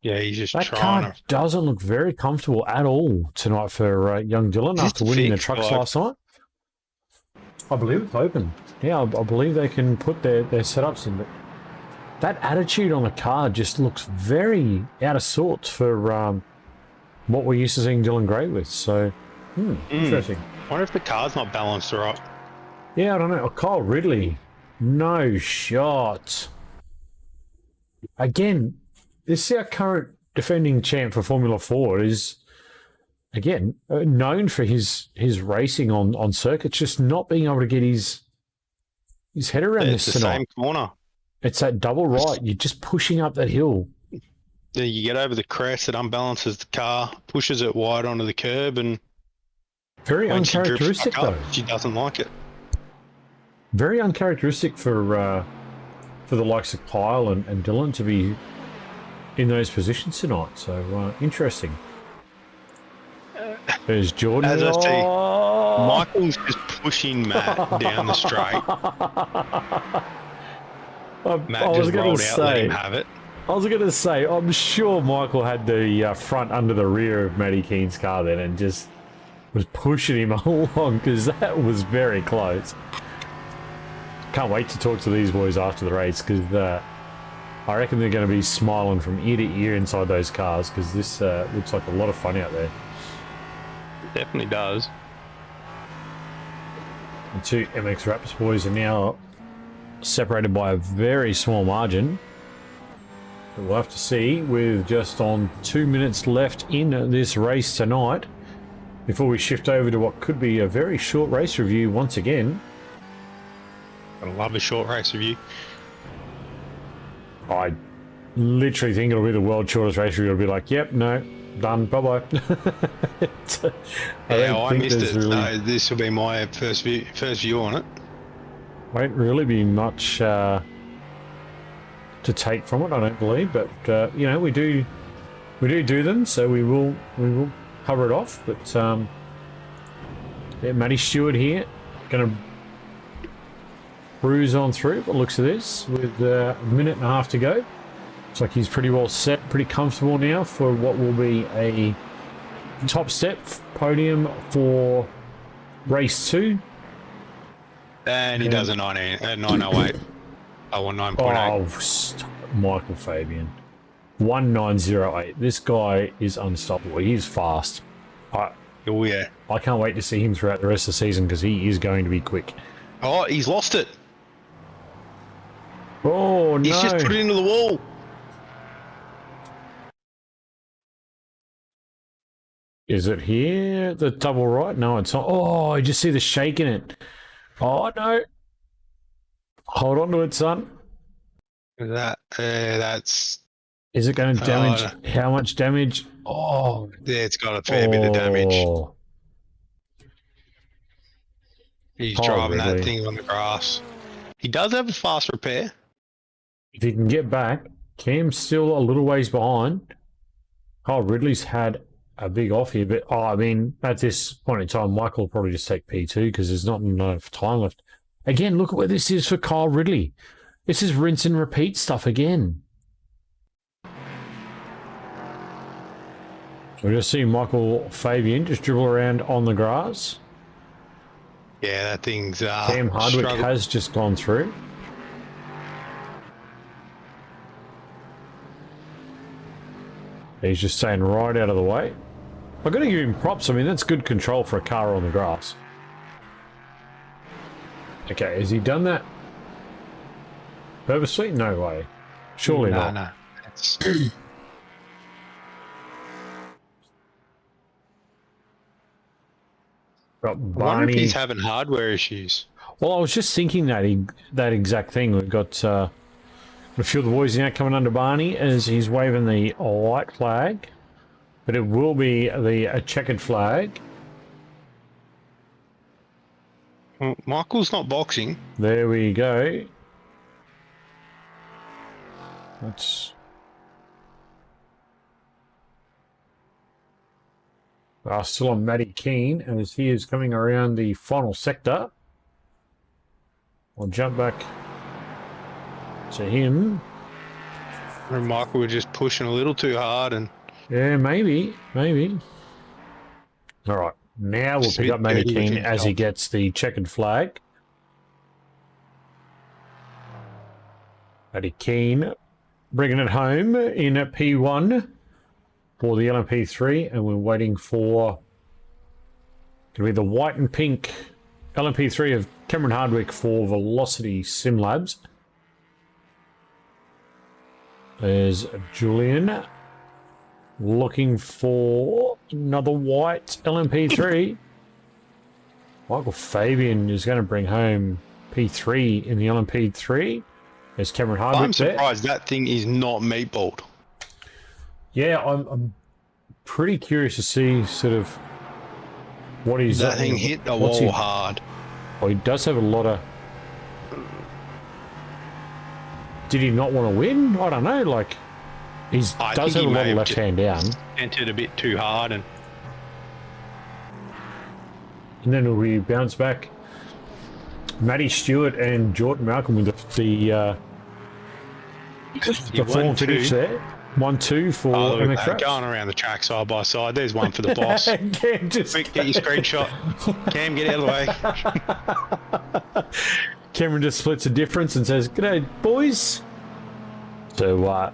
Yeah, he's just That trying car to. doesn't look very comfortable at all tonight for young Dylan Is after this winning the fixed, trucks like- last night. I believe it's open. Yeah, I believe they can put their setups in. But that attitude on the car just looks very out of sorts for what we're used to seeing Dylan Gray with. So, interesting. I wonder if the car's not balanced right. Yeah, I don't know. Kyle Ridley, no shot. Again, this is our current defending champ for Formula 4 is, again, known for his racing on circuits, just not being able to get his head around It's this the tonight. same corner. It's that double right. You're just pushing up that hill. Then you get over the crest, it unbalances the car, pushes it wide onto the curb, and Very when she drifts uncharacteristic, back up, though. she doesn't like it. Very uncharacteristic for the likes of Kyle and Dylan to be in those positions tonight. So interesting. There's Jordan. As I say, Oh! Michael's just pushing Matt down the straight. Matt I was just going rolled to out, let say. him have it. I was going to say. I'm sure Michael had the front under the rear of Matty Keane's car then, and just was pushing him along because that was very close. Can't wait to talk to these boys after the race because I reckon they're going to be smiling from ear to ear inside those cars because this looks like a lot of fun out there. Definitely does. The two MX Raps boys are now separated by a very small margin. We'll have to see with just on 2 minutes left in this race tonight before we shift over to what could be a very short race review once again. I love a short race review. I literally think it'll be the world's shortest race review. It'll be like, yep, no, done, bye-bye. I missed it. So this will be my first view on it. Won't really be much to take from it, I don't believe. But you know, we do them, so we will cover it off. But yeah, Matty Stewart here, going to cruise on through. But looks of this with a minute and a half to go. Looks like he's pretty well set, pretty comfortable now for what will be a top step podium for race 2. And he does a 908. Oh, well, 9.8. Oh, stop it, Michael Fabian. 1908. This guy is unstoppable. He's fast. Oh, yeah. I can't wait to see him throughout the rest of the season because he is going to be quick. Oh, he's lost it. Oh, no. He's just put it into the wall. Is it here? The double right? No, it's not. Oh, I just see the shake in it. Oh, no. Hold on to it, son. That's... Is it going to damage? How much damage? Oh. Yeah, it's got a fair bit of damage. He's driving really? that thing on the grass. He does have a fast repair. If he can get back, Cam's still a little ways behind. Kyle Ridley's had a big off here, but I mean, at this point in time, Michael will probably just take P2 because there's not enough time left. Again, look at where this is for Kyle Ridley. This is rinse and repeat stuff again. We're just seeing Michael Fabian just dribble around on the grass. Yeah, that thing's... Cam Hardwick has just gone through. He's just staying right out of the way. I've got to give him props. I mean, that's good control for a car on the grass. Okay, has he done that purposely? No way. Surely not. No. That's... Got I wonder Barney. if he's having hardware issues. Well, I was just thinking that exact thing. We've got a few of the boys now coming under Barney as he's waving the white flag, but it will be a checkered flag. Well, Michael's not boxing. There we go. That's... still on Matty Keane as he is coming around the final sector. I'll jump back to him. And Michael was just pushing a little too hard and... Yeah, maybe. All right, now we'll pick up Matty Keane as he gets the checkered flag. Matty Keane bringing it home in at P1 for the LMP3, and we're waiting for... It'll be the white and pink LMP3 of Cameron Hardwick for Velocity Sim Labs. There's Julian looking for another white LMP3. Michael Fabian is going to bring home P3 in the LMP3. There's Cameron Hardwick. I'm surprised that thing is not meatballed. Yeah, I'm pretty curious to see sort of what he's... That thing hit the wall hard. Well, he does have a lot of... Did he not want to win? I don't know, like... He does have a lot of left hand down. Entered a bit too hard and then we bounce back. Matty Stewart and Jordan Malcolm with the form finish there. 1-2 for MX Raps. Going around the track side by side. There's one for the boss. Cam just... Quick, get your screenshot. Cam, get out of the way. Cameron just splits the difference and says, "G'day, boys." So,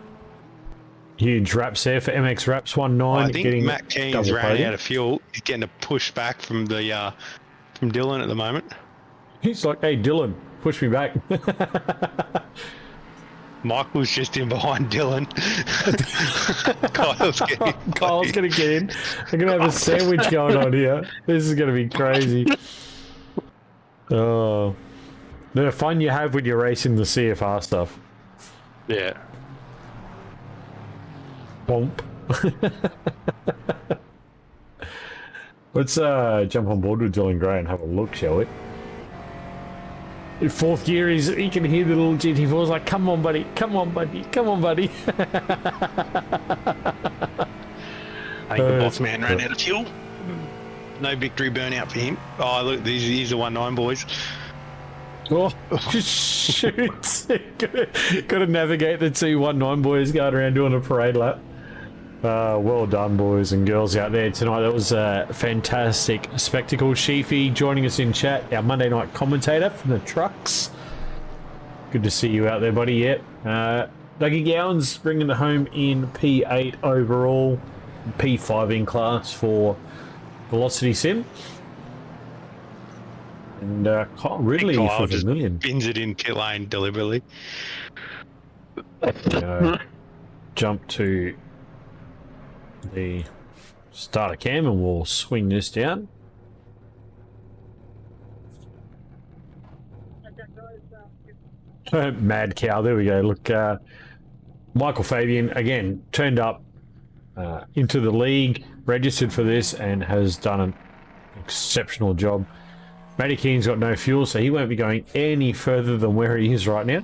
huge wraps there for MX Raps 1-9. I think Matt Keen's running out of fuel. He's getting a push back from the from Dylan at the moment. He's like, "Hey, Dylan, push me back." Michael's just in behind Dylan. Kyle's going to get in. They're going to have a sandwich going on here. This is going to be crazy. Oh, the fun you have when you're racing the CFR stuff. Yeah. Bump. Let's jump on board with Dylan Gray and have a look, shall we? In fourth gear, he can hear the little GT4s like, "Come on, buddy, come on, buddy, come on, buddy." I think the boss man ran out of fuel. No victory burnout for him. Oh, look, these are 1-9 boys. Oh, shoot. Got to navigate the 2-1-9 boys going around doing a parade lap. Well done, boys and girls out there tonight. That was a fantastic spectacle. Sheefy joining us in chat, our Monday night commentator from the trucks. Good to see you out there, buddy. Yep. Dougie Gowans bringing it home in P8 overall, P5 in class for Velocity Sim. And Kyle Ridley Kyle for just Vermilion. bins it in pit lane deliberately. Jump to the starter cam and we'll swing this down. Mad cow, there we go. Look, Michael Fabian again turned up into the league, registered for this, and has done an exceptional job. Matty Keane's got no fuel, so he won't be going any further than where he is right now.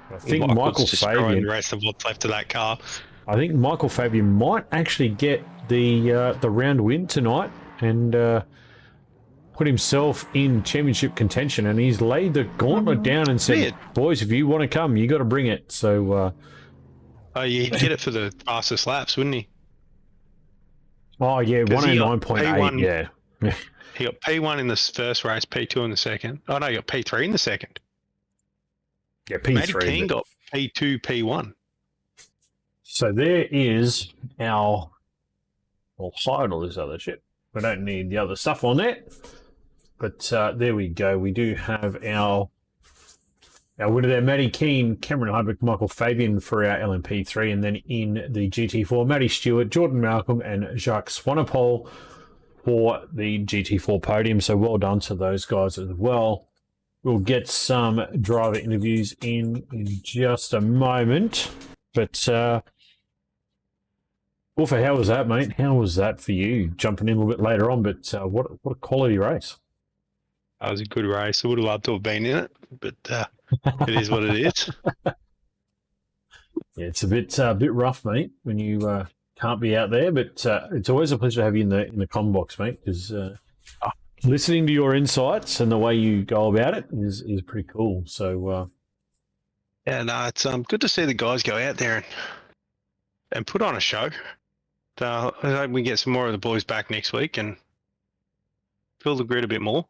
I think Michael Fabian. The rest of what's left of that car. I think Michael Fabian might actually get the round win tonight and put himself in championship contention. And he's laid the gauntlet down and said, "Boys, if you want to come, you got to bring it." So, he'd get it for the fastest laps, wouldn't he? Oh yeah, 109.8. Yeah, he got P1 in the first race, P2 in the second. Oh no, he got P3 in the second. Yeah, P3. Matty Keane got P2, P1. So there is our. We'll hide all this other shit. We don't need the other stuff on there. But there we go. We do have our winner there, Matty Keane, Cameron Hardwick, Michael Fabian for our LMP3, and then in the GT4, Matty Stewart, Jordan Malcolm, and Jacques Swanepoel for the GT4 podium. So well done to those guys as well. We'll get some driver interviews in just a moment. But Wolfer, how was that, mate? How was that for you? Jumping in a little bit later on, but what a quality race. That was a good race. I would have loved to have been in it, but it is what it is. Yeah, it's a bit rough, mate, when you can't be out there. But it's always a pleasure to have you in the comm box, mate. Because listening to your insights and the way you go about it is pretty cool. So yeah, no, it's good to see the guys go out there and put on a show. I hope we get some more of the boys back next week and fill the grid a bit more.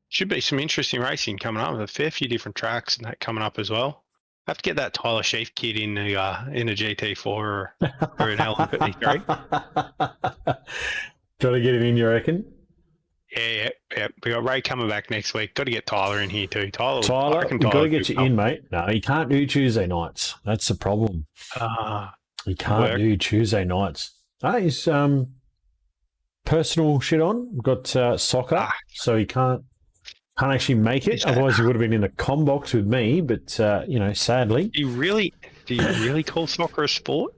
Should be some interesting racing coming up with a fair few different tracks and that coming up as well. Have to get that Tyler Sheaf kid in a GT4 or an LMP3. Got to get him in, you reckon? Yeah. We got Ray coming back next week. Got to get Tyler in here too. Tyler, we've got to get you in, mate. No, he can't do Tuesday nights. That's the problem. He can't do Tuesday nights. He's personal shit on. Got soccer, so he can't actually make it. Otherwise, he would have been in the comm box with me. But sadly, do you really call soccer a sport?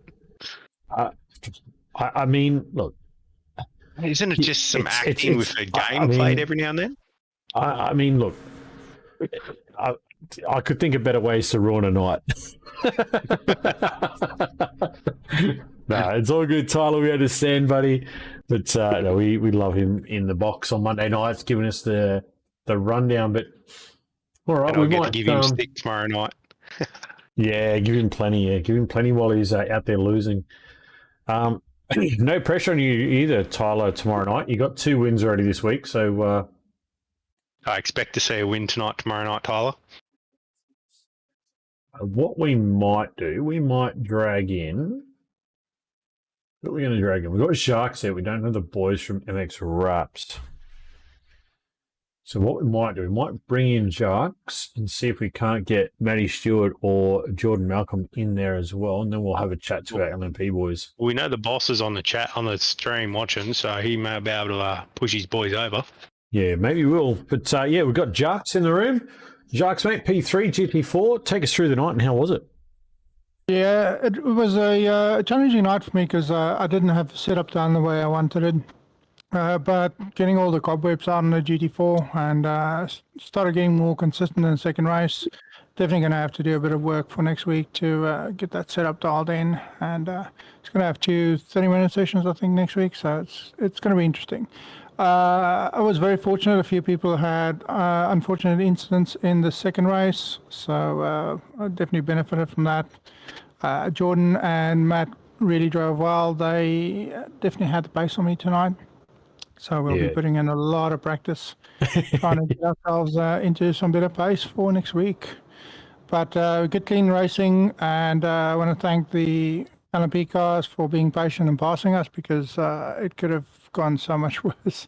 I mean, look. Isn't it just some acting with a game played every now and then? I mean, look, I could think of better ways to ruin a night. No, it's all good, Tyler. We understand, buddy. But no, we love him in the box on Monday nights, giving us the rundown. But all right, we might give him stick tomorrow night. Yeah, give him plenty. Yeah, give him plenty while he's out there losing. No pressure on you either, Tyler, tomorrow night. You got 2 wins already this week, so... I expect to see a win tomorrow night, Tyler. What we might do, we might drag in... What are we going to drag in? We've got Sharks there. We don't have the boys from MX Raps. So what we might do, we might bring in Sharks and see if we can't get Matty Stewart or Jordan Malcolm in there as well, and then we'll have a chat to our LMP boys. We know the boss is on the chat, on the stream watching, so he may be able to push his boys over. Yeah, maybe we'll. But yeah, we've got Jacques in the room. Jacques, mate, P3, GT4. Take us through the night and how was it? Yeah, it was a challenging night for me because I didn't have the setup done the way I wanted it. But getting all the cobwebs out on the GT4 and started getting more consistent in the second race. Definitely going to have to do a bit of work for next week to get that setup dialed in. And it's going to have 2 30-minute sessions, I think, next week. So it's going to be interesting. I was very fortunate. A few people had unfortunate incidents in the second race. So I definitely benefited from that. Jordan and Matt really drove well. They definitely had the pace on me tonight. So we'll be putting in a lot of practice, trying to get ourselves into some better pace for next week. But good clean racing, and I want to thank the LMP cars for being patient and passing us because it could have gone so much worse.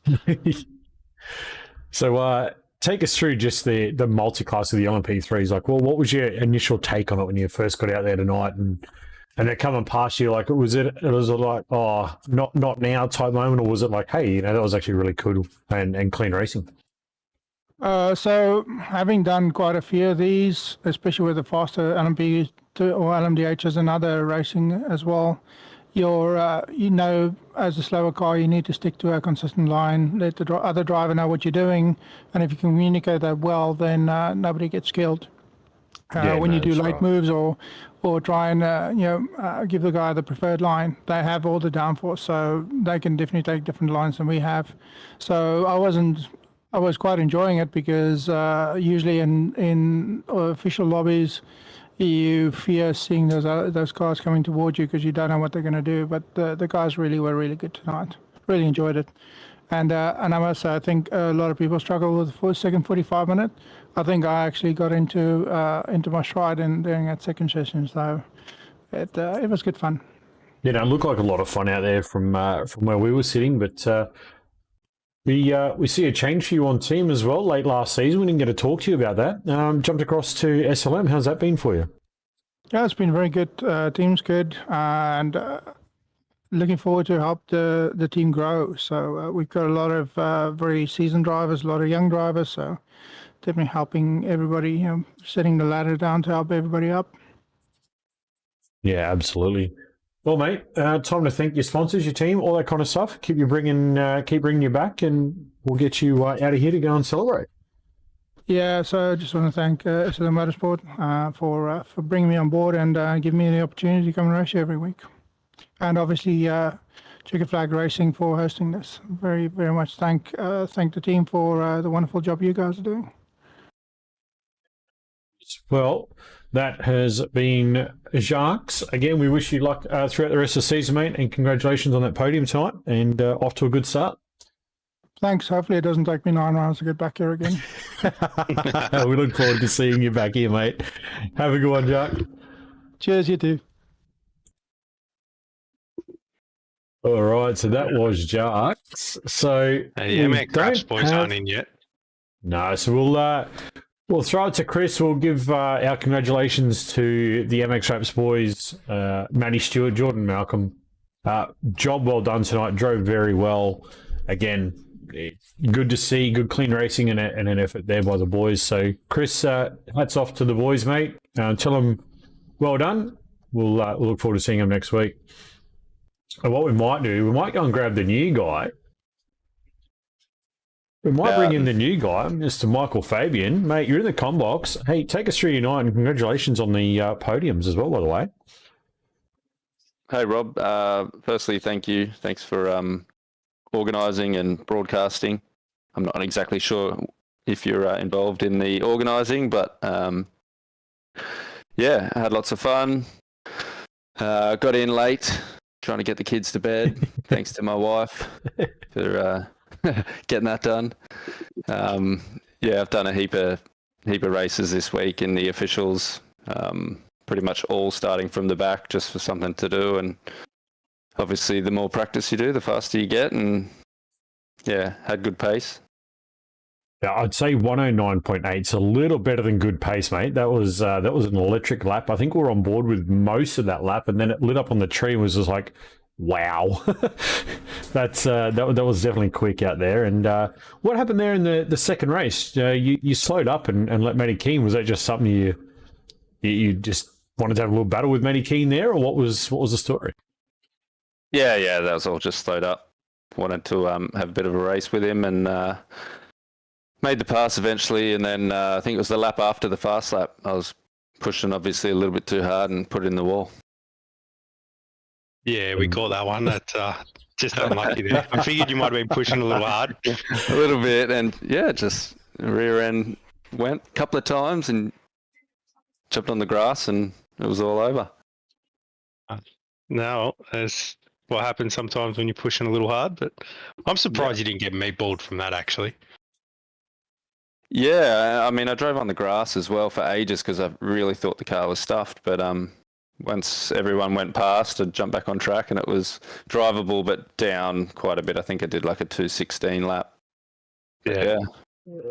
So take us through just the multi-class of the LMP3s. Like, well, what was your initial take on it when you first got out there tonight, and it coming past you? Like, was it like, oh, not now type moment, or was it like, hey, that was actually really cool and clean racing? So having done quite a few of these, especially with the faster LMP or LMDHs and other racing as well, you're as a slower car, you need to stick to a consistent line, let the other driver know what you're doing, and if you communicate that well, then nobody gets killed. When you do late moves or try and give the guy the preferred line, they have all the downforce, so they can definitely take different lines than we have. So I was quite enjoying it because usually in official lobbies, you fear seeing those cars coming towards you because you don't know what they're going to do. But the guys really were really good tonight. Really enjoyed it. And I must say, I think a lot of people struggle with the second 45 minute. I think I actually got into my stride during that second session. So it was good fun. Yeah, it looked like a lot of fun out there from where we were sitting, but we see a change for you on team as well late last season. We didn't get to talk to you about that. Jumped across to SLM. How's that been for you? Yeah, it's been very good. Team's good, and looking forward to help the team grow. So we've got a lot of very seasoned drivers, a lot of young drivers. So definitely helping everybody, setting the ladder down to help everybody up. Yeah, absolutely. Well, mate, time to thank your sponsors, your team, all that kind of stuff. Keep bringing you back, and we'll get you out of here to go and celebrate. Yeah, so I just want to thank SLM Motorsport for bringing me on board and giving me the opportunity to come and race every week. And obviously, Checkered Flag Racing for hosting this. Very, very much thank the team for the wonderful job you guys are doing. Well, that has been Jacques. Again, we wish you luck throughout the rest of the season, mate, and congratulations on that podium tonight and off to a good start. Thanks. Hopefully it doesn't take me 9 rounds to get back here again. We look forward to seeing you back here, mate. Have a good one, Jacques. Cheers, you too. All right, so that was Jacques. So the MX boys aren't in yet. No, so we'll throw it to Chris. We'll give our congratulations to the MX Raps boys, Matty Stewart, Jordan Malcolm. Job well done tonight. Drove very well. Again, good to see. Good clean racing and an effort there by the boys. So, Chris, hats off to the boys, mate. Tell them well done. We'll look forward to seeing them next week. And what we might do, we might go and grab the new guy. We might bring in the new guy, Mr. Michael Fabian. Mate, you're in the com box. Hey, take us through your night, and congratulations on the podiums as well, by the way. Hey, Rob. Firstly, thank you. Thanks for organising and broadcasting. I'm not exactly sure if you're involved in the organising, but yeah, I had lots of fun. Got in late, trying to get the kids to bed. Thanks to my wife for getting that done. Yeah, I've done a heap of races this week in the officials. Pretty much all starting from the back, just for something to do. And obviously, the more practice you do, the faster you get. And yeah, had good pace. Yeah, I'd say 109.8 is a little better than good pace, mate. That was an electric lap. I think we were on board with most of that lap, and then it lit up on the tree and was just like, wow. That was definitely quick out there. And what happened there in the second race? You slowed up and let Matty Keane. Was that just something you just wanted to have a little battle with Matty Keane there, or what was the story? Yeah, that was all just slowed up. Wanted to have a bit of a race with him, and made the pass eventually. And then I think it was the lap after the fast lap. I was pushing obviously a little bit too hard and put it in the wall. Yeah, we caught that one. That just unlucky there. I figured you might have been pushing a little hard. A little bit, and yeah, just rear end went a couple of times and jumped on the grass, and it was all over. No, that's what happens sometimes when you're pushing a little hard. But I'm surprised you didn't get meatballed from that, actually. Yeah, I mean, I drove on the grass as well for ages because I really thought the car was stuffed. But once everyone went past, I jumped back on track, and it was drivable, but down quite a bit. I think I did like a 2:16 lap. Yeah.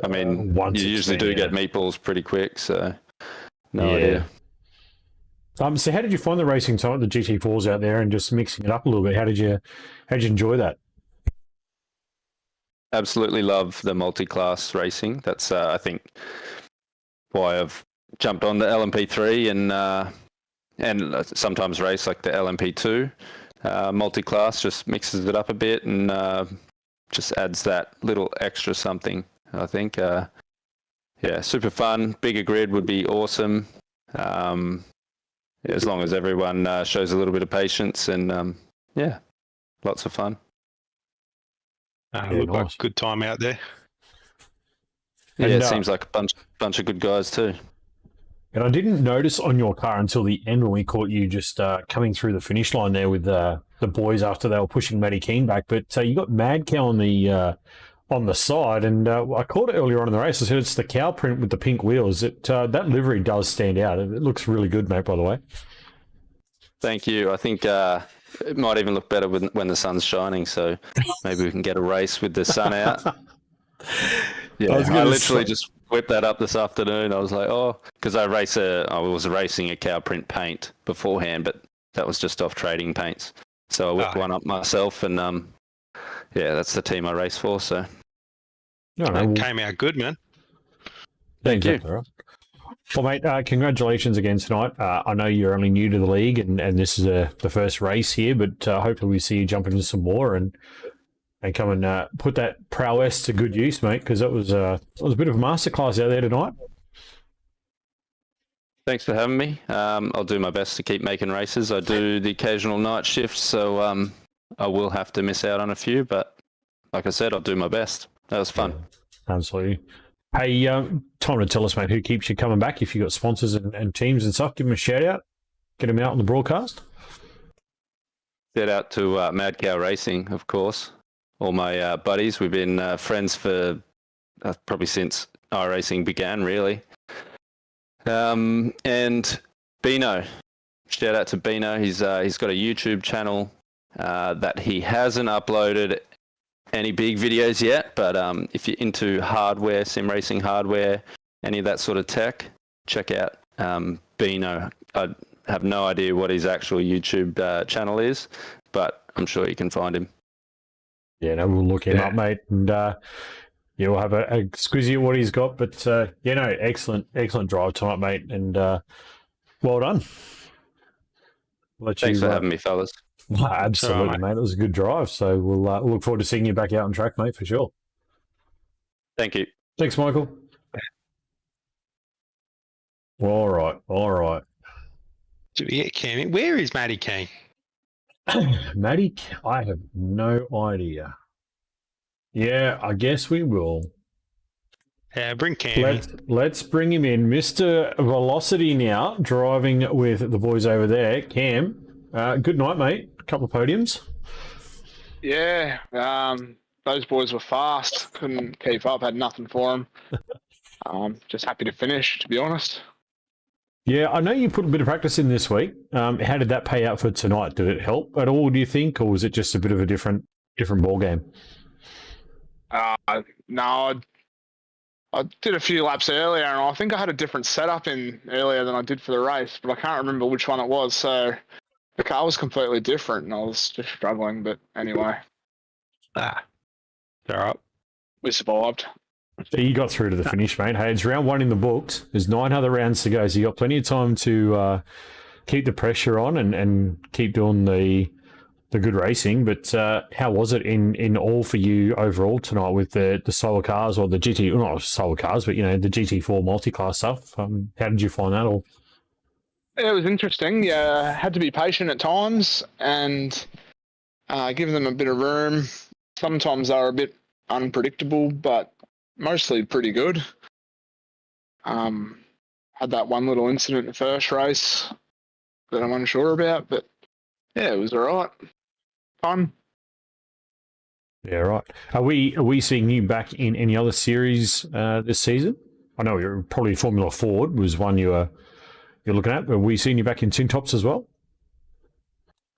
I mean, you usually do get meatballs pretty quick, so no idea. So how did you find the racing time, the GT4s out there, and just mixing it up a little bit? How did you enjoy that? Absolutely love the multi-class racing. That's I think why I've jumped on the LMP3 and sometimes race like the LMP2. Multi-class just mixes it up a bit and just adds that little extra something. I think, super fun. Bigger grid would be awesome. As long as everyone shows a little bit of patience and lots of fun. Looked like a good time out there. Yeah, it seems like a bunch of good guys too. And I didn't notice on your car until the end when we caught you just coming through the finish line there with the boys after they were pushing Matty Keane back. But you got Mad Cow on the side, and I caught it earlier on in the race. I said it's the cow print with the pink wheels. That livery does stand out. It looks really good, mate, by the way. Thank you. I think it might even look better when the sun's shining, so maybe we can get a race with the sun out. Yeah, I literally just whipped that up this afternoon. I was like, because I was racing a cow print paint beforehand, but that was just off trading paints. So I whipped one up myself, and that's the team I race for. So it came out good, man. Thank you. Well, mate, congratulations again tonight. I know you're only new to the league, and this is the first race here, but hopefully we see you jump into some more and come and put that prowess to good use, mate, because it was a bit of a masterclass out there tonight. Thanks for having me. I'll do my best to keep making races. I do the occasional night shift, so I will have to miss out on a few, but like I said, I'll do my best. That was fun. Yeah, absolutely. Hey, time to tell us, mate, who keeps you coming back. If you've got sponsors and teams and stuff, give them a shout out. Get them out on the broadcast. Shout out to Mad Cow Racing, of course. All my buddies. We've been friends for probably since iRacing began, really. And Bino. Shout out to Bino. He's got a YouTube channel that he hasn't uploaded any big videos yet, but if you're into hardware, sim racing hardware, any of that sort of tech, check out Bino. I have no idea what his actual YouTube channel is, but I'm sure you can find him. Yeah, no, we'll look him up, mate, and we'll have a squizzy at what he's got. But excellent drive tonight, mate, and well done. Thanks for having me, fellas. Absolutely, mate. It was a good drive. So we'll look forward to seeing you back out on track, mate, for sure. Thank you. Thanks, Michael. All right. Yeah, Cam, where is Matty Keane? Matty, I have no idea. Yeah, I guess we will. Bring Cam. Let's bring him in. Mr. Velocity now, driving with the boys over there. Cam, good night, mate. A couple of podiums. Yeah, those boys were fast. Couldn't keep up. Had nothing for them. Just happy to finish, to be honest. Yeah, I know you put a bit of practice in this week. How did that pay out for tonight? Did it help at all, do you think, or was it just a bit of a different ball game? No, I did a few laps earlier, and I think I had a different setup in earlier than I did for the race, but I can't remember which one it was. So the car was completely different, and I was just struggling. But anyway, all right, we survived. So you got through to the finish, mate. Hey, it's round one in the books. There's 9 other rounds to go, so you got plenty of time to keep the pressure on and keep doing the good racing. But how was it in all for you overall tonight with the solo cars or the GT, not solo cars, but the GT4 multi-class stuff? How did you find that all? It was interesting. Yeah, had to be patient at times and give them a bit of room. Sometimes they were a bit unpredictable, but mostly pretty good. Had that one little incident in the first race that I'm unsure about, but yeah, it was all right. Fun. Yeah, right. Are we seeing you back in any other series this season? I know you're probably Formula Ford was one you were you're looking at? Are we seeing you back in tin tops as well?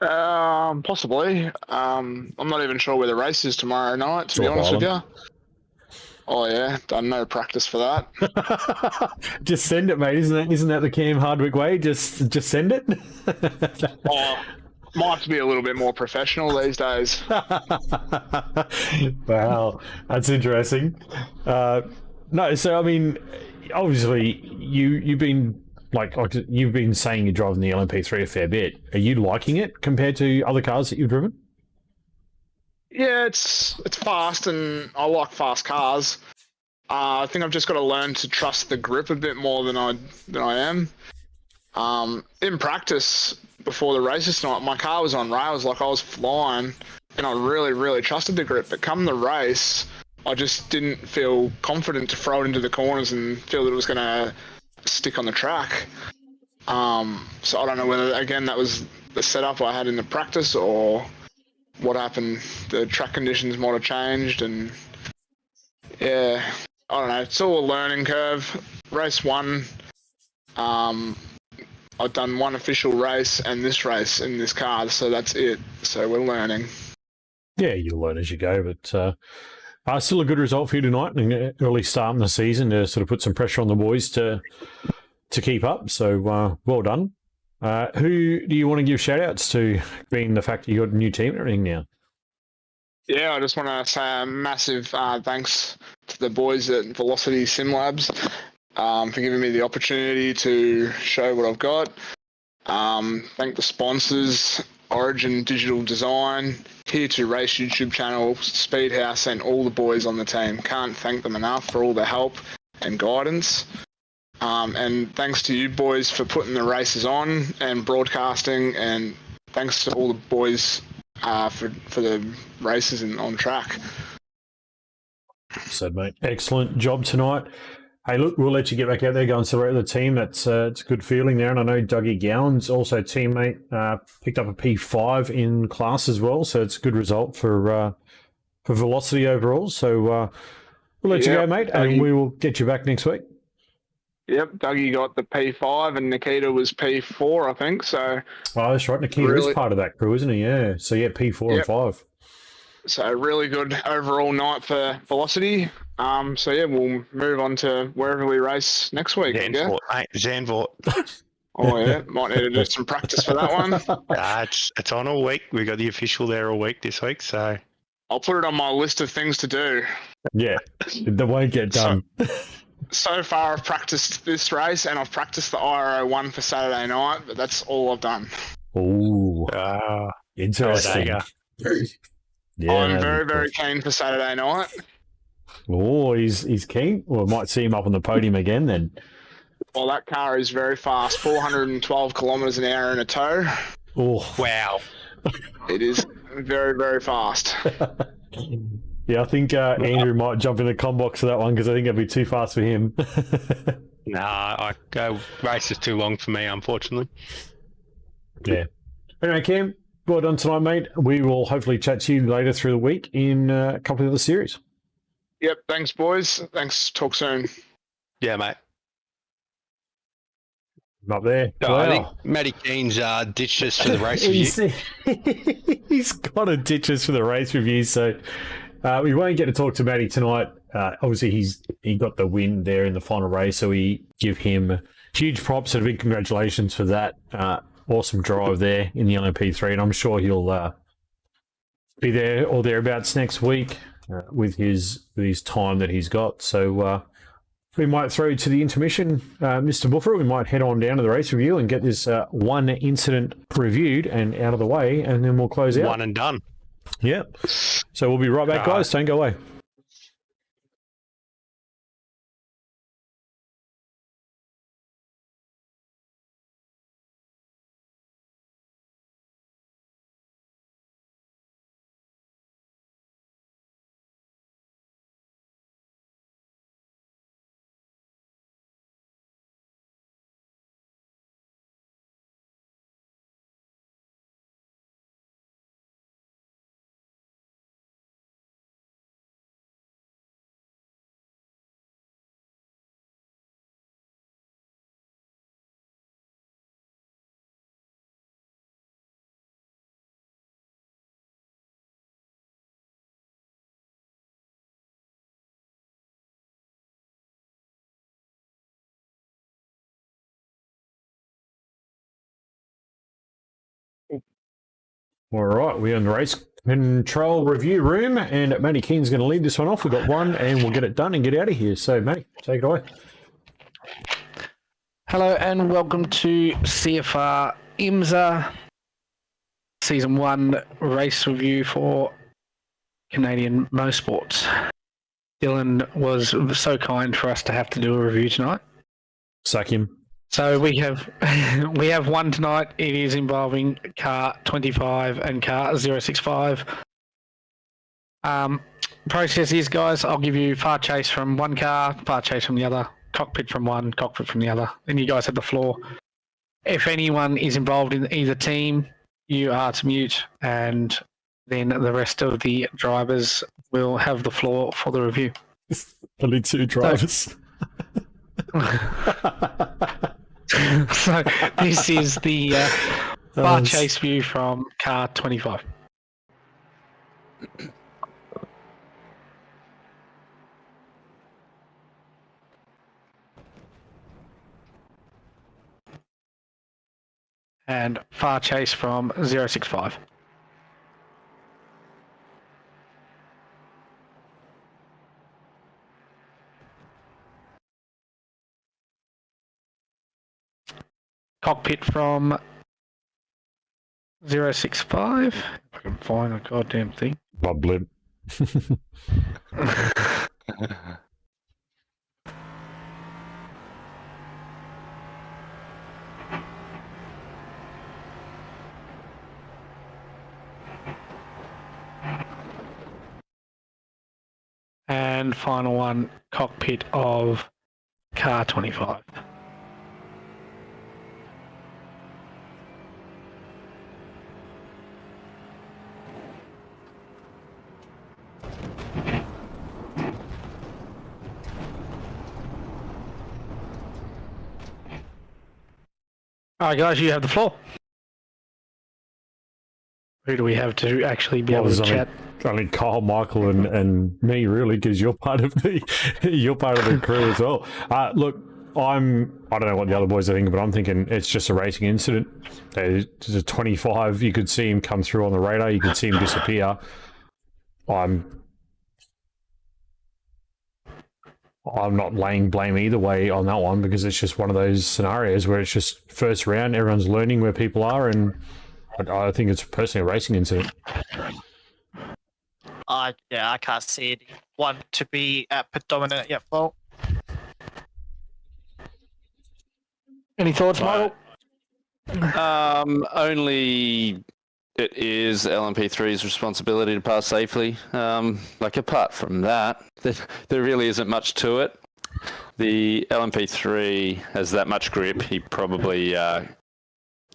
Possibly. I'm not even sure where the race is tomorrow night, to be honest with you. Oh yeah, done no practice for that. Just send it, mate. Isn't that the Cam Hardwick way? Just send it. Oh, might have to be a little bit more professional these days. Wow, that's interesting. No, so I mean, obviously you've been you've been saying you're driving the LMP3 a fair bit. Are you liking it compared to other cars that you've driven? Yeah, it's fast, and I like fast cars. I think I've just got to learn to trust the grip a bit more than I am. In practice, before the races tonight, my car was on rails, like I was flying, and I really, really trusted the grip. But come the race, I just didn't feel confident to throw it into the corners and feel that it was going to stick on the track. So I don't know whether, again, that was the setup I had in the practice or what happened. The track conditions might have changed, and yeah, I don't know. It's all a learning curve. Race 1, I've done one official race and this race in this car, so that's it. So we're learning. Yeah, you'll learn as you go, but still a good result for you tonight, and an early start in the season to sort of put some pressure on the boys to keep up. So well done. Who do you want to give shout outs to, being the fact that you got a new team and everything now? Yeah, I just want to say a massive thanks to the boys at Velocity Sim Labs for giving me the opportunity to show what I've got. Thank the sponsors, Origin Digital Design, Here to Race YouTube channel, Speedhouse, and all the boys on the team. Can't thank them enough for all the help and guidance. And thanks to you boys for putting the races on and broadcasting, and thanks to all the boys for the races and on track. So, mate, excellent job tonight. Hey, look, we'll let you get back out there, go and celebrate the team. It's a good feeling there. And I know Dougie Gowan's also teammate picked up a P5 in class as well. So it's a good result for Velocity overall. So we'll let you go, mate, and we will get you back next week. Yep, Dougie got the P5 and Nikita was P4, I think. So that's right. Nikita is part of that crew, isn't he? Yeah. So, yeah, P4 and 5. So really good overall night for Velocity. So, yeah, we'll move on to wherever we race next week. Zandvoort. Oh, yeah. Might need to do some practice for that one. It's on all week. We got the official there all week this week, so I'll put it on my list of things to do. Yeah, that won't get done. So far, I've practiced this race and I've practiced the IRO one for Saturday night, but that's all I've done. Oh, interesting. Yeah, I'm very, very keen for Saturday night. Oh, he's keen. Well, I might see him up on the podium again then. Well, that car is very fast, 412 kilometres an hour in a tow. Oh, wow. It is very, very fast. Yeah, I think Andrew might jump in the com box for that one because I think it'd be too fast for him. Race is too long for me, unfortunately. Yeah. Anyway, Cam, well done tonight, mate. We will hopefully chat to you later through the week in a couple of other series. Yep, thanks, boys. Thanks. Talk soon. Yeah, mate. I'm up there. Wow. I think Matty Keen's ditched us for the race review. He's got to ditch us for the race review, so we won't get to talk to Matty tonight. Obviously, he got the win there in the final race, so we give him huge props and a big congratulations for that. Awesome drive there in the LMP3, and I'm sure he'll be there or thereabouts next week with his time that he's got. So we might throw to the intermission, Mr. Buffer. We might head on down to the race review and get this one incident reviewed and out of the way, and then we'll close out. One and done. Yep. So we'll be right back, guys. Don't go away. All right, we're in the race control review room, and Matty Keen's going to lead this one off. We've got one, and we'll get it done and get out of here. So, Matty, take it away. Hello and welcome to CFR IMSA Season 1 race review for Canadian Mototrsports. Dylan was so kind for us to have to do a review tonight. Suck him. So we have one tonight. It is involving car 25 and car 065. Process is, guys, I'll give you far chase from one car, far chase from the other, cockpit from one, cockpit from the other. Then you guys have the floor. If anyone is involved in either team, you are to mute, and then the rest of the drivers will have the floor for the review. Only 2 drivers. So this is the far chase view from car 25. And far chase from 065. Cockpit from 065. If I can find a goddamn thing. Bob Blimp. And final one, cockpit of car 25. All right, guys, you have the floor. Who do we have to actually be able to chat? Only Kyle, Michael, and me, really, because you're part of the crew as well. Look, I don't know what the other boys are thinking, but I'm thinking it's just a racing incident. There's a 25. You could see him come through on the radar. You could see him disappear. I'm not laying blame either way on that one, because it's just one of those scenarios where it's just first round, everyone's learning where people are, and I think it's personally a racing incident. I can't see anyone to be predominant yet. Well, Any thoughts, Michael? Only it is LMP3's responsibility to pass safely. Apart from that, there really isn't much to it. The LMP3 has that much grip. He probably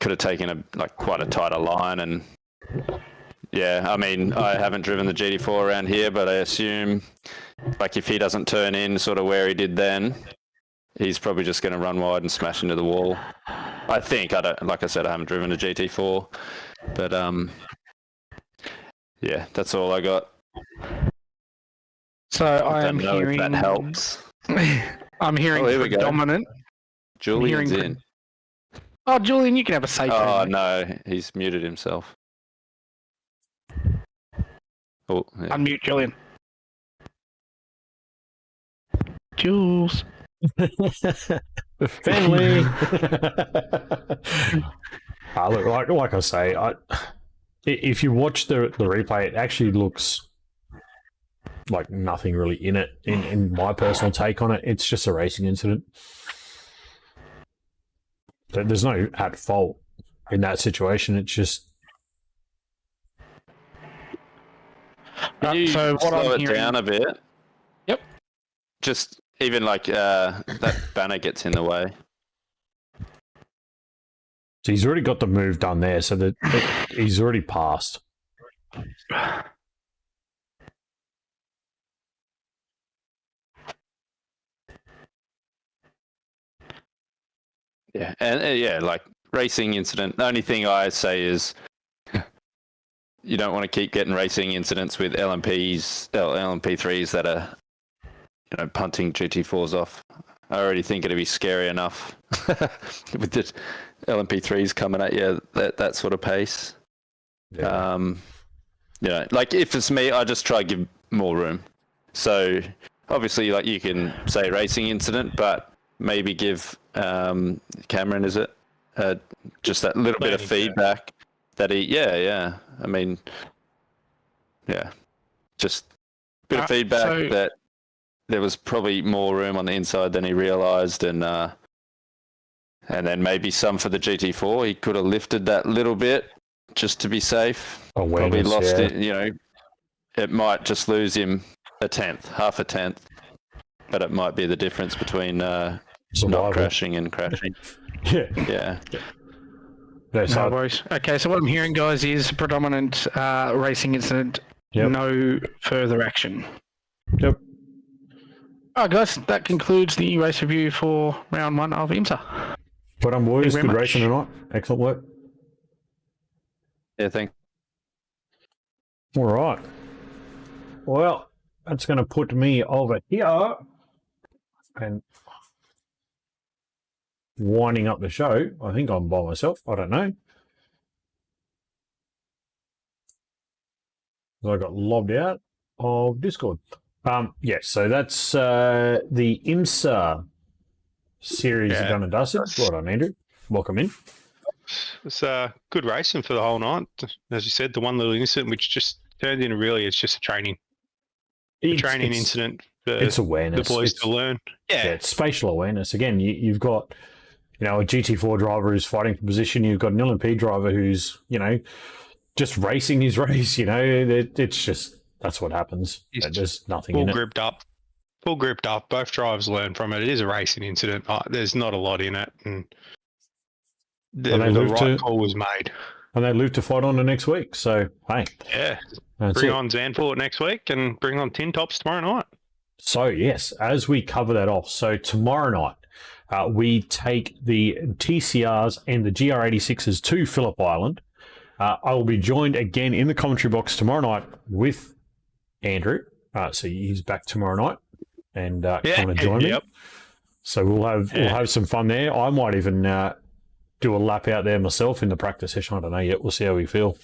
could have taken quite a tighter line, and yeah, I mean, I haven't driven the GT4 around here, but I assume if he doesn't turn in sort of where he did then, he's probably just going to run wide and smash into the wall. I think. I don't. Like I said, I haven't driven a GT4, but yeah, that's all I got. So I am know hearing if that helps. I'm hearing predominant. Julian's in. Oh, Julian, you can have a say. Oh no, he's muted himself. Oh, yeah. Unmute Julian. Jules. Family. Look, like I say, if you watch the replay, it actually looks like nothing really in it. In my personal take on it, it's just a racing incident. There's no at fault in that situation. It's just. Can you so what slow I'm it down a bit? Yep. Just even that banner gets in the way. So he's already got the move done there, so that he's already passed. Yeah, and racing incident. The only thing I say is you don't want to keep getting racing incidents with LMP3s that are, punting GT4s off. I already think it'd be scary enough with the LMP3s coming at you at that sort of pace. Yeah. Like if it's me, I just try to give more room. So obviously, like you can say racing incident, but maybe give Cameron, is it, just that little bit of feedback that he, I mean, just a bit of feedback that there was probably more room on the inside than he realised, and then maybe some for the GT4. He could have lifted that little bit just to be safe. Probably lost it. It might just lose him half a tenth, but it might be the difference between not crashing and crashing. Yeah. No worries. Okay, so what I'm hearing, guys, is predominant racing incident. Yep. No further action. Yep. All right, guys, that concludes the race review for round 1 of IMSA. Well done, boys. Thank you very Good much. racing tonight. Excellent work. Yeah, thanks. All right. Well, that's going to put me over here and winding up the show. I think I'm by myself. I don't know. I got lobbed out of Discord. So that's the IMSA series done and dusted. Well done, Andrew. Welcome in. It's good racing for the whole night. As you said, the one little incident which just turned into it's just a training incident for it's awareness. The boys to learn. Yeah, it's spatial awareness. Again, you've got a GT4 driver who's fighting for position. You've got an LMP driver who's just racing his race. It's just that's what happens. There's nothing in it. Full gripped up. Both drivers learn from it. It is a racing incident. There's not a lot in it, and the right call was made. And they live to fight on the next week. So, hey. Yeah. Bring on Zandvoort next week and bring on Tin Tops tomorrow night. So, yes, as we cover that off. So, tomorrow night, we take the TCRs and the GR86s to Phillip Island. I will be joined again in the commentary box tomorrow night with Andrew. So, he's back tomorrow night and come and join me. So, we'll have some fun there. I might even do a lap out there myself in the practice session. I don't know yet. We'll see how we feel.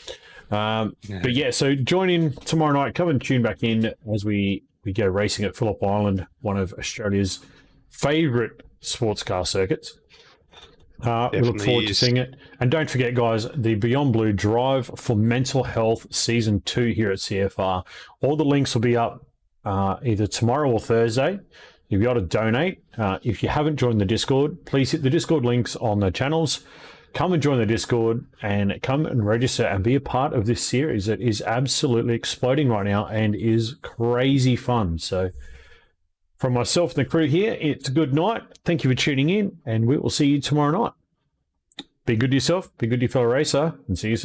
But yeah, so join in tomorrow night. Come and tune back in as we go racing at Phillip Island, one of Australia's favourite sports car circuits. We look forward to seeing it. And don't forget, guys, the Beyond Blue Drive for Mental Health Season 2 here at CFR. All the links will be up either tomorrow or Thursday. You'll be able to donate. If you haven't joined the Discord, please hit the Discord links on the channels. Come and join the Discord and come and register and be a part of this series that is absolutely exploding right now and is crazy fun. So from myself and the crew here, it's a good night. Thank you for tuning in, and we will see you tomorrow night. Be good to yourself, be good to your fellow racer, and see you soon.